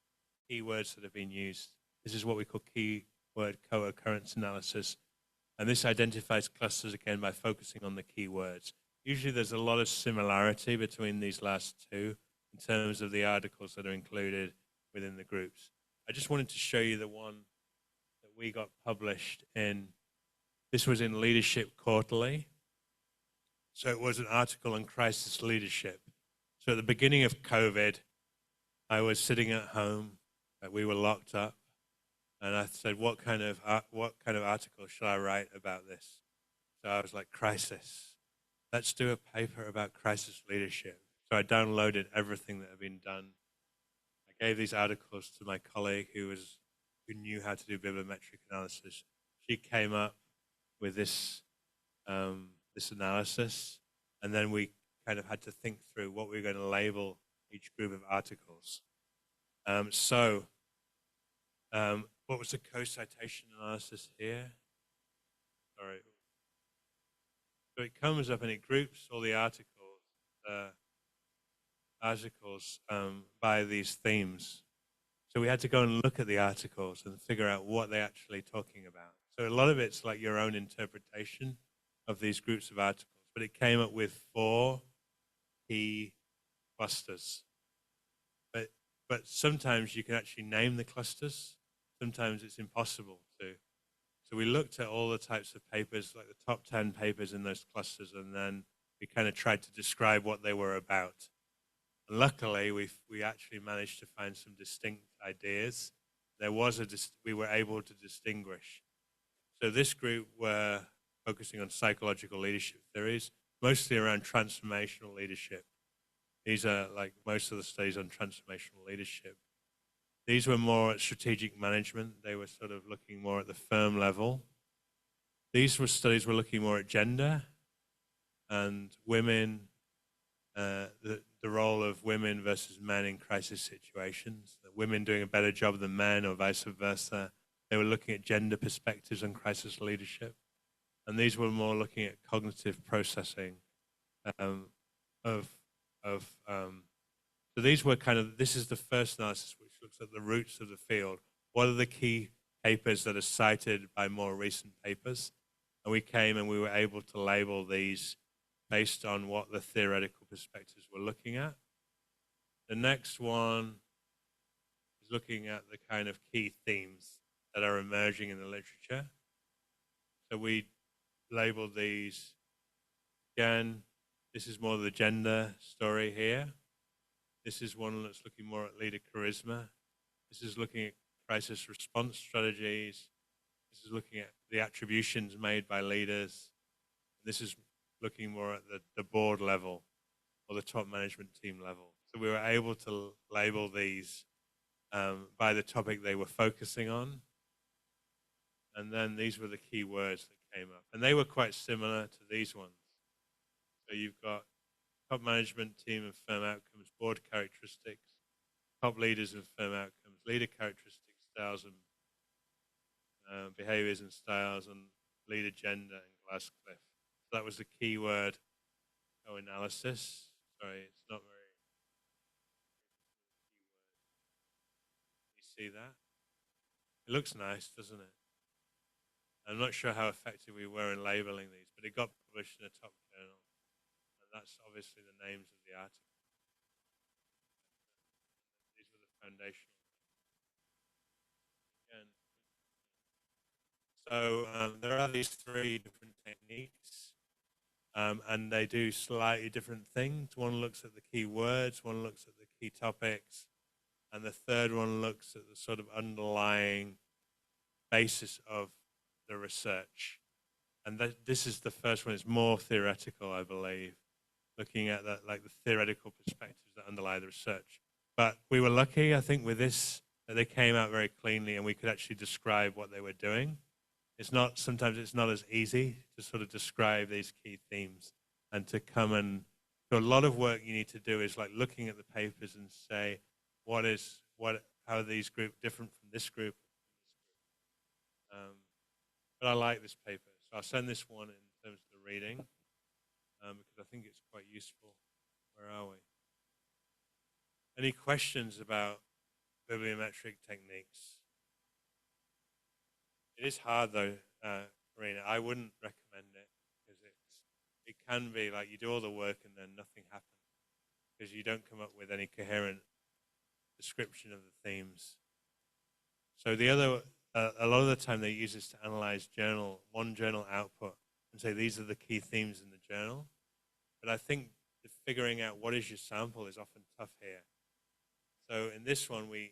that have been used. This is what we call keyword co-occurrence analysis. And this identifies clusters again by focusing on the keywords. Usually there's a lot of similarity between these last two in terms of the articles that are included within the groups. I just wanted to show you the one that we got published in. This was in Leadership Quarterly. So it was an article on crisis leadership. So at the beginning of COVID, I was sitting at home, we were locked up, and I said, what kind of article should I write about this? So I was like, crisis. Let's do a paper about crisis leadership. So I downloaded everything that had been done. I gave these articles to my colleague who knew how to do bibliometric analysis. She came up with this analysis, and then we kind of had to think through what we were going to label each group of articles. What was the co-citation analysis here? Sorry. So it comes up and it groups all the articles by these themes. So we had to go and look at the articles and figure out what they're actually talking about. So a lot of it's like your own interpretation of these groups of articles, but it came up with 4 key clusters. But sometimes you can actually name the clusters. Sometimes it's impossible to. So we looked at all the types of papers, like the top 10 papers in those clusters, and then we kind of tried to describe what they were about. And luckily, we actually managed to find some distinct ideas. We were able to distinguish. So this group were focusing on psychological leadership theories, mostly around transformational leadership. These are like most of the studies on transformational leadership. These were more at strategic management. They were sort of looking more at the firm level. These studies were looking more at gender and women, the role of women versus men in crisis situations, that women doing a better job than men or vice versa. They were looking at gender perspectives on crisis leadership. And these were more looking at cognitive processing so these were this is the first analysis which looks at the roots of the field. What are the key papers that are cited by more recent papers? And we came and we were able to label these based on what the theoretical perspectives were looking at. The next one is looking at the kind of key themes that are emerging in the literature. So we labeled these, again, this is more the gender story here. This is one that's looking more at leader charisma. This is looking at crisis response strategies. This is looking at the attributions made by leaders. This is looking more at the board level or the top management team level. So we were able to label these by the topic they were focusing on. And then these were the key words that came up. And they were quite similar to these ones. So you've got top management team and firm outcomes, board characteristics, top leaders and firm outcomes, leader characteristics, styles and behaviors and styles, and lead agenda and glass cliff. So that was the keyword analysis. Sorry, it's not very. You see that? It looks nice, doesn't it? I'm not sure how effective we were in labeling these, but it got published in a top journal. And that's obviously the names of the articles. These were the foundational. Again. So there are these three different techniques, and they do slightly different things. One looks at the key words, one looks at the key topics, and the third one looks at the sort of underlying basis of the research. And this is the first one. It's more theoretical, I believe, looking at that, like the theoretical perspectives that underlie the research. But we were lucky, I think, with this, that they came out very cleanly and we could actually describe what they were doing. Sometimes it's not as easy to sort of describe these key themes, and to come and, so a lot of work you need to do is like looking at the papers and say, how are these groups different from this group? But I like this paper, so I'll send this one in terms of the reading, because I think it's quite useful. Where are we? Any questions about bibliometric techniques? It is hard though, Karina. I wouldn't recommend it, because it can be like you do all the work and then nothing happens, because you don't come up with any coherent description of the themes. So a lot of the time they use this to analyze one journal output and say these are the key themes in the journal. But I think figuring out what is your sample is often tough here. So in this one, we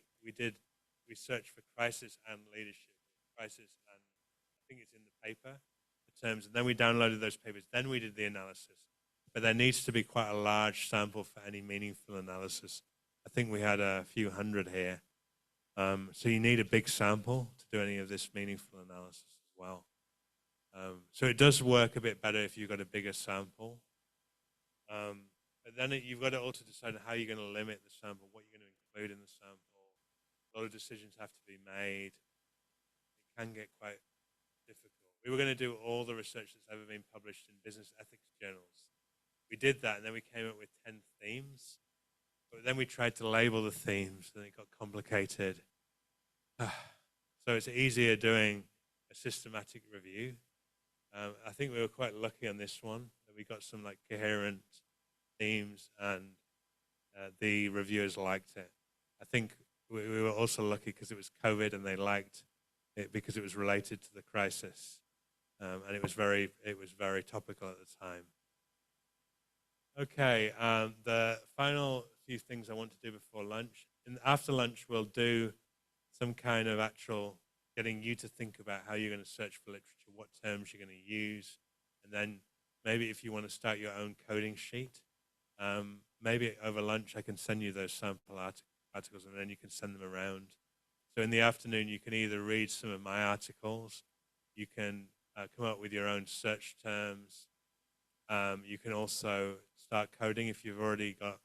searched for crisis and leadership, crisis, and I think it's in the paper, the terms, and then we downloaded those papers. Then we did the analysis. But there needs to be quite a large sample for any meaningful analysis. I think we had a few hundred here. So you need a big sample to do any of this meaningful analysis as well. So it does work a bit better if you've got a bigger sample. But then you've got to also decide how you're going to limit the sample, what you're going to include in the sample. A lot of decisions have to be made. It can get quite difficult. We were going to do all the research that's ever been published in business ethics journals. We did that, and then we came up with 10 themes. But then we tried to label the themes, and it got complicated. So it's easier doing a systematic review. I think we were quite lucky on this one, that we got some like coherent themes, and the reviewers liked it. I think we were also lucky because it was COVID, and they liked it because it was related to the crisis, and it was very topical at the time. Okay, the final few things I want to do before lunch. And after lunch, we'll do some kind of actual getting you to think about how you're going to search for literature, what terms you're going to use, and then maybe if you want to start your own coding sheet, maybe over lunch I can send you those sample articles, and then you can send them around. So in the afternoon, you can either read some of my articles, you can come up with your own search terms, you can also start coding if you've already got,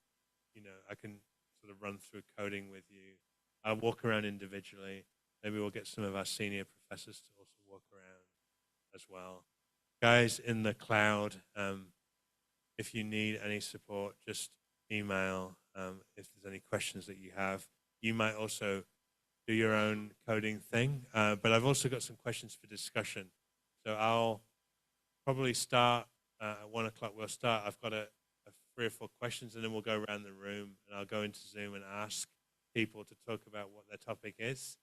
I can sort of run through coding with you. I'll walk around individually. Maybe we'll get some of our senior professors to also walk around as well. Guys in the cloud, if you need any support, just email if there's any questions that you have. You might also do your own coding thing, but I've also got some questions for discussion. So I'll probably start at 1 o'clock. We'll start. I've got 3 or 4 questions, and then we'll go around the room, and I'll go into Zoom and ask people to talk about what their topic is.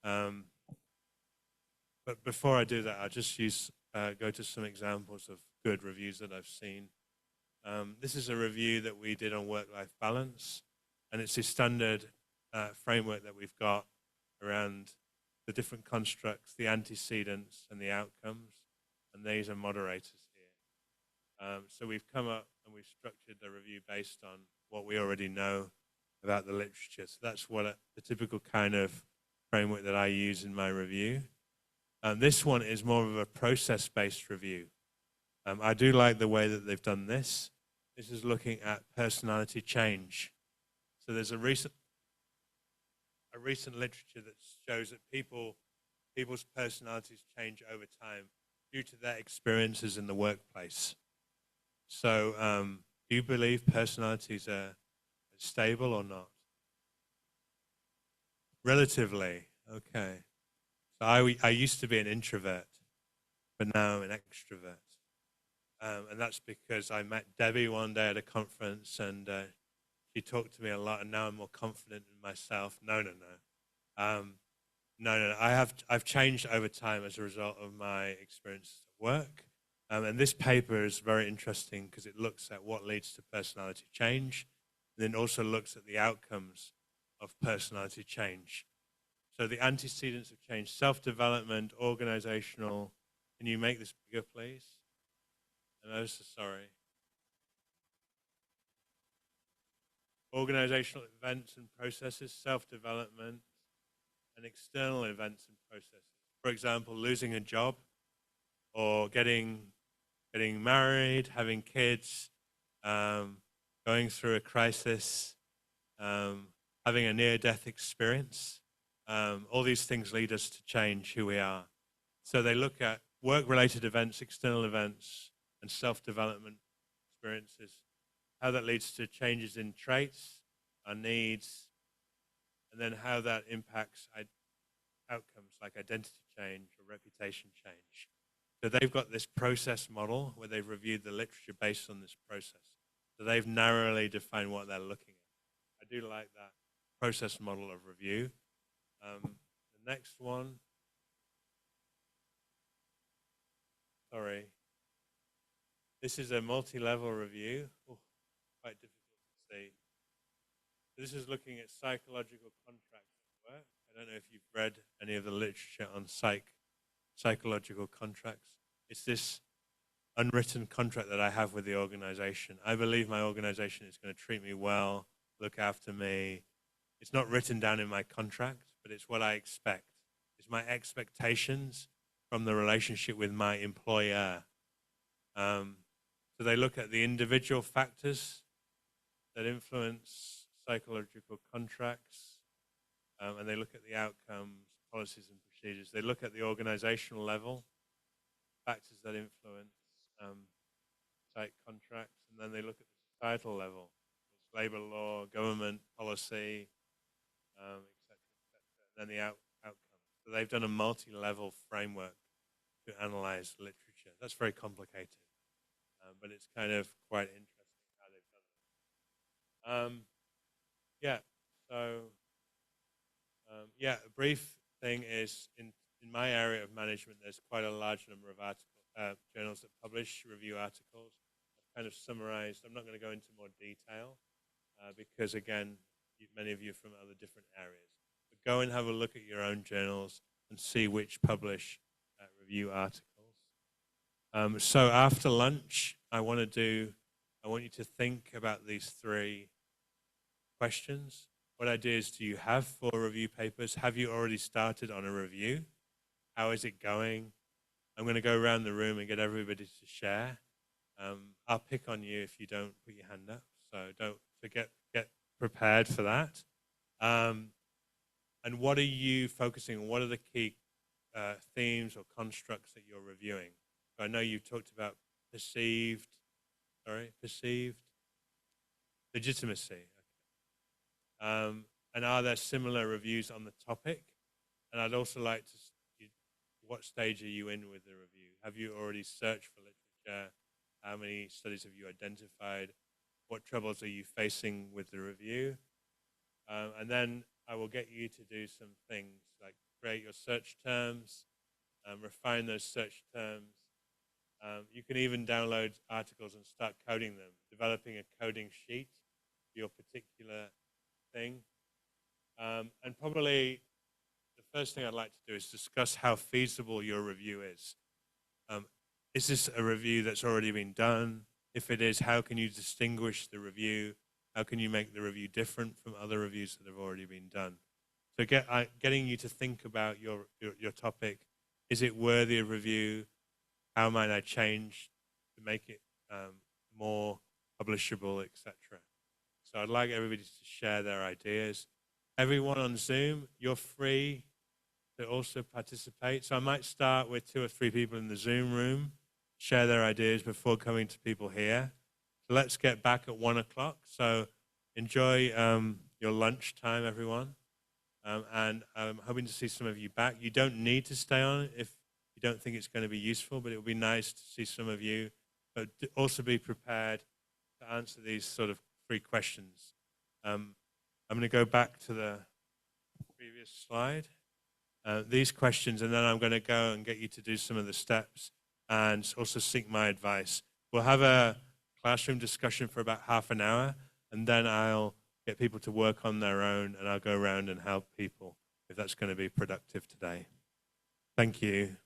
But before I do that, I'll just go to some examples of good reviews that I've seen. This is a review that we did on work-life balance, and it's a standard framework that we've got around the different constructs, the antecedents and the outcomes, and these are moderators here. So we've come up and we've structured the review based on what we already know about the literature. So that's what the typical kind of framework that I use in my review. This one is more of a process-based review. I do like the way that they've done this. This is looking at personality change. So there's a recent literature that shows that people's personalities change over time due to their experiences in the workplace. So do you believe personalities are stable or not? Relatively, okay. So I used to be an introvert, but now I'm an extrovert. And that's because I met Debbie one day at a conference, and she talked to me a lot, and now I'm more confident in myself. No. I've changed over time as a result of my experiences at work. And this paper is very interesting because it looks at what leads to personality change, and then also looks at the outcomes of personality change. So the antecedents of change: self-development, organizational. Can you make this bigger, please? I'm so sorry. Organizational events and processes, self-development, and external events and processes. For example, losing a job, or getting married, having kids, going through a crisis, having a near-death experience. All these things lead us to change who we are. So they look at work-related events, external events, and self-development experiences, how that leads to changes in traits, our needs, and then how that impacts outcomes like identity change or reputation change. So they've got this process model where they've reviewed the literature based on this process. So they've narrowly defined what they're looking at. I do like that process model of review. The next one, sorry. This is a multi-level review. Oh, quite difficult to see. This is looking at psychological contracts at work. I don't know if you've read any of the literature on psychological contracts. It's this unwritten contract that I have with the organization. I believe my organization is going to treat me well, look after me. It's not written down in my contract, but it's what I expect. It's my expectations from the relationship with my employer. So they look at the individual factors that influence psychological contracts, and they look at the outcomes, policies, and procedures. They look at the organizational level, factors that influence psych contracts, and then they look at the societal level. It's labor law, government policy, et cetera, and then the outcomes. So they've done a multi-level framework to analyze literature. That's very complicated, but it's kind of quite interesting how they've done it. A brief thing is in my area of management, there's quite a large number of journals that publish review articles. I've kind of summarized. I'm not going to go into more detail because, again, many of you are from other different areas. But go and have a look at your own journals and see which publish review articles. So after lunch, I want you to think about these three questions. What ideas do you have for review papers? Have you already started on a review? How is it going? I'm going to go around the room and get everybody to share. I'll pick on you if you don't put your hand up, so don't forget, get prepared for that. And what are you focusing on? What are the key themes or constructs that you're reviewing? So I know you talked about perceived legitimacy. And are there similar reviews on the topic? And I'd also like to see what stage are you in with the review? Have you already searched for literature? How many studies have you identified? What troubles are you facing with the review? And then I will get you to do some things like create your search terms, refine those search terms. You can even download articles and start coding them, developing a coding sheet for your particular thing. And probably the first thing I'd like to do is discuss how feasible your review is. Is this a review that's already been done? If it is, how can you distinguish the review? How can you make the review different from other reviews that have already been done? So getting you to think about your topic Is it worthy of review? How might I change to make it more publishable, etc.? So I'd like everybody to share their ideas. Everyone on Zoom, you're free to also participate. So I might start with 2 or 3 people in the Zoom room, share their ideas before coming to people here. So let's get back at 1 o'clock. So enjoy your lunch time, everyone. And I'm hoping to see some of you back. You don't need to stay on if you don't think it's going to be useful, but it would be nice to see some of you. But also be prepared to answer these sort of 3 questions. I'm going to go back to the previous slide. These questions, and then I'm going to go and get you to do some of the steps and also seek my advice. We'll have a classroom discussion for about half an hour, and then I'll get people to work on their own, and I'll go around and help people if that's going to be productive today. Thank you.